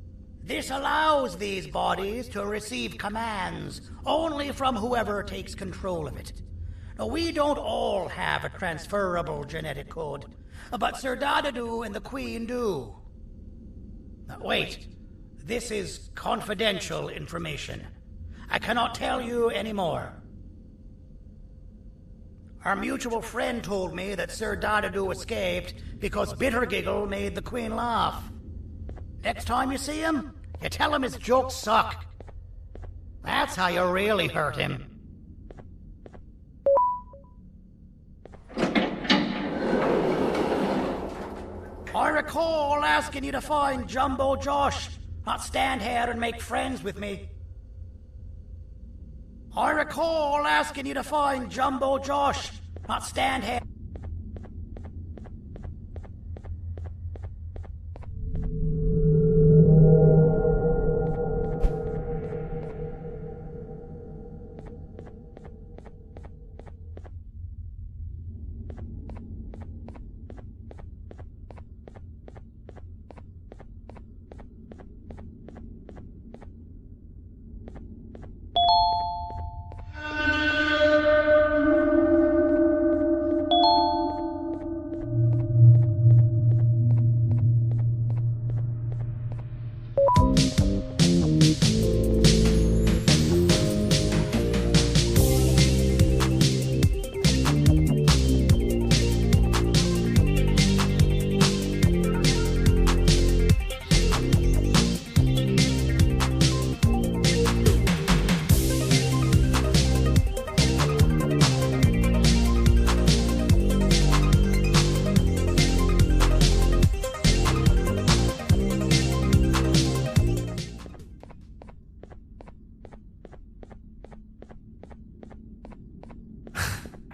Speaker 21: This allows these bodies to receive commands only from whoever takes control of it. Now, we don't all have a transferable genetic code, but Sir Dadadoo and the Queen do. Now, wait, this is confidential information. I cannot tell you any more. Our mutual friend told me that Sir Dadadoo escaped because Bittergiggle made the Queen laugh. Next time you see him, you tell him his jokes suck. That's how you really hurt him. I recall asking you to find Jumbo Josh, not stand here and make friends with me. I recall asking you to find Jumbo Josh, not stand here.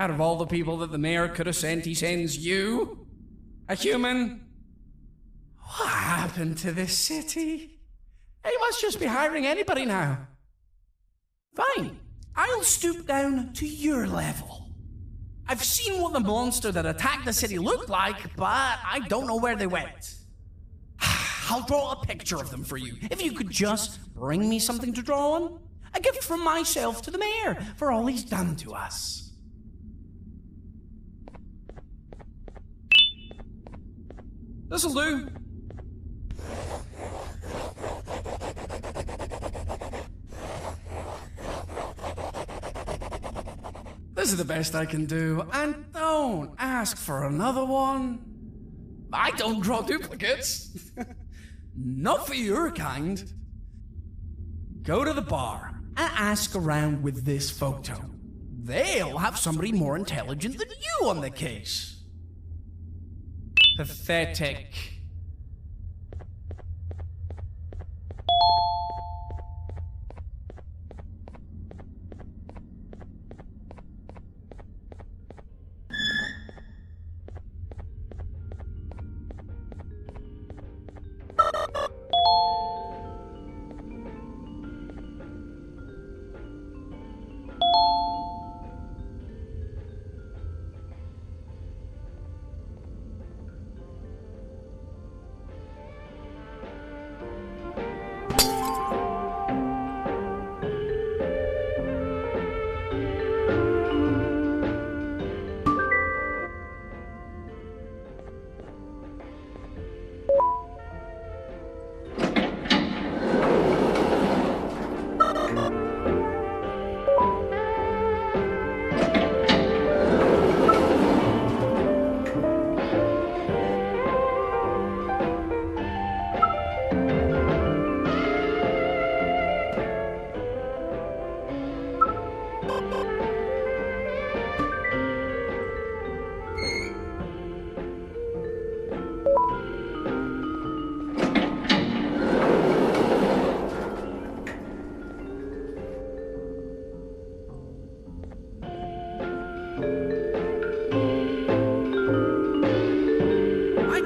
Speaker 4: Out of all the people that the mayor could have sent, he sends you? A human? What happened to this city? He must just be hiring anybody now. Fine, I'll stoop down to your level. I've seen what the monster that attacked the city looked like, but I don't know where they went. I'll draw a picture of them for you. If you could just bring me something to draw on. A gift from myself to the mayor for all he's done to us. This'll do. This is the best I can do, and don't ask for another one. I don't draw duplicates. Not for your kind. Go to the bar and ask around with this photo. They'll have somebody more intelligent than you on the case. Pathetic.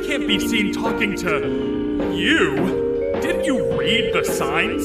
Speaker 22: Can't be seen talking to you. Didn't you read the signs?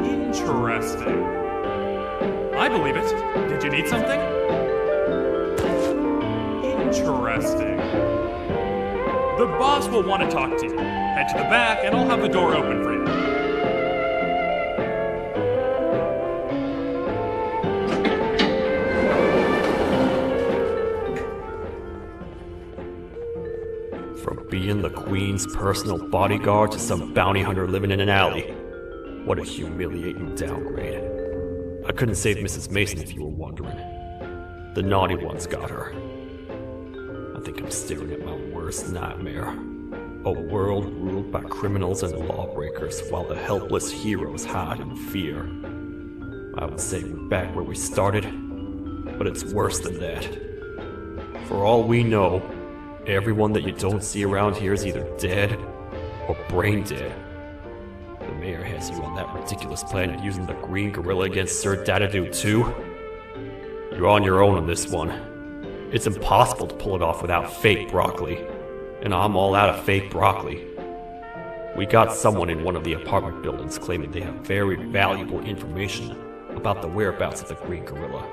Speaker 22: Interesting. I believe it. Did you need something? Interesting. The boss will want to talk to you. Head to the back and I'll have the door open for you.
Speaker 8: From being the Queen's personal bodyguard to some bounty hunter living in an alley. What a humiliating downgrade. I couldn't save Mrs. Mason if you were wondering. The naughty ones got her. I think I'm staring at my worst nightmare. A world ruled by criminals and lawbreakers while the helpless heroes hide in fear. I would say we're back where we started, but it's worse than that. For all we know, everyone that you don't see around here is either dead or brain dead. The mayor has you on that ridiculous planet using the green gorilla against Sir Dadadoo too? You're on your own on this one. It's impossible to pull it off without fake broccoli. And I'm all out of fake broccoli. We got someone in one of the apartment buildings claiming they have very valuable information about the whereabouts of the green gorilla.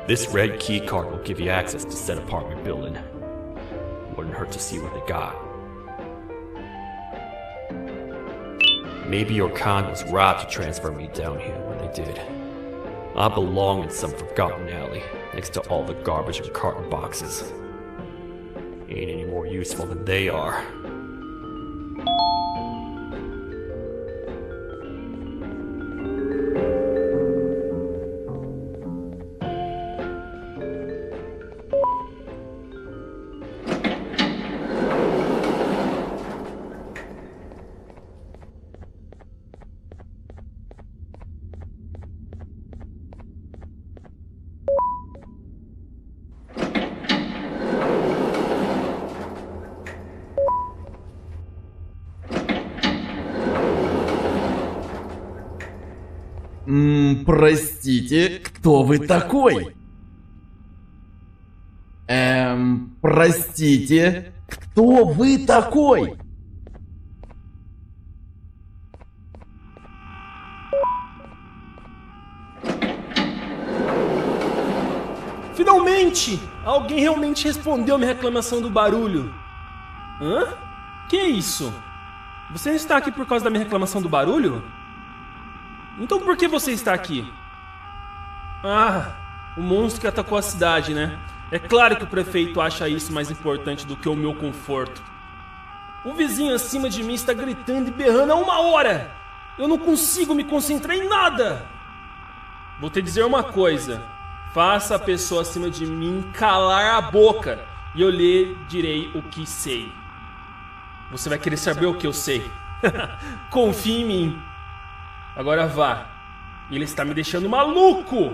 Speaker 8: This red key card will give you access to said apartment building. Wouldn't hurt to see what they got. Maybe your kind was right to transfer me down here when they did. I belong in some forgotten alley, next to all the garbage and carton boxes. Ain't any more useful than they are.
Speaker 6: Простите, кто вы такой? Простите, кто вы такой?
Speaker 12: Finalmente! Alguém realmente respondeu minha reclamação do barulho. Hã? Que é isso? Você não está aqui por causa da minha reclamação do barulho? Então por que você está aqui? Ah, o monstro que atacou a cidade, né? É claro que o prefeito acha isso mais importante do que o meu conforto. O vizinho acima de mim está gritando e berrando há 1 hora! Eu não consigo me concentrar em nada! Vou te dizer uma coisa. Faça a pessoa acima de mim calar a boca e eu lhe direi o que sei. Você vai querer saber o que eu sei. Confie em mim. Agora vá. Ele está me deixando maluco!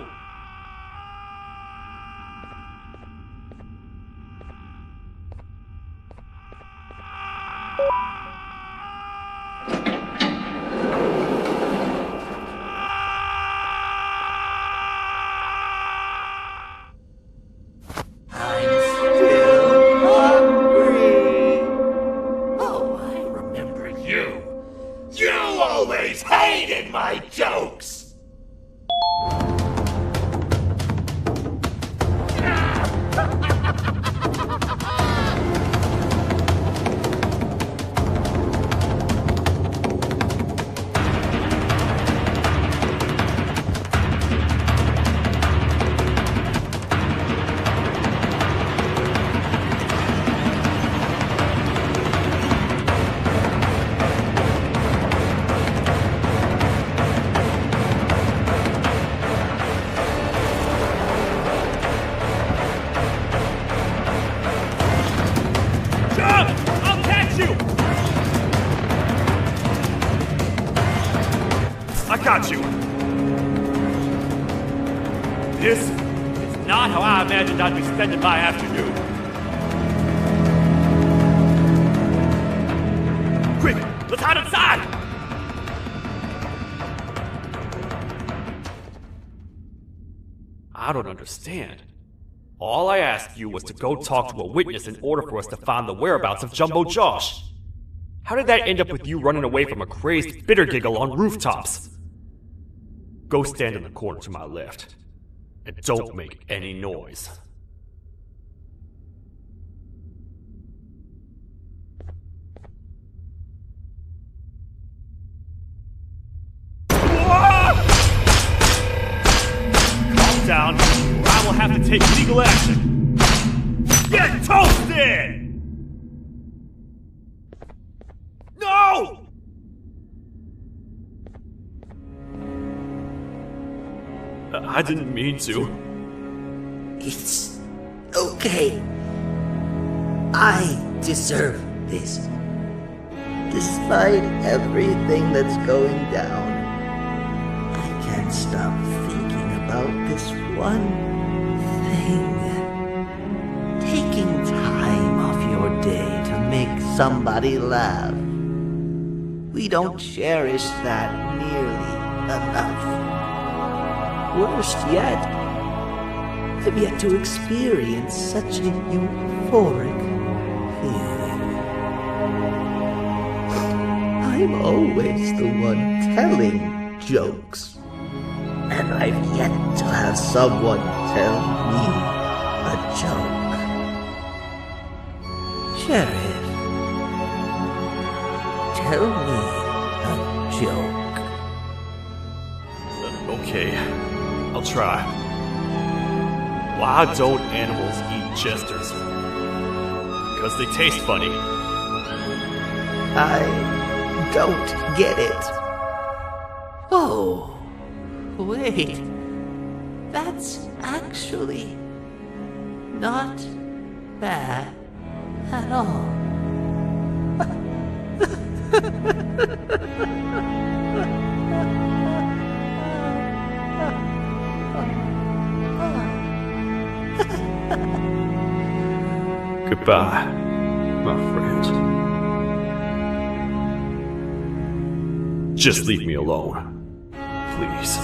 Speaker 8: Got you. This is not how I imagined I'd be spending my afternoon. Quick, let's hide inside! I don't understand. All I asked you was to go talk to a witness in order for us to find the whereabouts of Jumbo Josh. How did that end up with you running away from a crazed bitter giggle on rooftops? Go stand in the corner to my left, and don't make any noise. Calm down, or I will have to take legal action. Get toasted! No! I didn't mean to.
Speaker 14: It's okay. I deserve this. Despite everything that's going down, I can't stop thinking about this one thing. Taking time off your day to make somebody laugh. We don't cherish that nearly enough. Worst yet, I've yet to experience such a euphoric feeling. I'm always the one telling jokes, and I've yet to have someone tell me a joke. Sheriff, tell me a joke.
Speaker 8: Okay. I'll try. Why don't animals eat jesters? Because they taste funny.
Speaker 14: I don't get it. Oh, wait. That's actually not bad at all.
Speaker 8: Goodbye, my friend. Just leave me alone, please.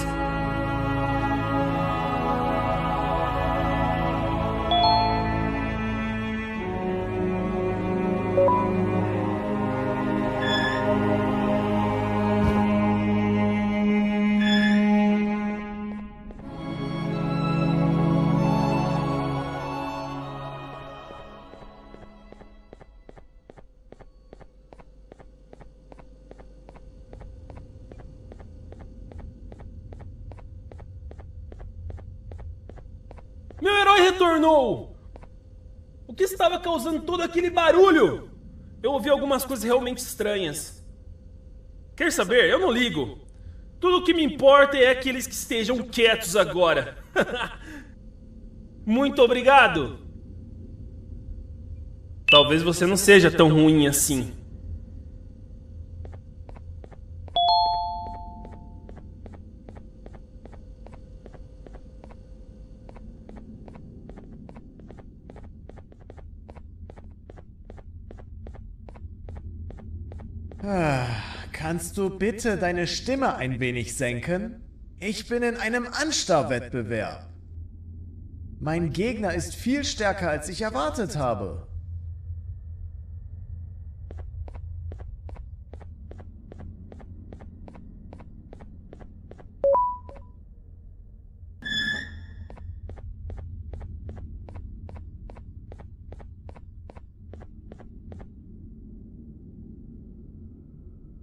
Speaker 12: retornou! O que estava causando todo aquele barulho? Eu ouvi algumas coisas realmente estranhas. Quer saber? Eu não ligo. Tudo o que me importa é aqueles que estejam quietos agora. Muito obrigado. Talvez você não seja tão ruim assim.
Speaker 3: Kannst du bitte deine Stimme ein wenig senken? Ich bin in einem Anstarrwettbewerb. Mein Gegner ist viel stärker, als ich erwartet habe.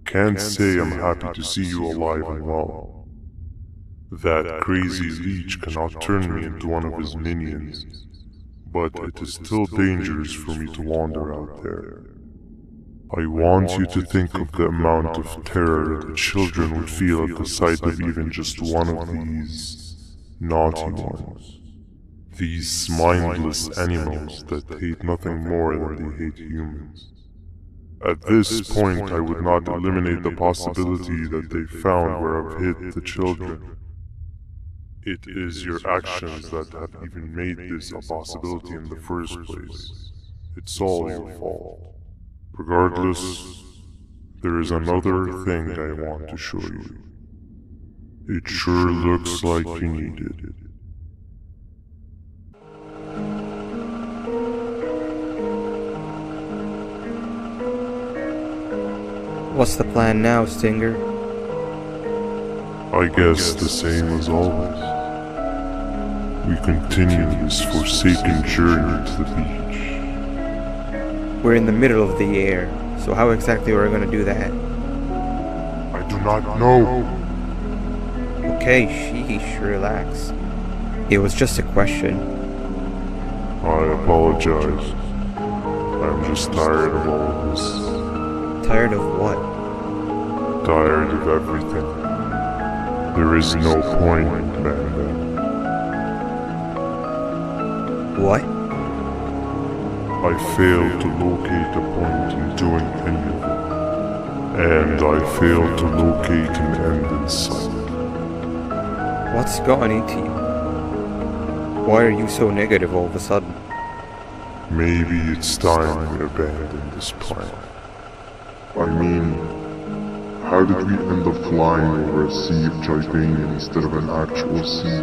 Speaker 5: Can't say I'm happy to see you alive and well. That crazy leech cannot turn me into one of his minions, but it is still dangerous for me to wander out there. I want you to think of the amount of terror that children would feel at the sight of even just one of these naughty ones. These mindless animals that hate nothing more than they hate humans. At this point, I would not eliminate the possibility that they found where I've hid the children. It is your actions that have even made this a possibility in the first place. It's all your fault. Regardless, there is another thing I want to show you. It sure looks like you need it.
Speaker 19: What's the plan now, Stinger?
Speaker 5: I guess the same as always. We continue this forsaken journey to the beach.
Speaker 19: We're in the middle of the air, so how exactly are we going to do that?
Speaker 5: I do not know.
Speaker 19: Okay, sheesh, relax. It was just a question.
Speaker 5: I apologize. I'm just tired of all of this.
Speaker 19: Tired of what?
Speaker 5: Tired of everything. There is no point, man.
Speaker 19: What?
Speaker 5: I failed to locate a point in doing anything. And I failed to locate an end in sight.
Speaker 19: What's gotten into you? Why are you so negative all of a sudden?
Speaker 5: Maybe it's time we abandon this plan. I mean, how did we end up flying over a sea of titanium instead of an actual sea?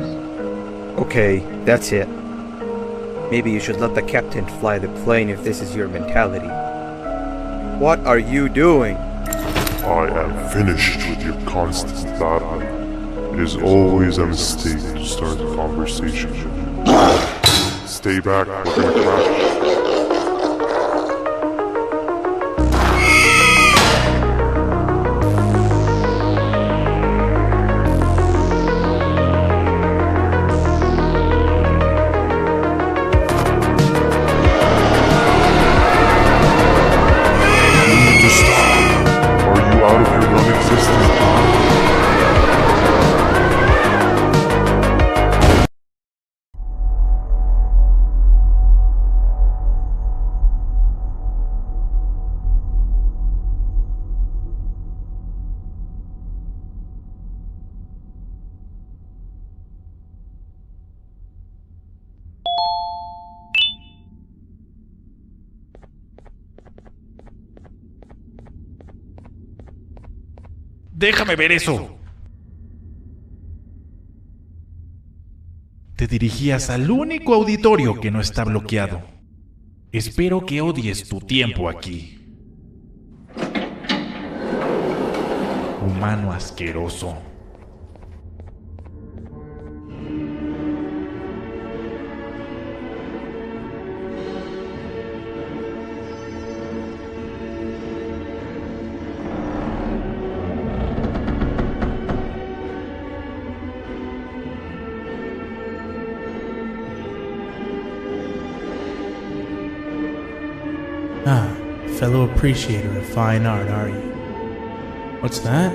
Speaker 19: Okay, that's it. Maybe you should let the captain fly the plane if this is your mentality. What are you doing?
Speaker 5: I am finished with your constant battle. It is always a mistake to start a conversation. Stay back, we're gonna crash.
Speaker 11: Déjame ver eso. Te dirigías al único auditorio que no está bloqueado. Espero que odies tu tiempo aquí. Humano asqueroso.
Speaker 1: Ah, fellow appreciator of fine art, are you? What's that?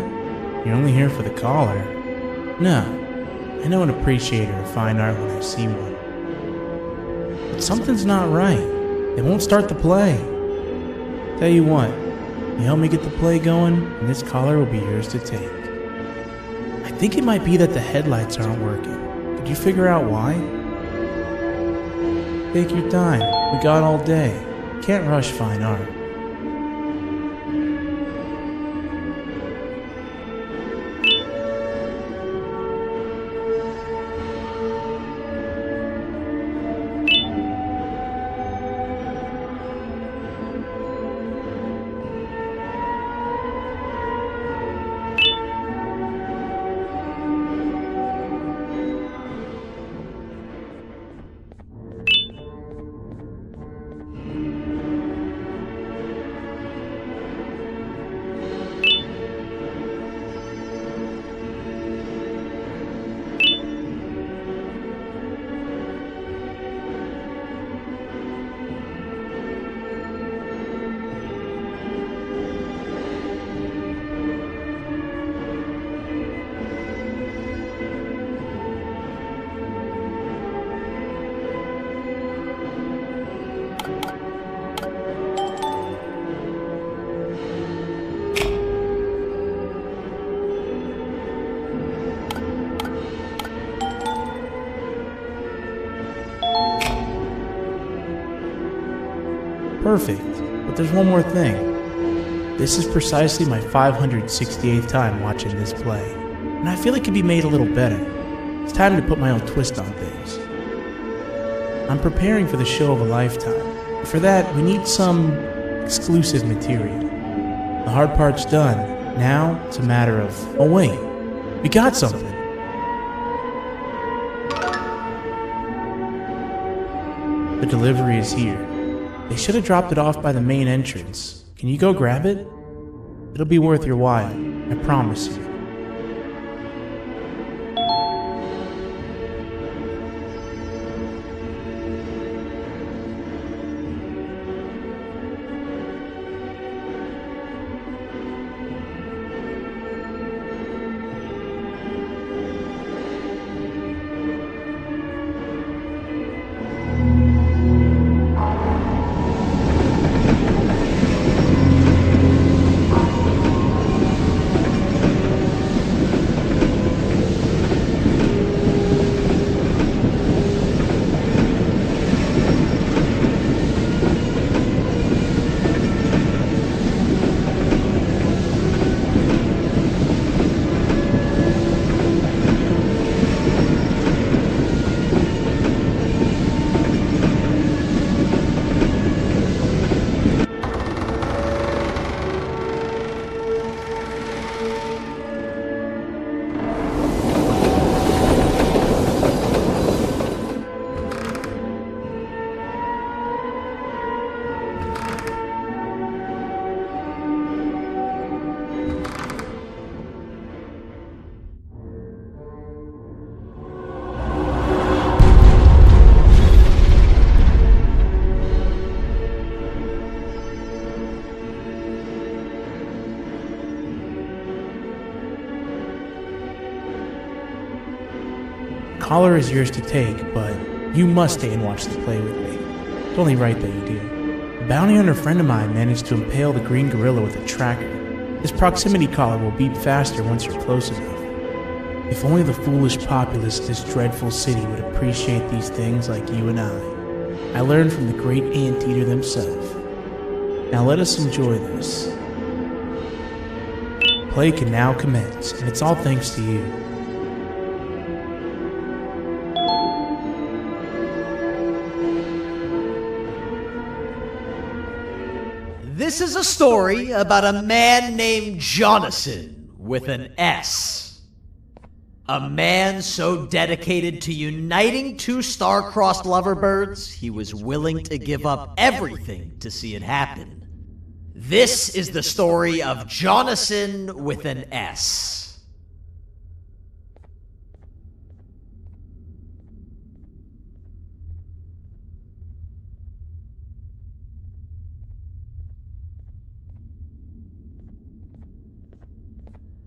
Speaker 1: You're only here for the collar. No, I know an appreciator of fine art when I see one. But something's not right. They won't start the play. Tell you what, you help me get the play going, and this collar will be yours to take. I think it might be that the headlights aren't working. Could you figure out why? Take your time. We got all day. Can't rush fine art. Perfect, but there's one more thing. This is precisely my 568th time watching this play, and I feel it could be made a little better. It's time to put my own twist on things. I'm preparing for the show of a lifetime. For that, we need some exclusive material. The hard part's done. Now, it's a matter of... Oh wait, we got something. The delivery is here. They should have dropped it off by the main entrance. Can you go grab it? It'll be worth your while, I promise you. Collar is yours to take, but you must stay and watch the play with me. It's only right that you do. A bounty hunter friend of mine managed to impale the green gorilla with a tracker. This proximity collar will beep faster once you're close enough. If only the foolish populace of this dreadful city would appreciate these things like you and I. I learned from the great anteater themselves. Now let us enjoy this. Play can now commence, and it's all thanks to you.
Speaker 13: This is a story about a man named Jonathan with an S. A man so dedicated to uniting two star-crossed loverbirds, he was willing to give up everything to see it happen. This is the story of Jonathan with an S.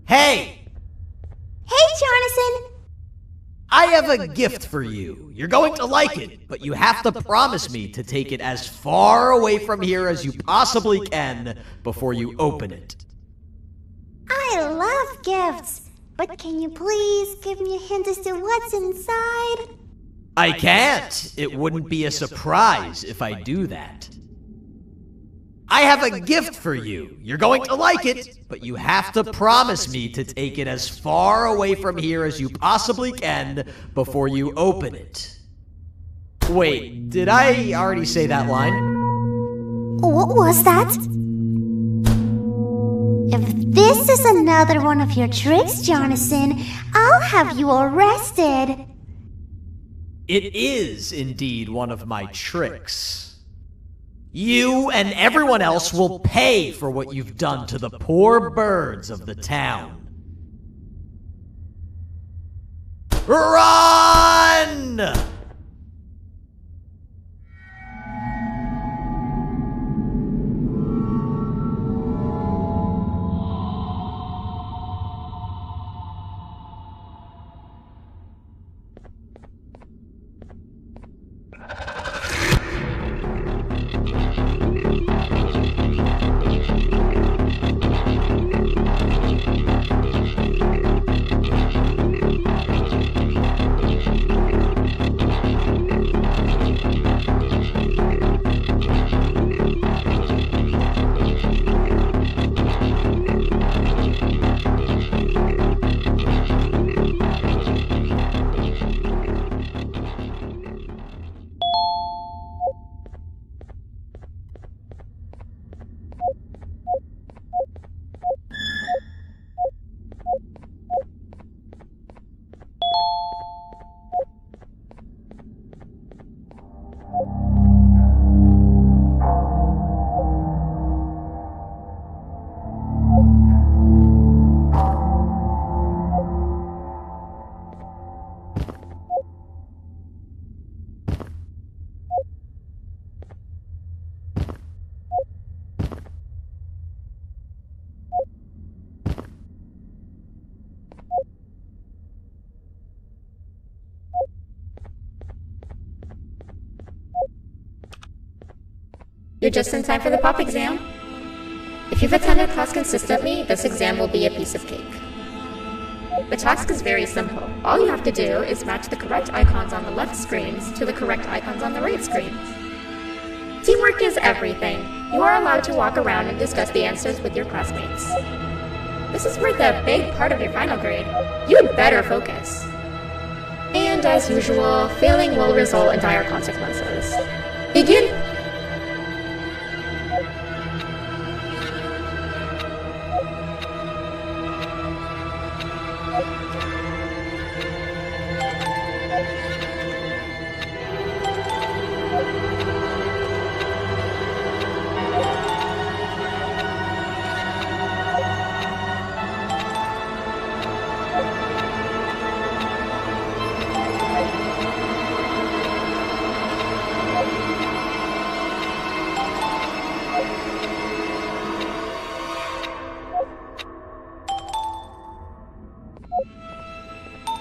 Speaker 13: Hey!
Speaker 15: Hey, Jonathan!
Speaker 13: I have a gift for you. You're going to like it, but you have to promise me to take it as far away from here as you possibly can before you open it.
Speaker 15: I love gifts, but can you please give me a hint as to what's inside?
Speaker 13: I can't. It wouldn't be a surprise if I do that. I have a gift for you. You're going to like it, but you have to promise me to take it as far away from here as you possibly can before you open it. Wait, did I already say that line?
Speaker 15: What was that? If this is another one of your tricks, Jonathan, I'll have you arrested.
Speaker 13: It is indeed one of my tricks. You and everyone else will pay for what you've done to the poor birds of the town. Run!
Speaker 16: You're just in time for the pop exam. If you've attended class consistently, this exam will be a piece of cake. The task is very simple. All you have to do is match the correct icons on the left screens to the correct icons on the right screens. Teamwork is everything. You are allowed to walk around and discuss the answers with your classmates. This is worth a big part of your final grade. You had better focus. And as usual, failing will result in dire consequences. Begin!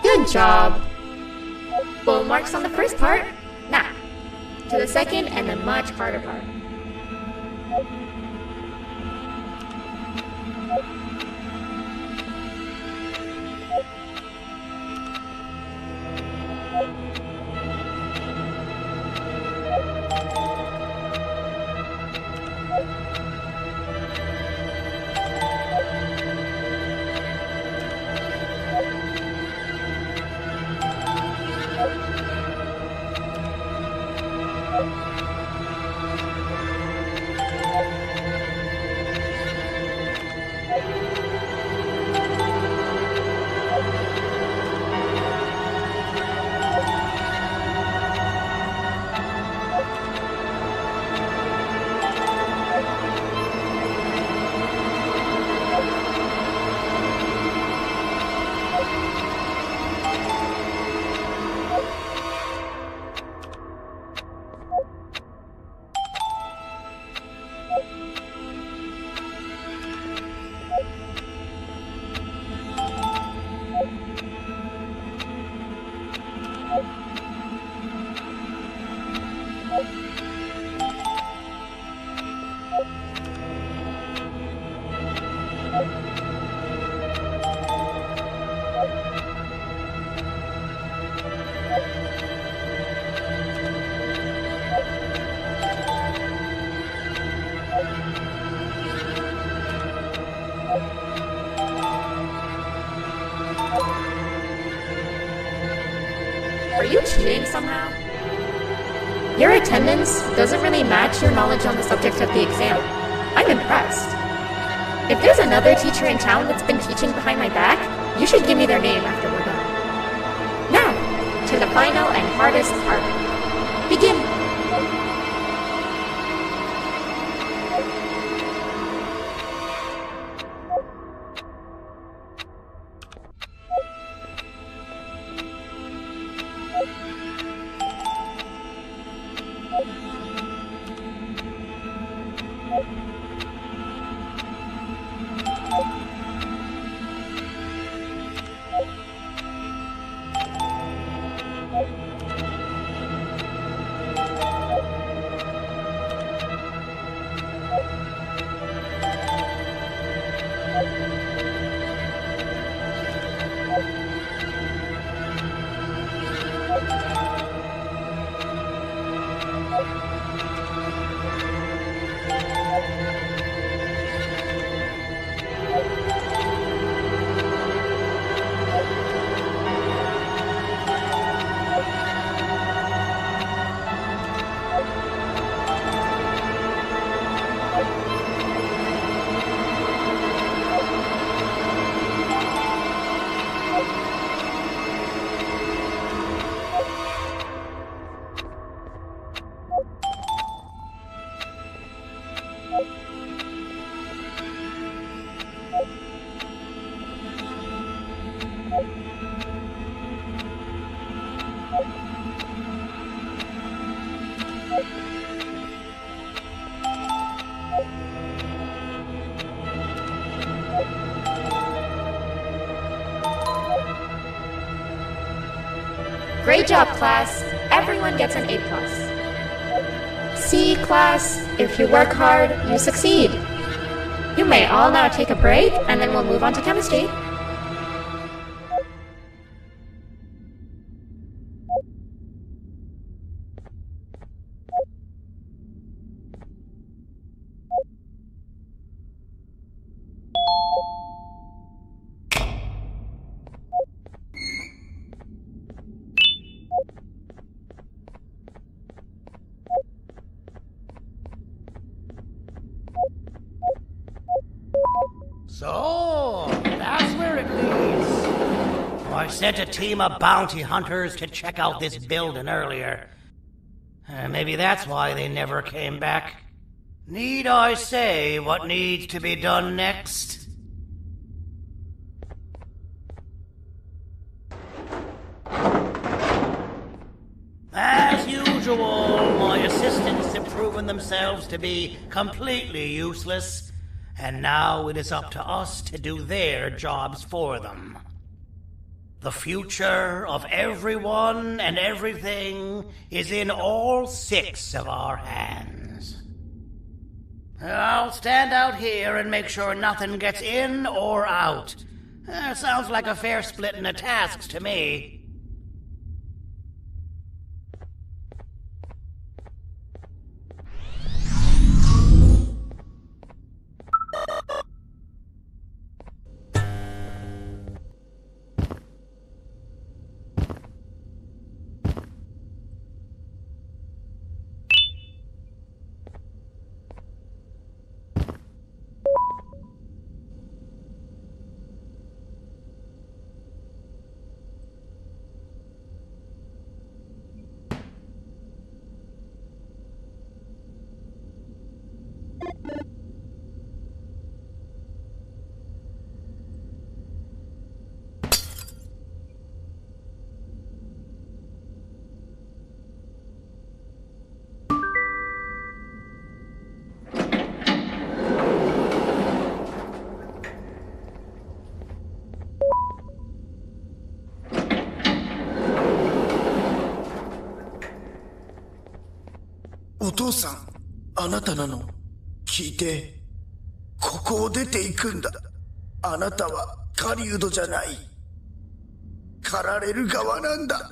Speaker 16: Good job. Full marks on the first part. Now, to the second and the much harder part. you cheating somehow? Your attendance doesn't really match your knowledge on the subject of the exam. I'm impressed. If there's another teacher in town that's been teaching behind my back, you should give me their name after we're done. Now, to the final and hardest part. Begin! Great job, class. Everyone gets an A+. See, class, if you work hard, you succeed. You may all now take a break, and then we'll move on to chemistry.
Speaker 21: So, that's where it leads. I sent a team of bounty hunters to check out this building earlier. Maybe that's why they never came back. Need I say what needs to be done next? As usual, my assistants have proven themselves to be completely useless. And now it is up to us to do their jobs for them. The future of everyone and everything is in all 6 of our hands. I'll stand out here and make sure nothing gets in or out. Sounds like a fair splitting of tasks to me.
Speaker 17: お父さん、あなたなの？聞いて。ここを出ていくんだ。あなたは狩人じゃない。狩られる側なんだ。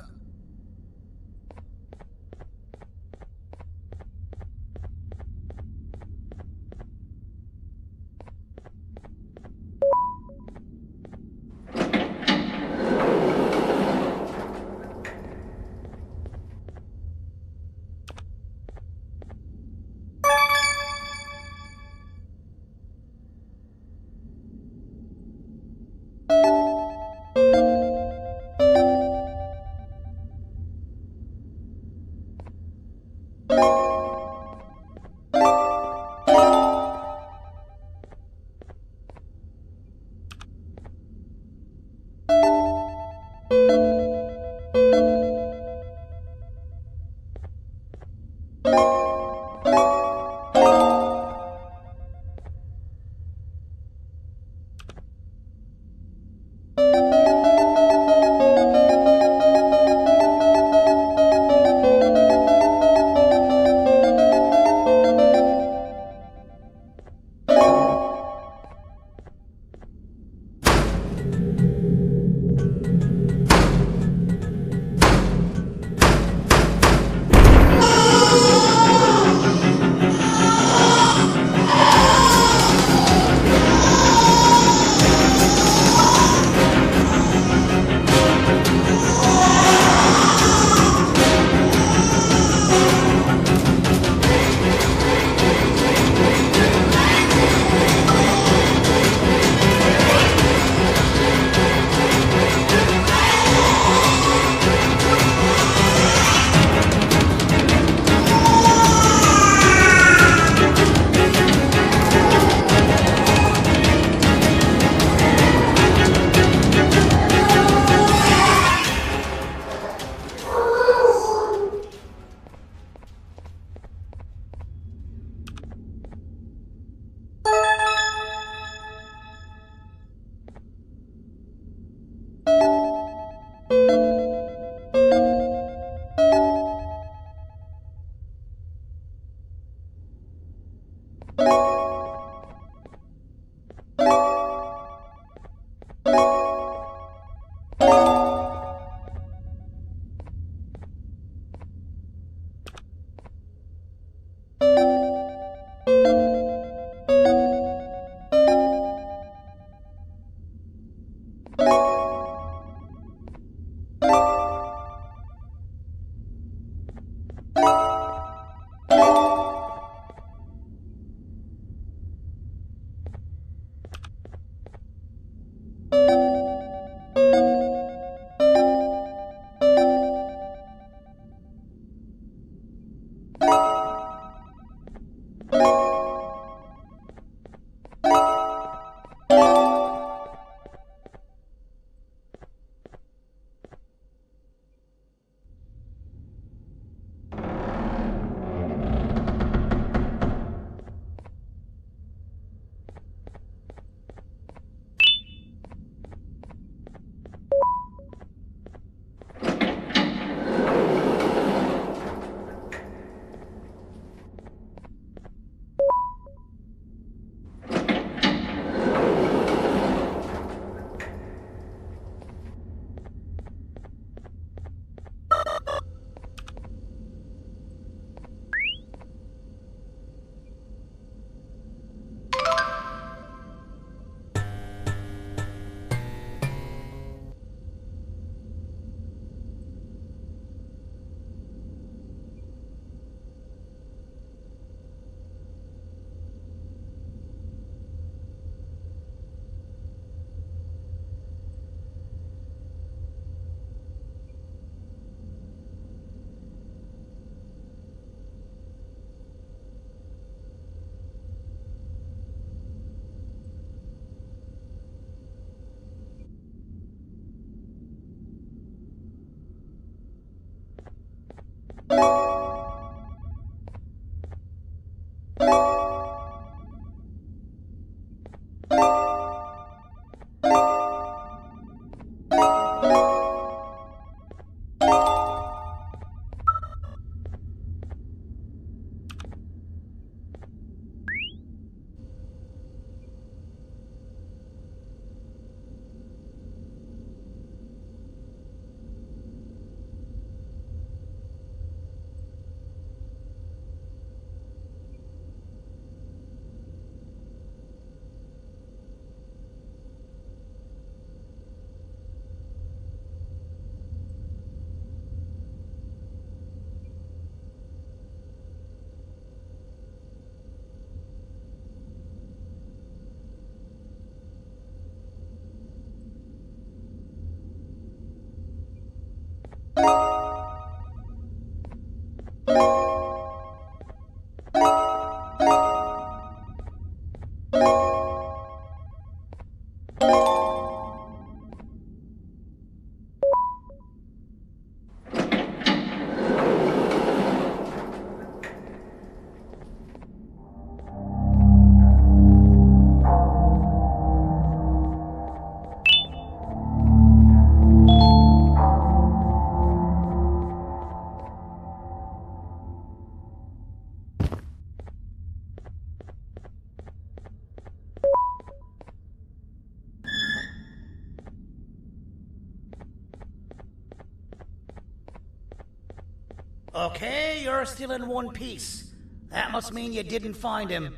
Speaker 21: Okay, you're still in one piece. That must mean you didn't find him.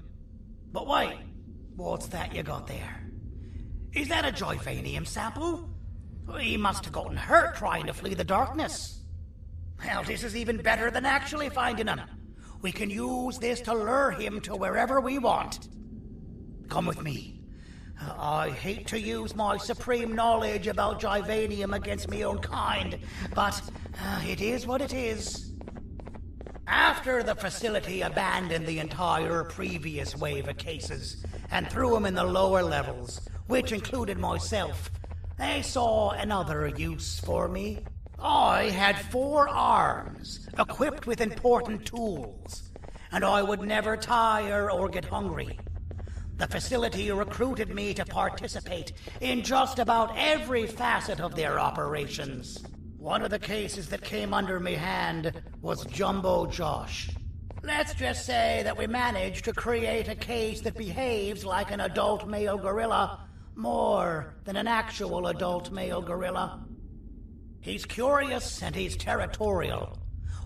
Speaker 21: But wait, what's that you got there? Is that a Joyvanium sample? He must have gotten hurt trying to flee the darkness. Well, this is even better than actually finding him. We can use this to lure him to wherever we want. Come with me. I hate to use my supreme knowledge about Joyvanium against my own kind, but it is what it is. After the facility abandoned the entire previous wave of cases and threw them in the lower levels, which included myself, they saw another use for me. I had 4 arms, equipped with important tools, and I would never tire or get hungry. The facility recruited me to participate in just about every facet of their operations. One of the cases that came under me hand was Jumbo Josh. Let's just say that we managed to create a case that behaves like an adult male gorilla, more than an actual adult male gorilla. He's curious and he's territorial.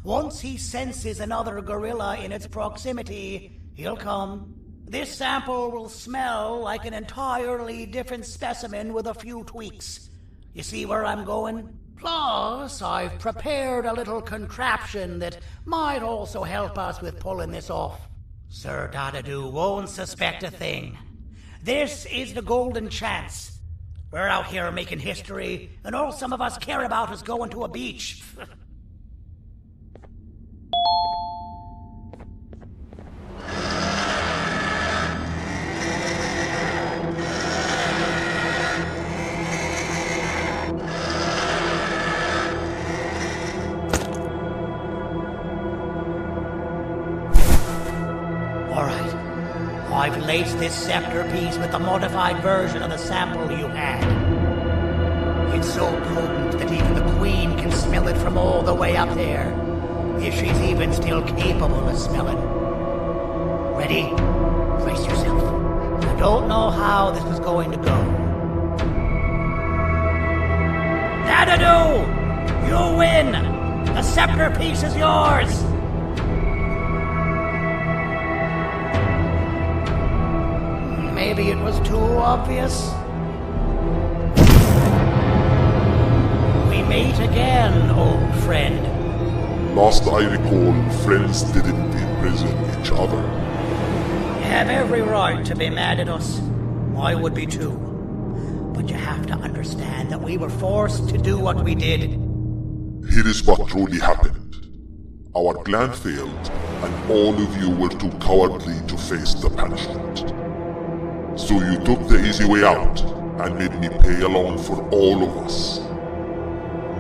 Speaker 21: Once he senses another gorilla in its proximity, he'll come. This sample will smell like an entirely different specimen with a few tweaks. You see where I'm going? Plus, I've prepared a little contraption that might also help us with pulling this off. Sir Dadadoo won't suspect a thing. This is the golden chance. We're out here making history, and all some of us care about is going to a beach. I've laced this scepter piece with the modified version of the sample you had. It's so potent that even the Queen can smell it from all the way up there, if she's even still capable of smelling. Ready? Brace yourself. I don't know how this is going to go. Dadadoo! You win! The scepter piece is yours! Maybe it was too obvious. We meet again, old friend.
Speaker 7: Last I recall, friends didn't imprison each other.
Speaker 21: You have every right to be mad at us. I would be too. But you have to understand that we were forced to do what we did.
Speaker 7: Here is what truly happened. Our plan failed, and all of you were too cowardly to face the punishment. So you took the easy way out, and made me pay along for all of us.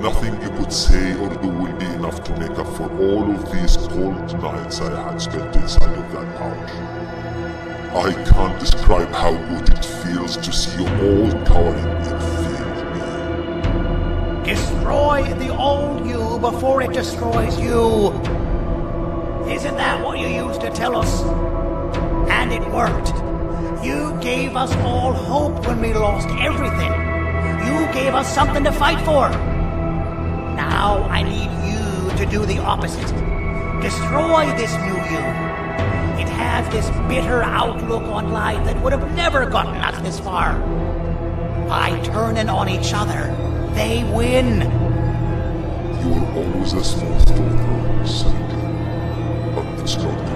Speaker 7: Nothing you could say or do will be enough to make up for all of these cold nights I had spent inside of that pouch. I can't describe how good it feels to see you all cowering in fear of me.
Speaker 21: Destroy the old you before it destroys you. Isn't that what you used to tell us? And it worked. You gave us all hope when we lost everything. You gave us something to fight for. Now I need you to do the opposite. Destroy this new you. It has this bitter outlook on life that would have never gotten us this far. By turning on each other, they win.
Speaker 7: You were always a small thought, Sandy. But it's not good.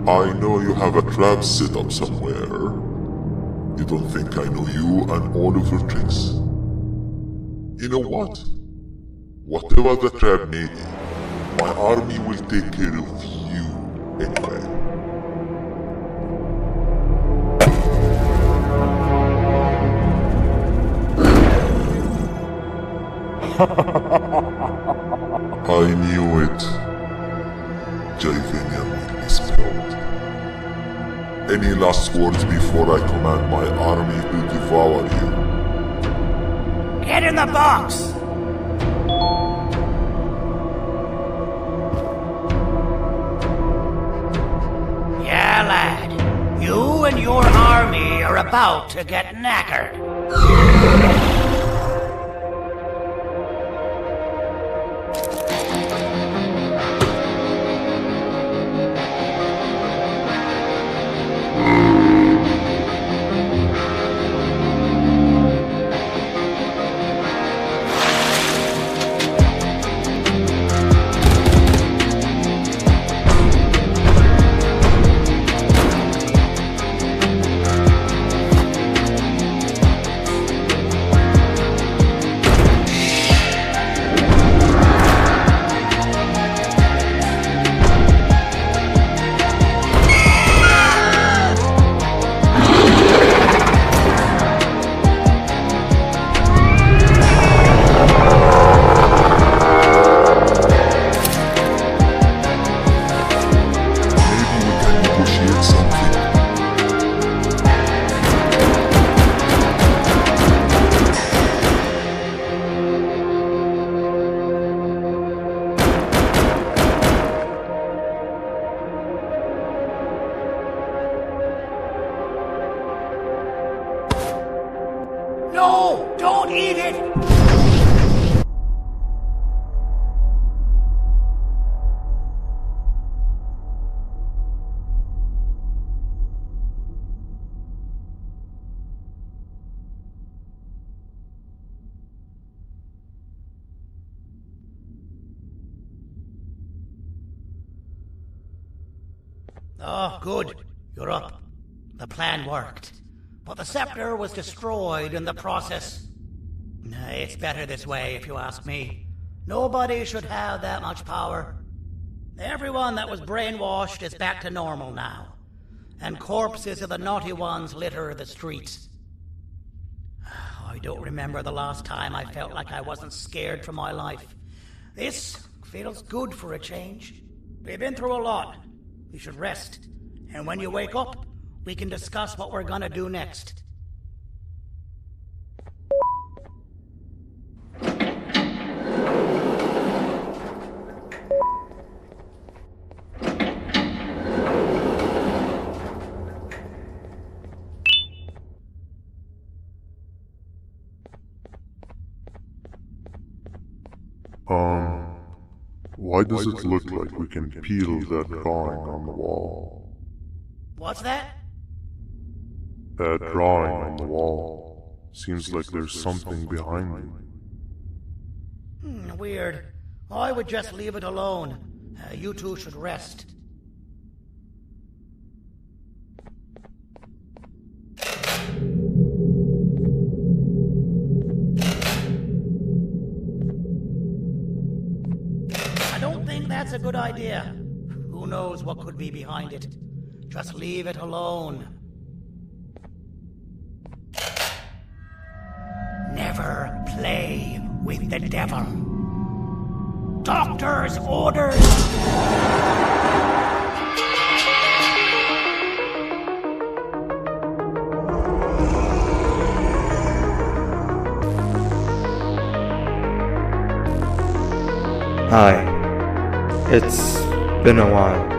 Speaker 7: I know you have a trap set up somewhere. You don't think I know you and all of your tricks? You know what? Whatever the trap may be, my army will take care of you anyway. I knew it. Javenia made me spelled. Any last words before I command my army to devour you?
Speaker 21: Get in the box! Yeah, lad. You and your army are about to get knackered. No! Don't eat it! Oh, good. You're up. The plan worked. But the scepter was destroyed in the process. It's better this way, if you ask me. Nobody should have that much power. Everyone that was brainwashed is back to normal now. And corpses of the naughty ones litter the streets. I don't remember the last time I felt like I wasn't scared for my life. This feels good for a change. We've been through a lot. You should rest. And when you wake up, we can discuss what we're gonna do next.
Speaker 5: Why does it look like we can peel that drawing on the wall?
Speaker 21: What's that?
Speaker 5: That drawing on the wall. Seems like there's something behind it.
Speaker 21: Weird. I would just leave it alone. You two should rest. That's a good idea. Who knows what could be behind it? Just leave it alone. Never play with the devil. Doctor's orders!
Speaker 19: Hi. It's been a while.